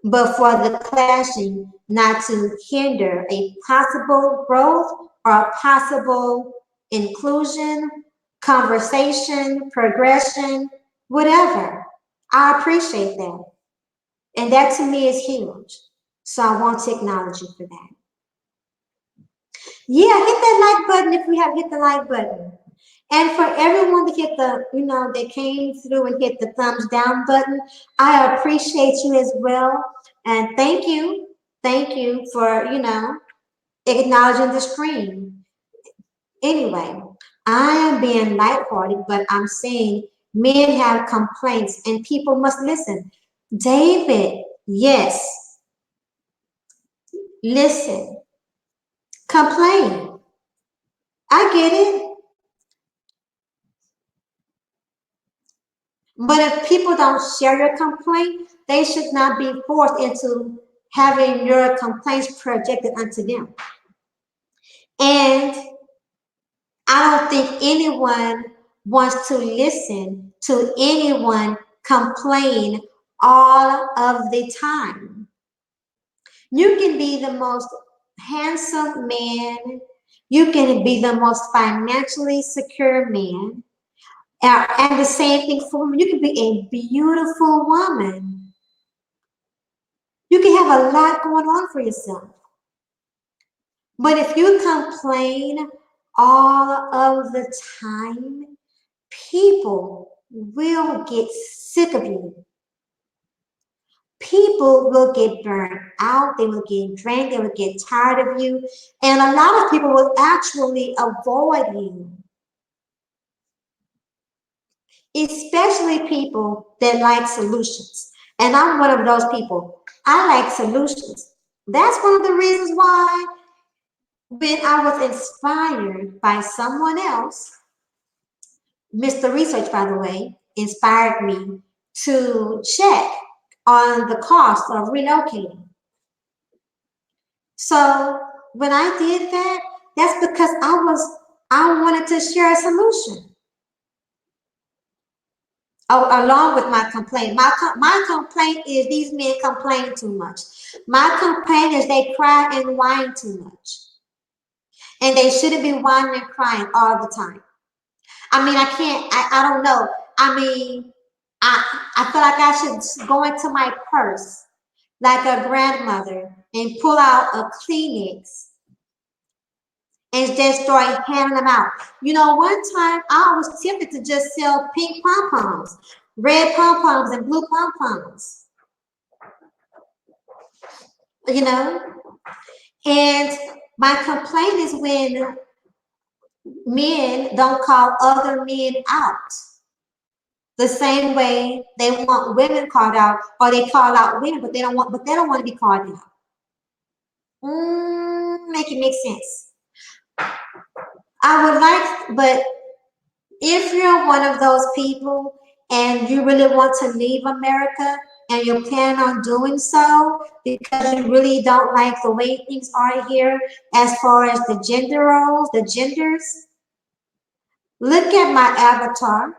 but for the clashing not to hinder a possible growth or a possible inclusion, conversation, progression, whatever. I appreciate that. And that to me is huge. So I want to acknowledge you for that. Yeah, hit that like button if you have hit the like button. And for everyone to hit the, that came through and hit the thumbs down button, I appreciate you as well. And thank you. Thank you for, acknowledging the screen. Anyway, I am being lighthearted, but I'm saying men have complaints and people must listen. David, yes, listen, complain. I get it. But if people don't share your complaint, they should not be forced into having your complaints projected onto them. And I don't think anyone wants to listen to anyone complain all of the time. You can be the most handsome man, you can be the most financially secure man, and the same thing for women. You can be a beautiful woman. You can have a lot going on for yourself. But if you complain all of the time, people will get sick of you. People will get burned out. They will get drained. They will get tired of you. And a lot of people will actually avoid you. Especially people that like solutions. And I'm one of those people. I like solutions. That's one of the reasons why when I was inspired by someone else, Mr. Research, by the way, inspired me to check on the cost of relocating. So when I did that, that's because I wanted to share a solution. Oh, along with my complaint. My complaint is these men complain too much. My complaint is they cry and whine too much. And they shouldn't be whining and crying all the time. I mean, I don't know. I mean, I feel like I should go into my purse like a grandmother and pull out a Kleenex and just start handing them out. One time I was tempted to just sell pink pom-poms, red pom-poms, and blue pom-poms. And my complaint is when men don't call other men out the same way they want women called out, or they call out women, but they don't want to be called out. Make it make sense. But if you're one of those people and you really want to leave America and you're planning on doing so because you really don't like the way things are here as far as the gender roles, the genders, look at my avatar.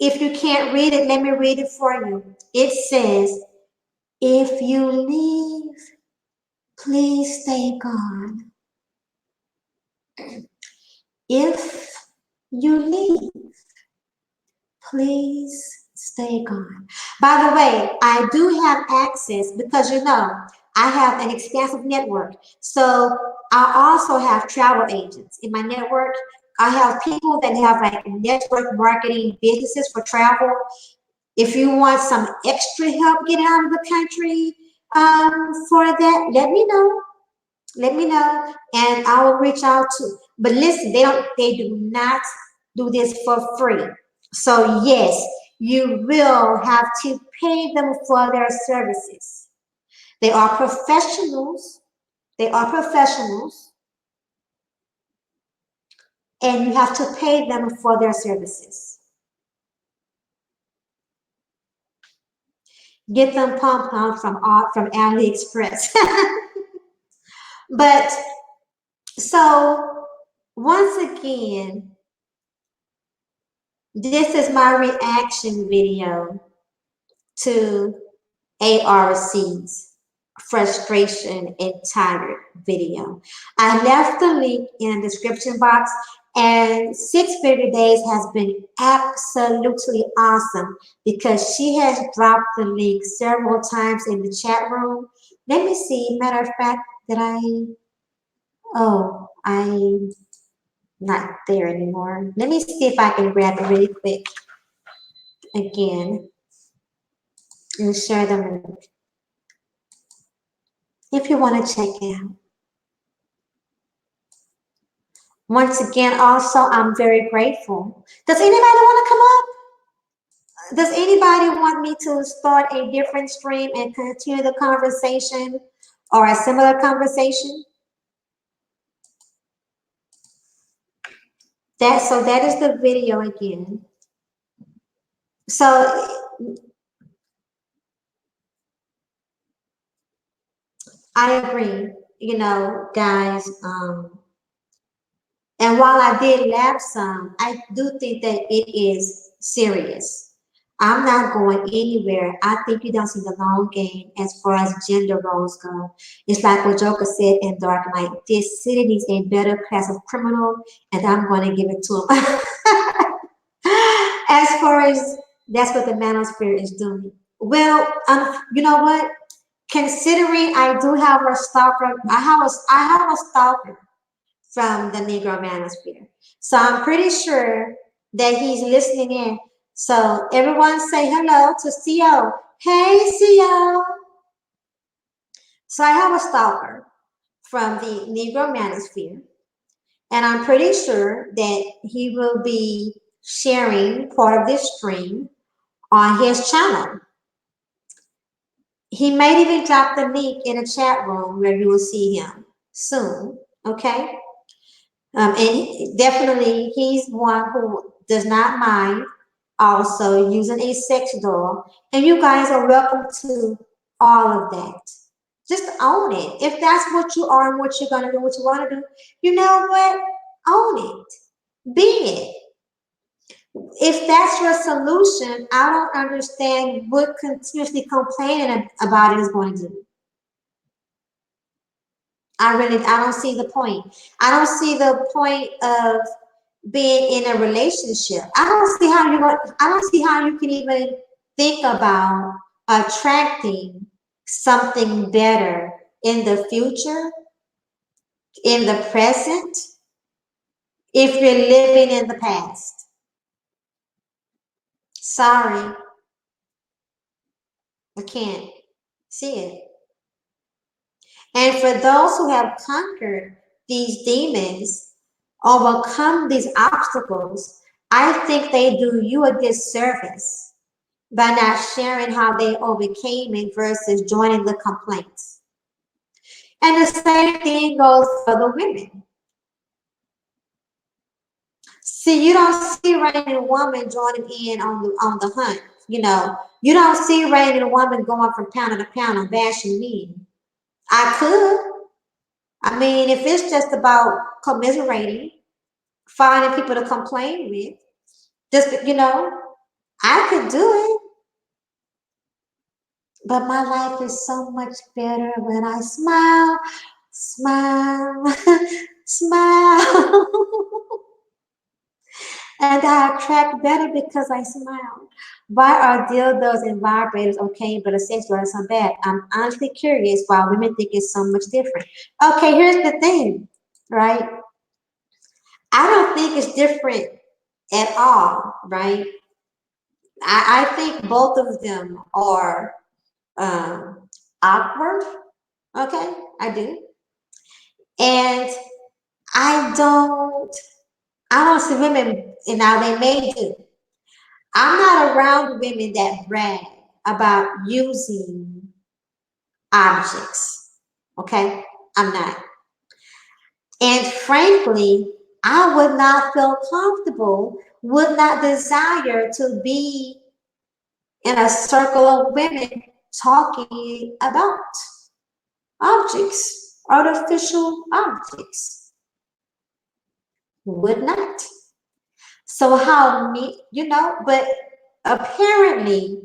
If you can't read it, let me read it for you. It says, if you leave, please stay gone. If you leave, please stay gone. By the way, I do have access because I have an expansive network. So I also have travel agents in my network. I have people that have like network marketing businesses for travel. If you want some extra help getting out of the country for that, let me know. Let me know, and I will reach out to. But listen, they do not do this for free. So yes, you will have to pay them for their services. They are professionals. They are professionals, and you have to pay them for their services. Get them pom pom from AliExpress. But so once again, this is my reaction video to ARC's frustration and tired video. I left the link in the description box, and 650 Days has been absolutely awesome because she has dropped the link several times in the chat room. Let me see. Matter of fact, I'm not there anymore. Let me see if I can grab it really quick again and share the link if you want to check it out. Once again, also, I'm very grateful. Does anybody want to come up? Does anybody want me to start a different stream and continue the conversation or a similar conversation? So that is the video again. So I agree, guys. And while I did laugh some, I do think that it is serious. I'm not going anywhere. I think you don't see the long game as far as gender roles go. It's like what Joker said in Dark Knight. This city needs a better class of criminal, and I'm going to give it to him. As far as that's what the Manosphere is doing. Well, you know what? Considering I do have a stalker, I have a stalker from the Negro Manosphere. So I'm pretty sure that he's listening in. So everyone say hello to CO. Hey, CO. So I have a stalker from the Negro Manosphere, and I'm pretty sure that he will be sharing part of this stream on his channel. He might even drop the link in a chat room where you will see him soon. Okay? And definitely, he's one who does not mind also using a sex doll. And you guys are welcome to all of that. Just own it. If that's what you are and what you're going to do, what you want to do, you know what? Own it. Be it. If that's your solution, I don't understand what continuously complaining about it is going to do. I don't see the point. I don't see the point of being in a relationship. I don't see how you can even think about attracting something better in the future, in the present, if you're living in the past. Sorry, I can't see it. And for those who have conquered these demons, overcome these obstacles, I think they do you a disservice by not sharing how they overcame it versus joining the complaints. And the same thing goes for the women. See, you don't see Rain Woman joining in on the hunt. You don't see Rain Woman going from pound to pound and bashing me. I could. I mean, if it's just about commiserating, finding people to complain with, I could do it. But my life is so much better when I smile, smile, smile. And I attract better because I smile. Why are dildos and vibrators okay, but a sex toy is so bad? I'm honestly curious why women think it's so much different. Okay, here's the thing, right? I don't think it's different at all, right? I think both of them are awkward. Okay, I do. And I don't, I don't see women, and now they may do. I'm not around women that brag about using objects. Okay, I'm not. And frankly, I would not feel comfortable, would not desire to be in a circle of women talking about objects, artificial objects. Would not. So how me, but apparently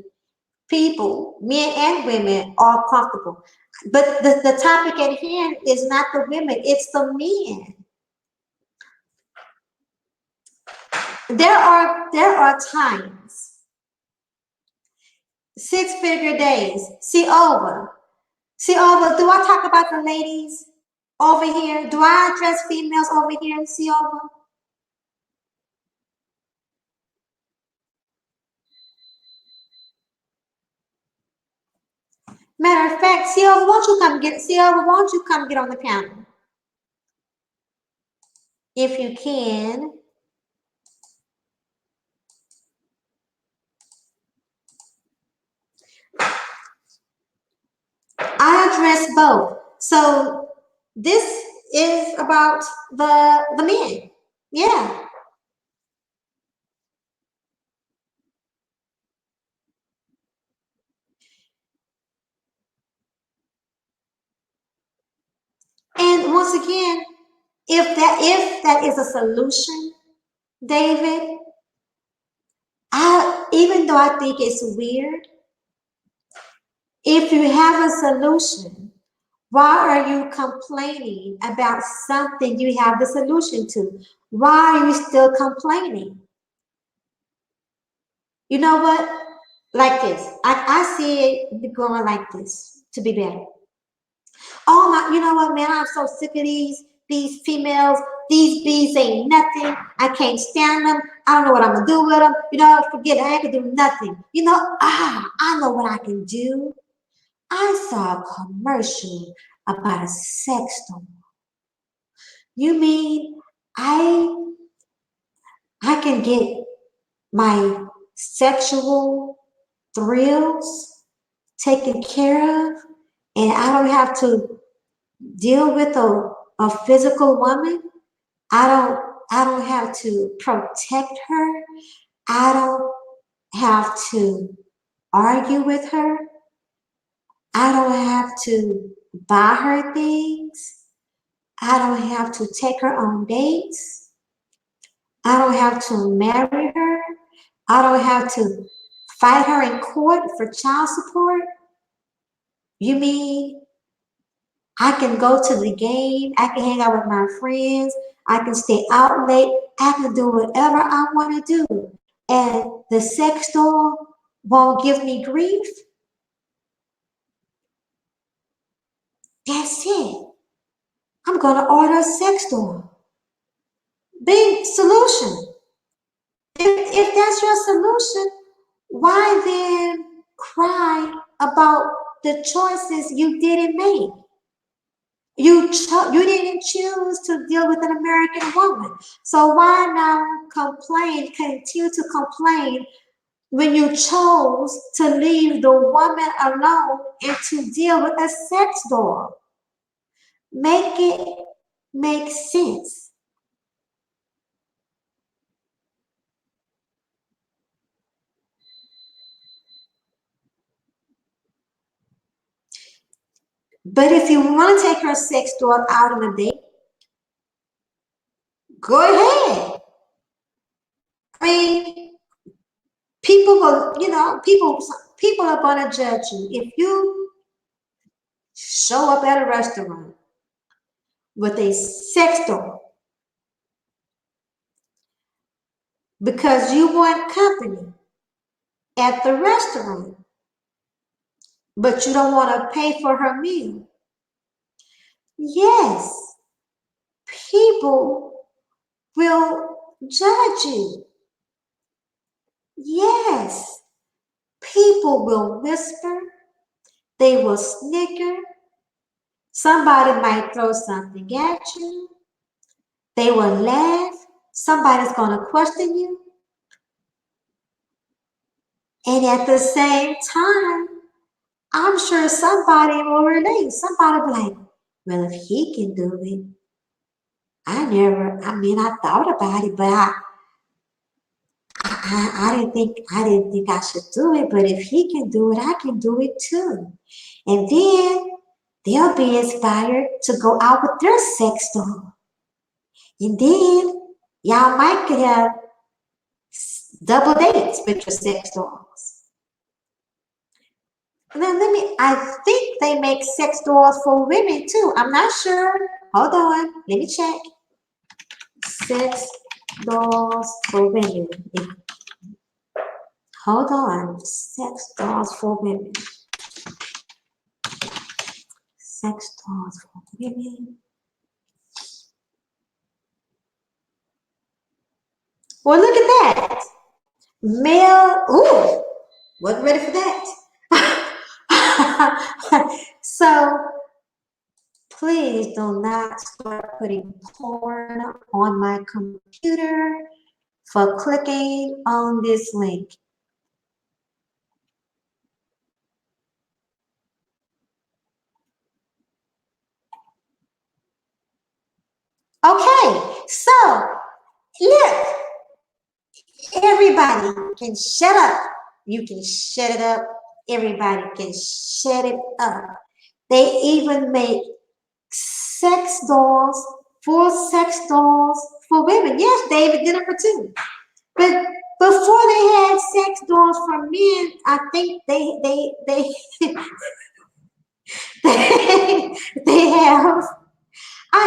people, men and women, are comfortable. But the topic at hand is not the women, it's the men. There are times, six-figure days. See over. Do I talk about the ladies over here? Do I address females over here? See over. Matter of fact, see over, won't you come get see over, won't you come get on the panel? If you can. I address both. So this is about the men. Yeah. And once again, if that is a solution, David, even though I think it's weird, if you have a solution, why are you complaining about something you have the solution to? Why are you still complaining? You know what? Like this. I see it going like this to be better. Oh my, you know what, man? I'm so sick of these females. These bees ain't nothing. I can't stand them. I don't know what I'm gonna do with them. Forget it. I ain't gonna do nothing. I know what I can do. I saw a commercial about a sex doll. You mean I I can get my sexual thrills taken care of, and I don't have to deal with a physical woman. I don't have to protect her. I don't have to argue with her. I don't have to buy her things. I don't have to take her on dates. I don't have to marry her. I don't have to fight her in court for child support. You mean I can go to the game, I can hang out with my friends, I can stay out late, I can do whatever I want to do. And the sex doll won't give me grief? That's it. I'm going to order a sex doll. Big solution. If that's your solution, why then cry about the choices you didn't make? You didn't choose to deal with an American woman. So why now continue to complain when you chose to leave the woman alone and to deal with a sex doll? Make it make sense. But if you want to take her sex doll out on a date, go ahead. I mean, people will, people are gonna judge you if you show up at a restaurant with a sex doll. because you want company at the restaurant, but you don't want to pay for her meal. Yes, people will judge you. Yes, people will whisper, they will snicker. Somebody might throw something at you. They will laugh. Somebody's going to question you. And at the same time, I'm sure somebody will relate. Somebody will be like, well, if he can do it, I thought about it, but I didn't think I should do it. But if he can do it, I can do it too. And then they'll be inspired to go out with their sex doll. And then y'all might could have double dates with your sex dolls. Now I think they make sex dolls for women too. I'm not sure. Hold on, let me check. Sex dolls for women. Hold on, sex dolls for women. Sex dolls for women. Well, look at that. Male, ooh, wasn't ready for that. So please do not start putting porn on my computer for clicking on this link. Okay, so look, everybody can shut up. You can shut it up. Everybody can shut it up. They even make sex dolls, full sex dolls for women. Yes, David did it for two. But before they had sex dolls for men, I think they they have. I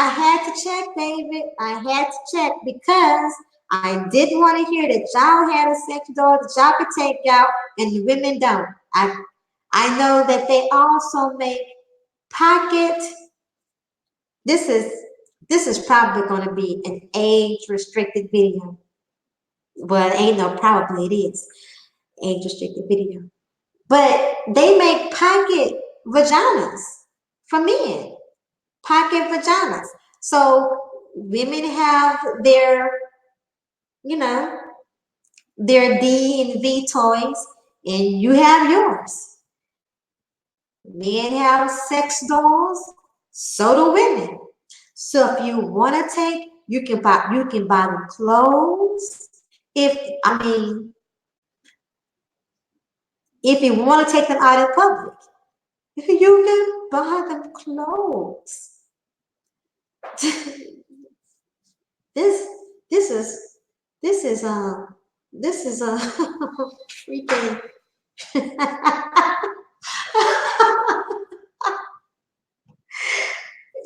had to check, David. I had to check because I didn't want to hear that y'all had a sex doll that y'all could take out and the women don't. I know that they also make pocket. This is probably going to be an age restricted video. Well, ain't no probably, it is age restricted video. But they make pocket vaginas for men. Pocket vaginas. So women have their, their D and V toys, and you have yours. Men have sex dolls, so do women. So if you want to take, you can buy them clothes. If you want to take them out in public, you can buy them clothes. This is a freaking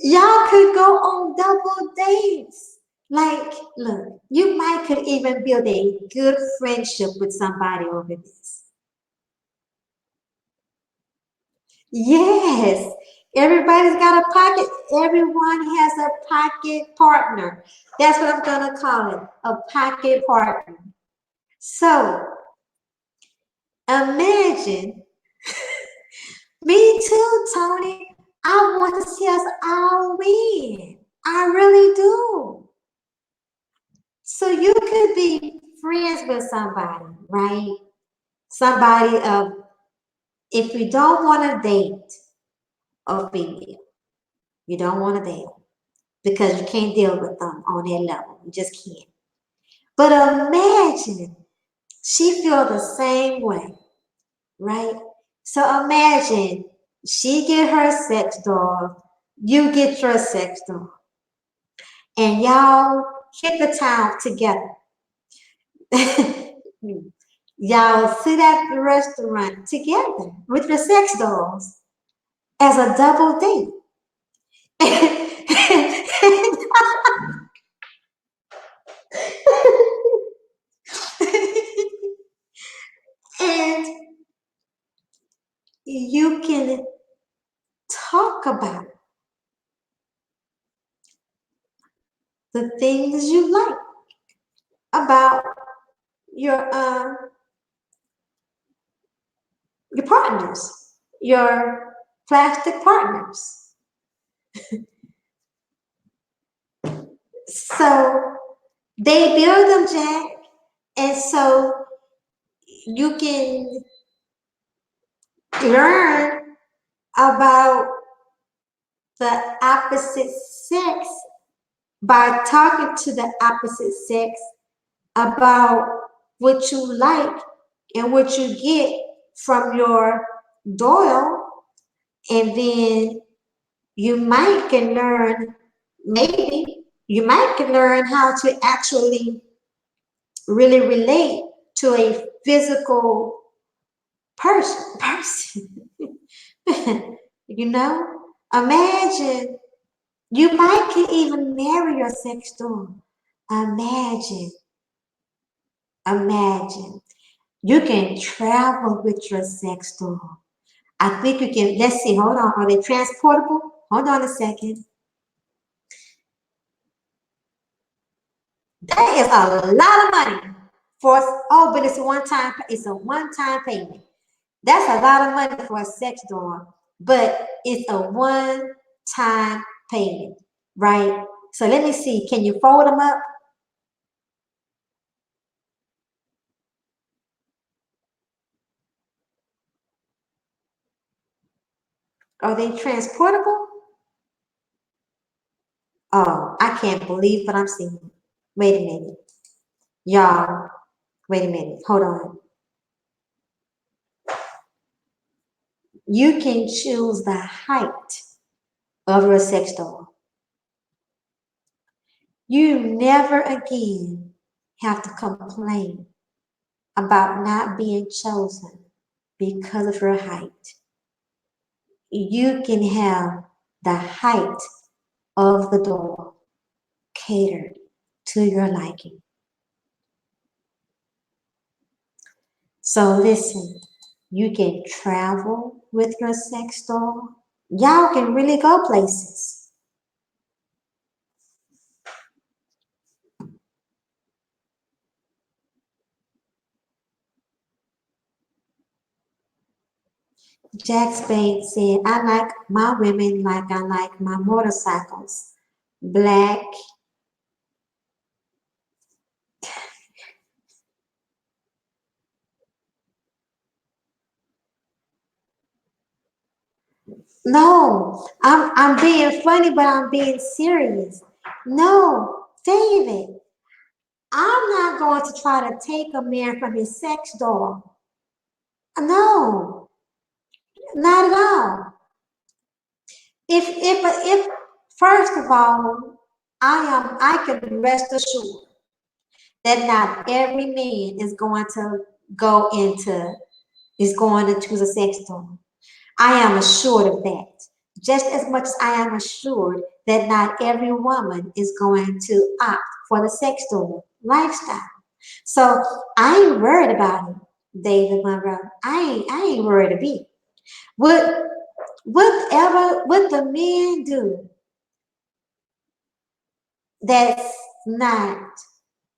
y'all could go on double dates. Like, look, you might could even build a good friendship with somebody over this. Yes, everybody's got a pocket. Everyone has a pocket partner. That's what I'm gonna call it, a pocket partner. So imagine, me too, Tony. I want to see us all win. I really do. So you could be friends with somebody, right? Somebody if you don't want to date a female, you don't want to date because you can't deal with them on that level. You just can't. But imagine she feel the same way, right? So imagine she get her sex doll, you get your sex doll, and y'all hit the town together. Y'all sit at the restaurant together with your sex dolls as a double date. the things you like about your partners, your plastic partners. So they build them, Jack, and so you can learn about the opposite sex by talking to the opposite sex about what you like and what you get from your doyle, and then you might can learn, maybe you might can learn how to actually really relate to a physical person. You know, imagine you might can even marry your sex doll. Imagine, imagine you can travel with your sex doll. I think you can. Let's see. Hold on. Are they transportable? Hold on a second. That is a lot of money for. Oh, but it's a one-time. It's a one-time payment. That's a lot of money for a sex doll, but it's a one-time payment, right? So let me see. Can you fold them up? Are they transportable? Oh, I can't believe what I'm seeing. Wait a minute. Y'all, wait a minute. Hold on. You can choose the height of your sex doll. You never again have to complain about not being chosen because of your height. You can have the height of the doll catered to your liking. So listen, you can travel with your sex doll. Y'all can really go places. Jack Spade said, I like my women like I like my motorcycles. Black. No, I'm being funny, but I'm being serious. No, David, I'm not going to try to take a man from his sex doll. No, not at all. If first of all, I can rest assured that not every man is going to go into is going to choose a sex doll. I am assured of that. Just as much as I am assured that not every woman is going to opt for the sex doll lifestyle. So I ain't worried about it, David Monroe. I ain't worried a bit. What what the men do that's not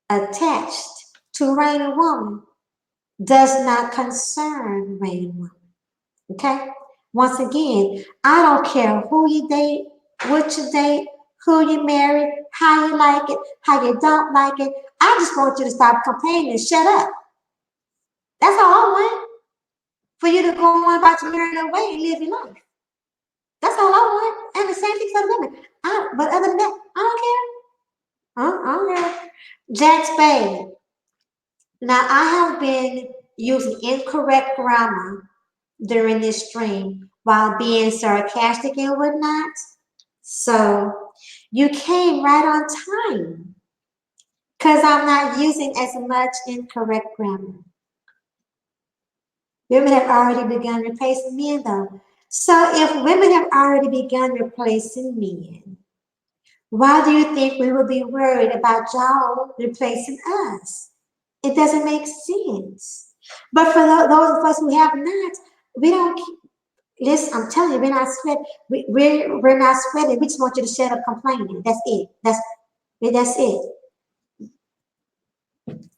attached to Rain and Woman does not concern Rain and Woman. Okay? Once again, I don't care who you date, what you date, who you marry, how you like it, how you don't like it. I just want you to stop complaining and shut up. That's all I want. For you to go on about your merry way and live your life. That's all I want. And the same thing for the women. But other than that, I don't care. I don't care. Jack Spade. Now, I have been using incorrect grammar during this stream while being sarcastic and whatnot. So you came right on time because I'm not using as much incorrect grammar. Women have already begun replacing men though. So if women have already begun replacing men, why do you think we would be worried about y'all replacing us? It doesn't make sense. But for those of us who have not, we don't. Listen, I'm telling you, we're not sweating. We're not sweating. We just want you to shut up complaining. That's it. But that's it.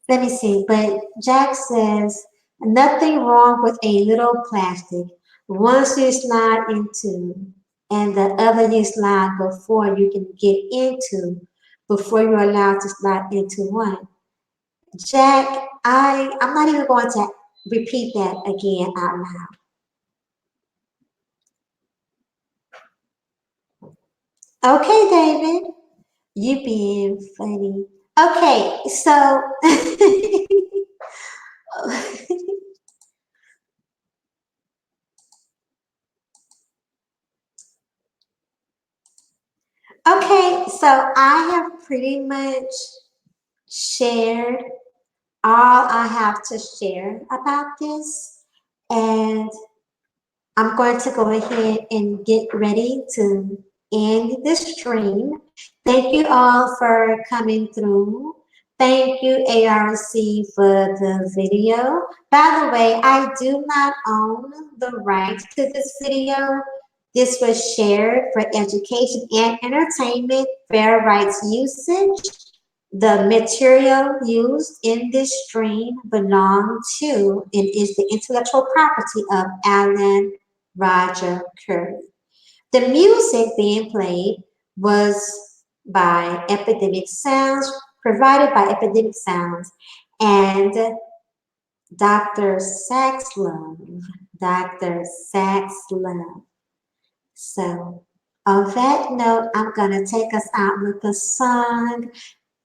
Let me see. But Jack says nothing wrong with a little plastic. Once you slide into, and the other you slide before you can get into, before you're allowed to slide into one. Jack, I'm not even going to repeat that again out loud. Okay, David, you being funny. Okay, so okay, so I have pretty much shared all I have to share about this, and I'm going to go ahead and get ready to end the stream. Thank you all for coming through. Thank you, ARC, for the video. By the way, I do not own the rights to this video. This was shared for education and entertainment, fair rights usage. The material used in this stream belong to and is the intellectual property of Alan Roger Currie. The music being played was by Epidemic Sounds, provided by Epidemic Sounds, and Dr. Saxlove. Dr. Saxlove. So, on that note, I'm going to take us out with a song,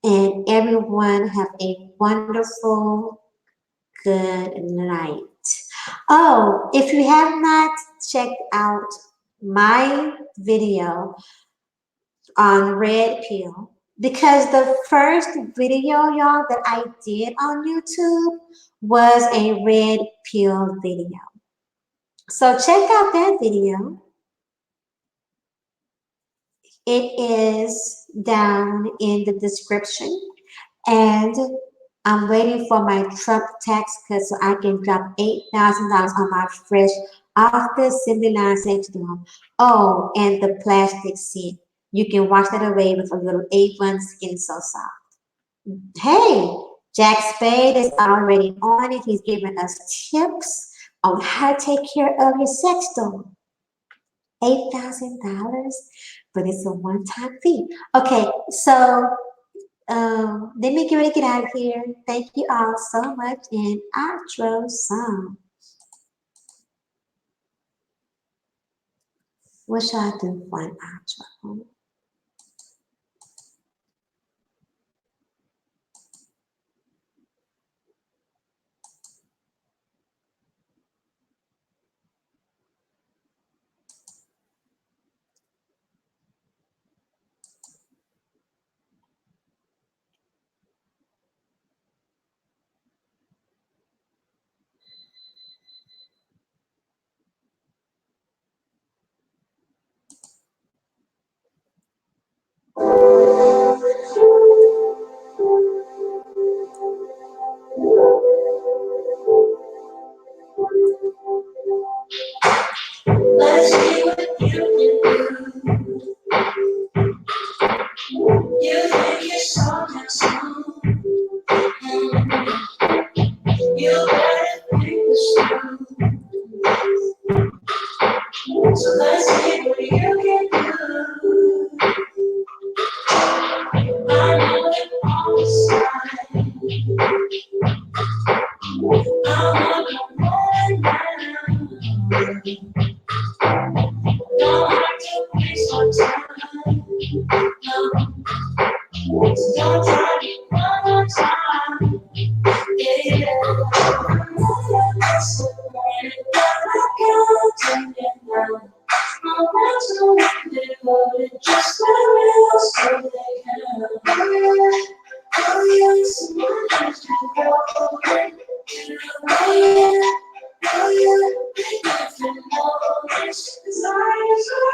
and everyone have a wonderful, good night. Oh, if you have not checked out my video on Red Pill, because the first video, y'all, that I did on YouTube was a Red Pill video. So check out that video. It is down in the description. And I'm waiting for my Trump tax cut so I can drop $8,000 on my fresh off the assembly line sex doll. Oh, and the plastic seat. You can wash that away with a little A1 Skin So Soft. Hey, Jack Spade is already on it. He's giving us tips on how to take care of your sex doll. $8,000, but it's a one-time fee. Okay, so let me get ready to get out of here. Thank you all so much. And outro song. What should I do for an outro? Let's see what you can do. You think you're so handsome. You better think this through. So let's see what you can do. I know it on the side. I'm on the now. Don't have to waste our time. No, so don't try me one more time. Yeah. So when I can't take it now. I want to live it just where else so they can. Oh yeah, someone has to go. Oh yeah, they never know this desires are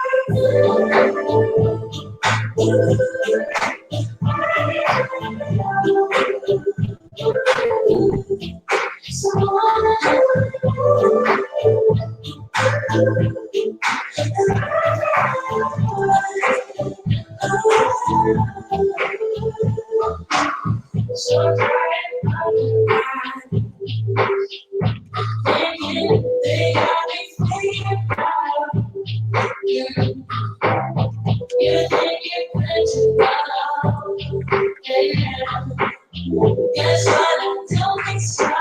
Guess what? I don't think so.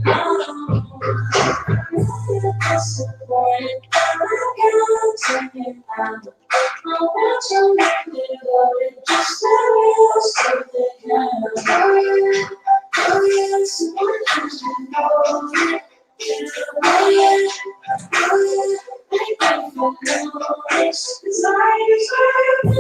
No. I'm disappointed. I can't take it out. I want you to be devoted. Just let me know something else. Oh yeah, someone has to know. Oh yeah, oh yeah. Thank you for notice. 'Cause I deserve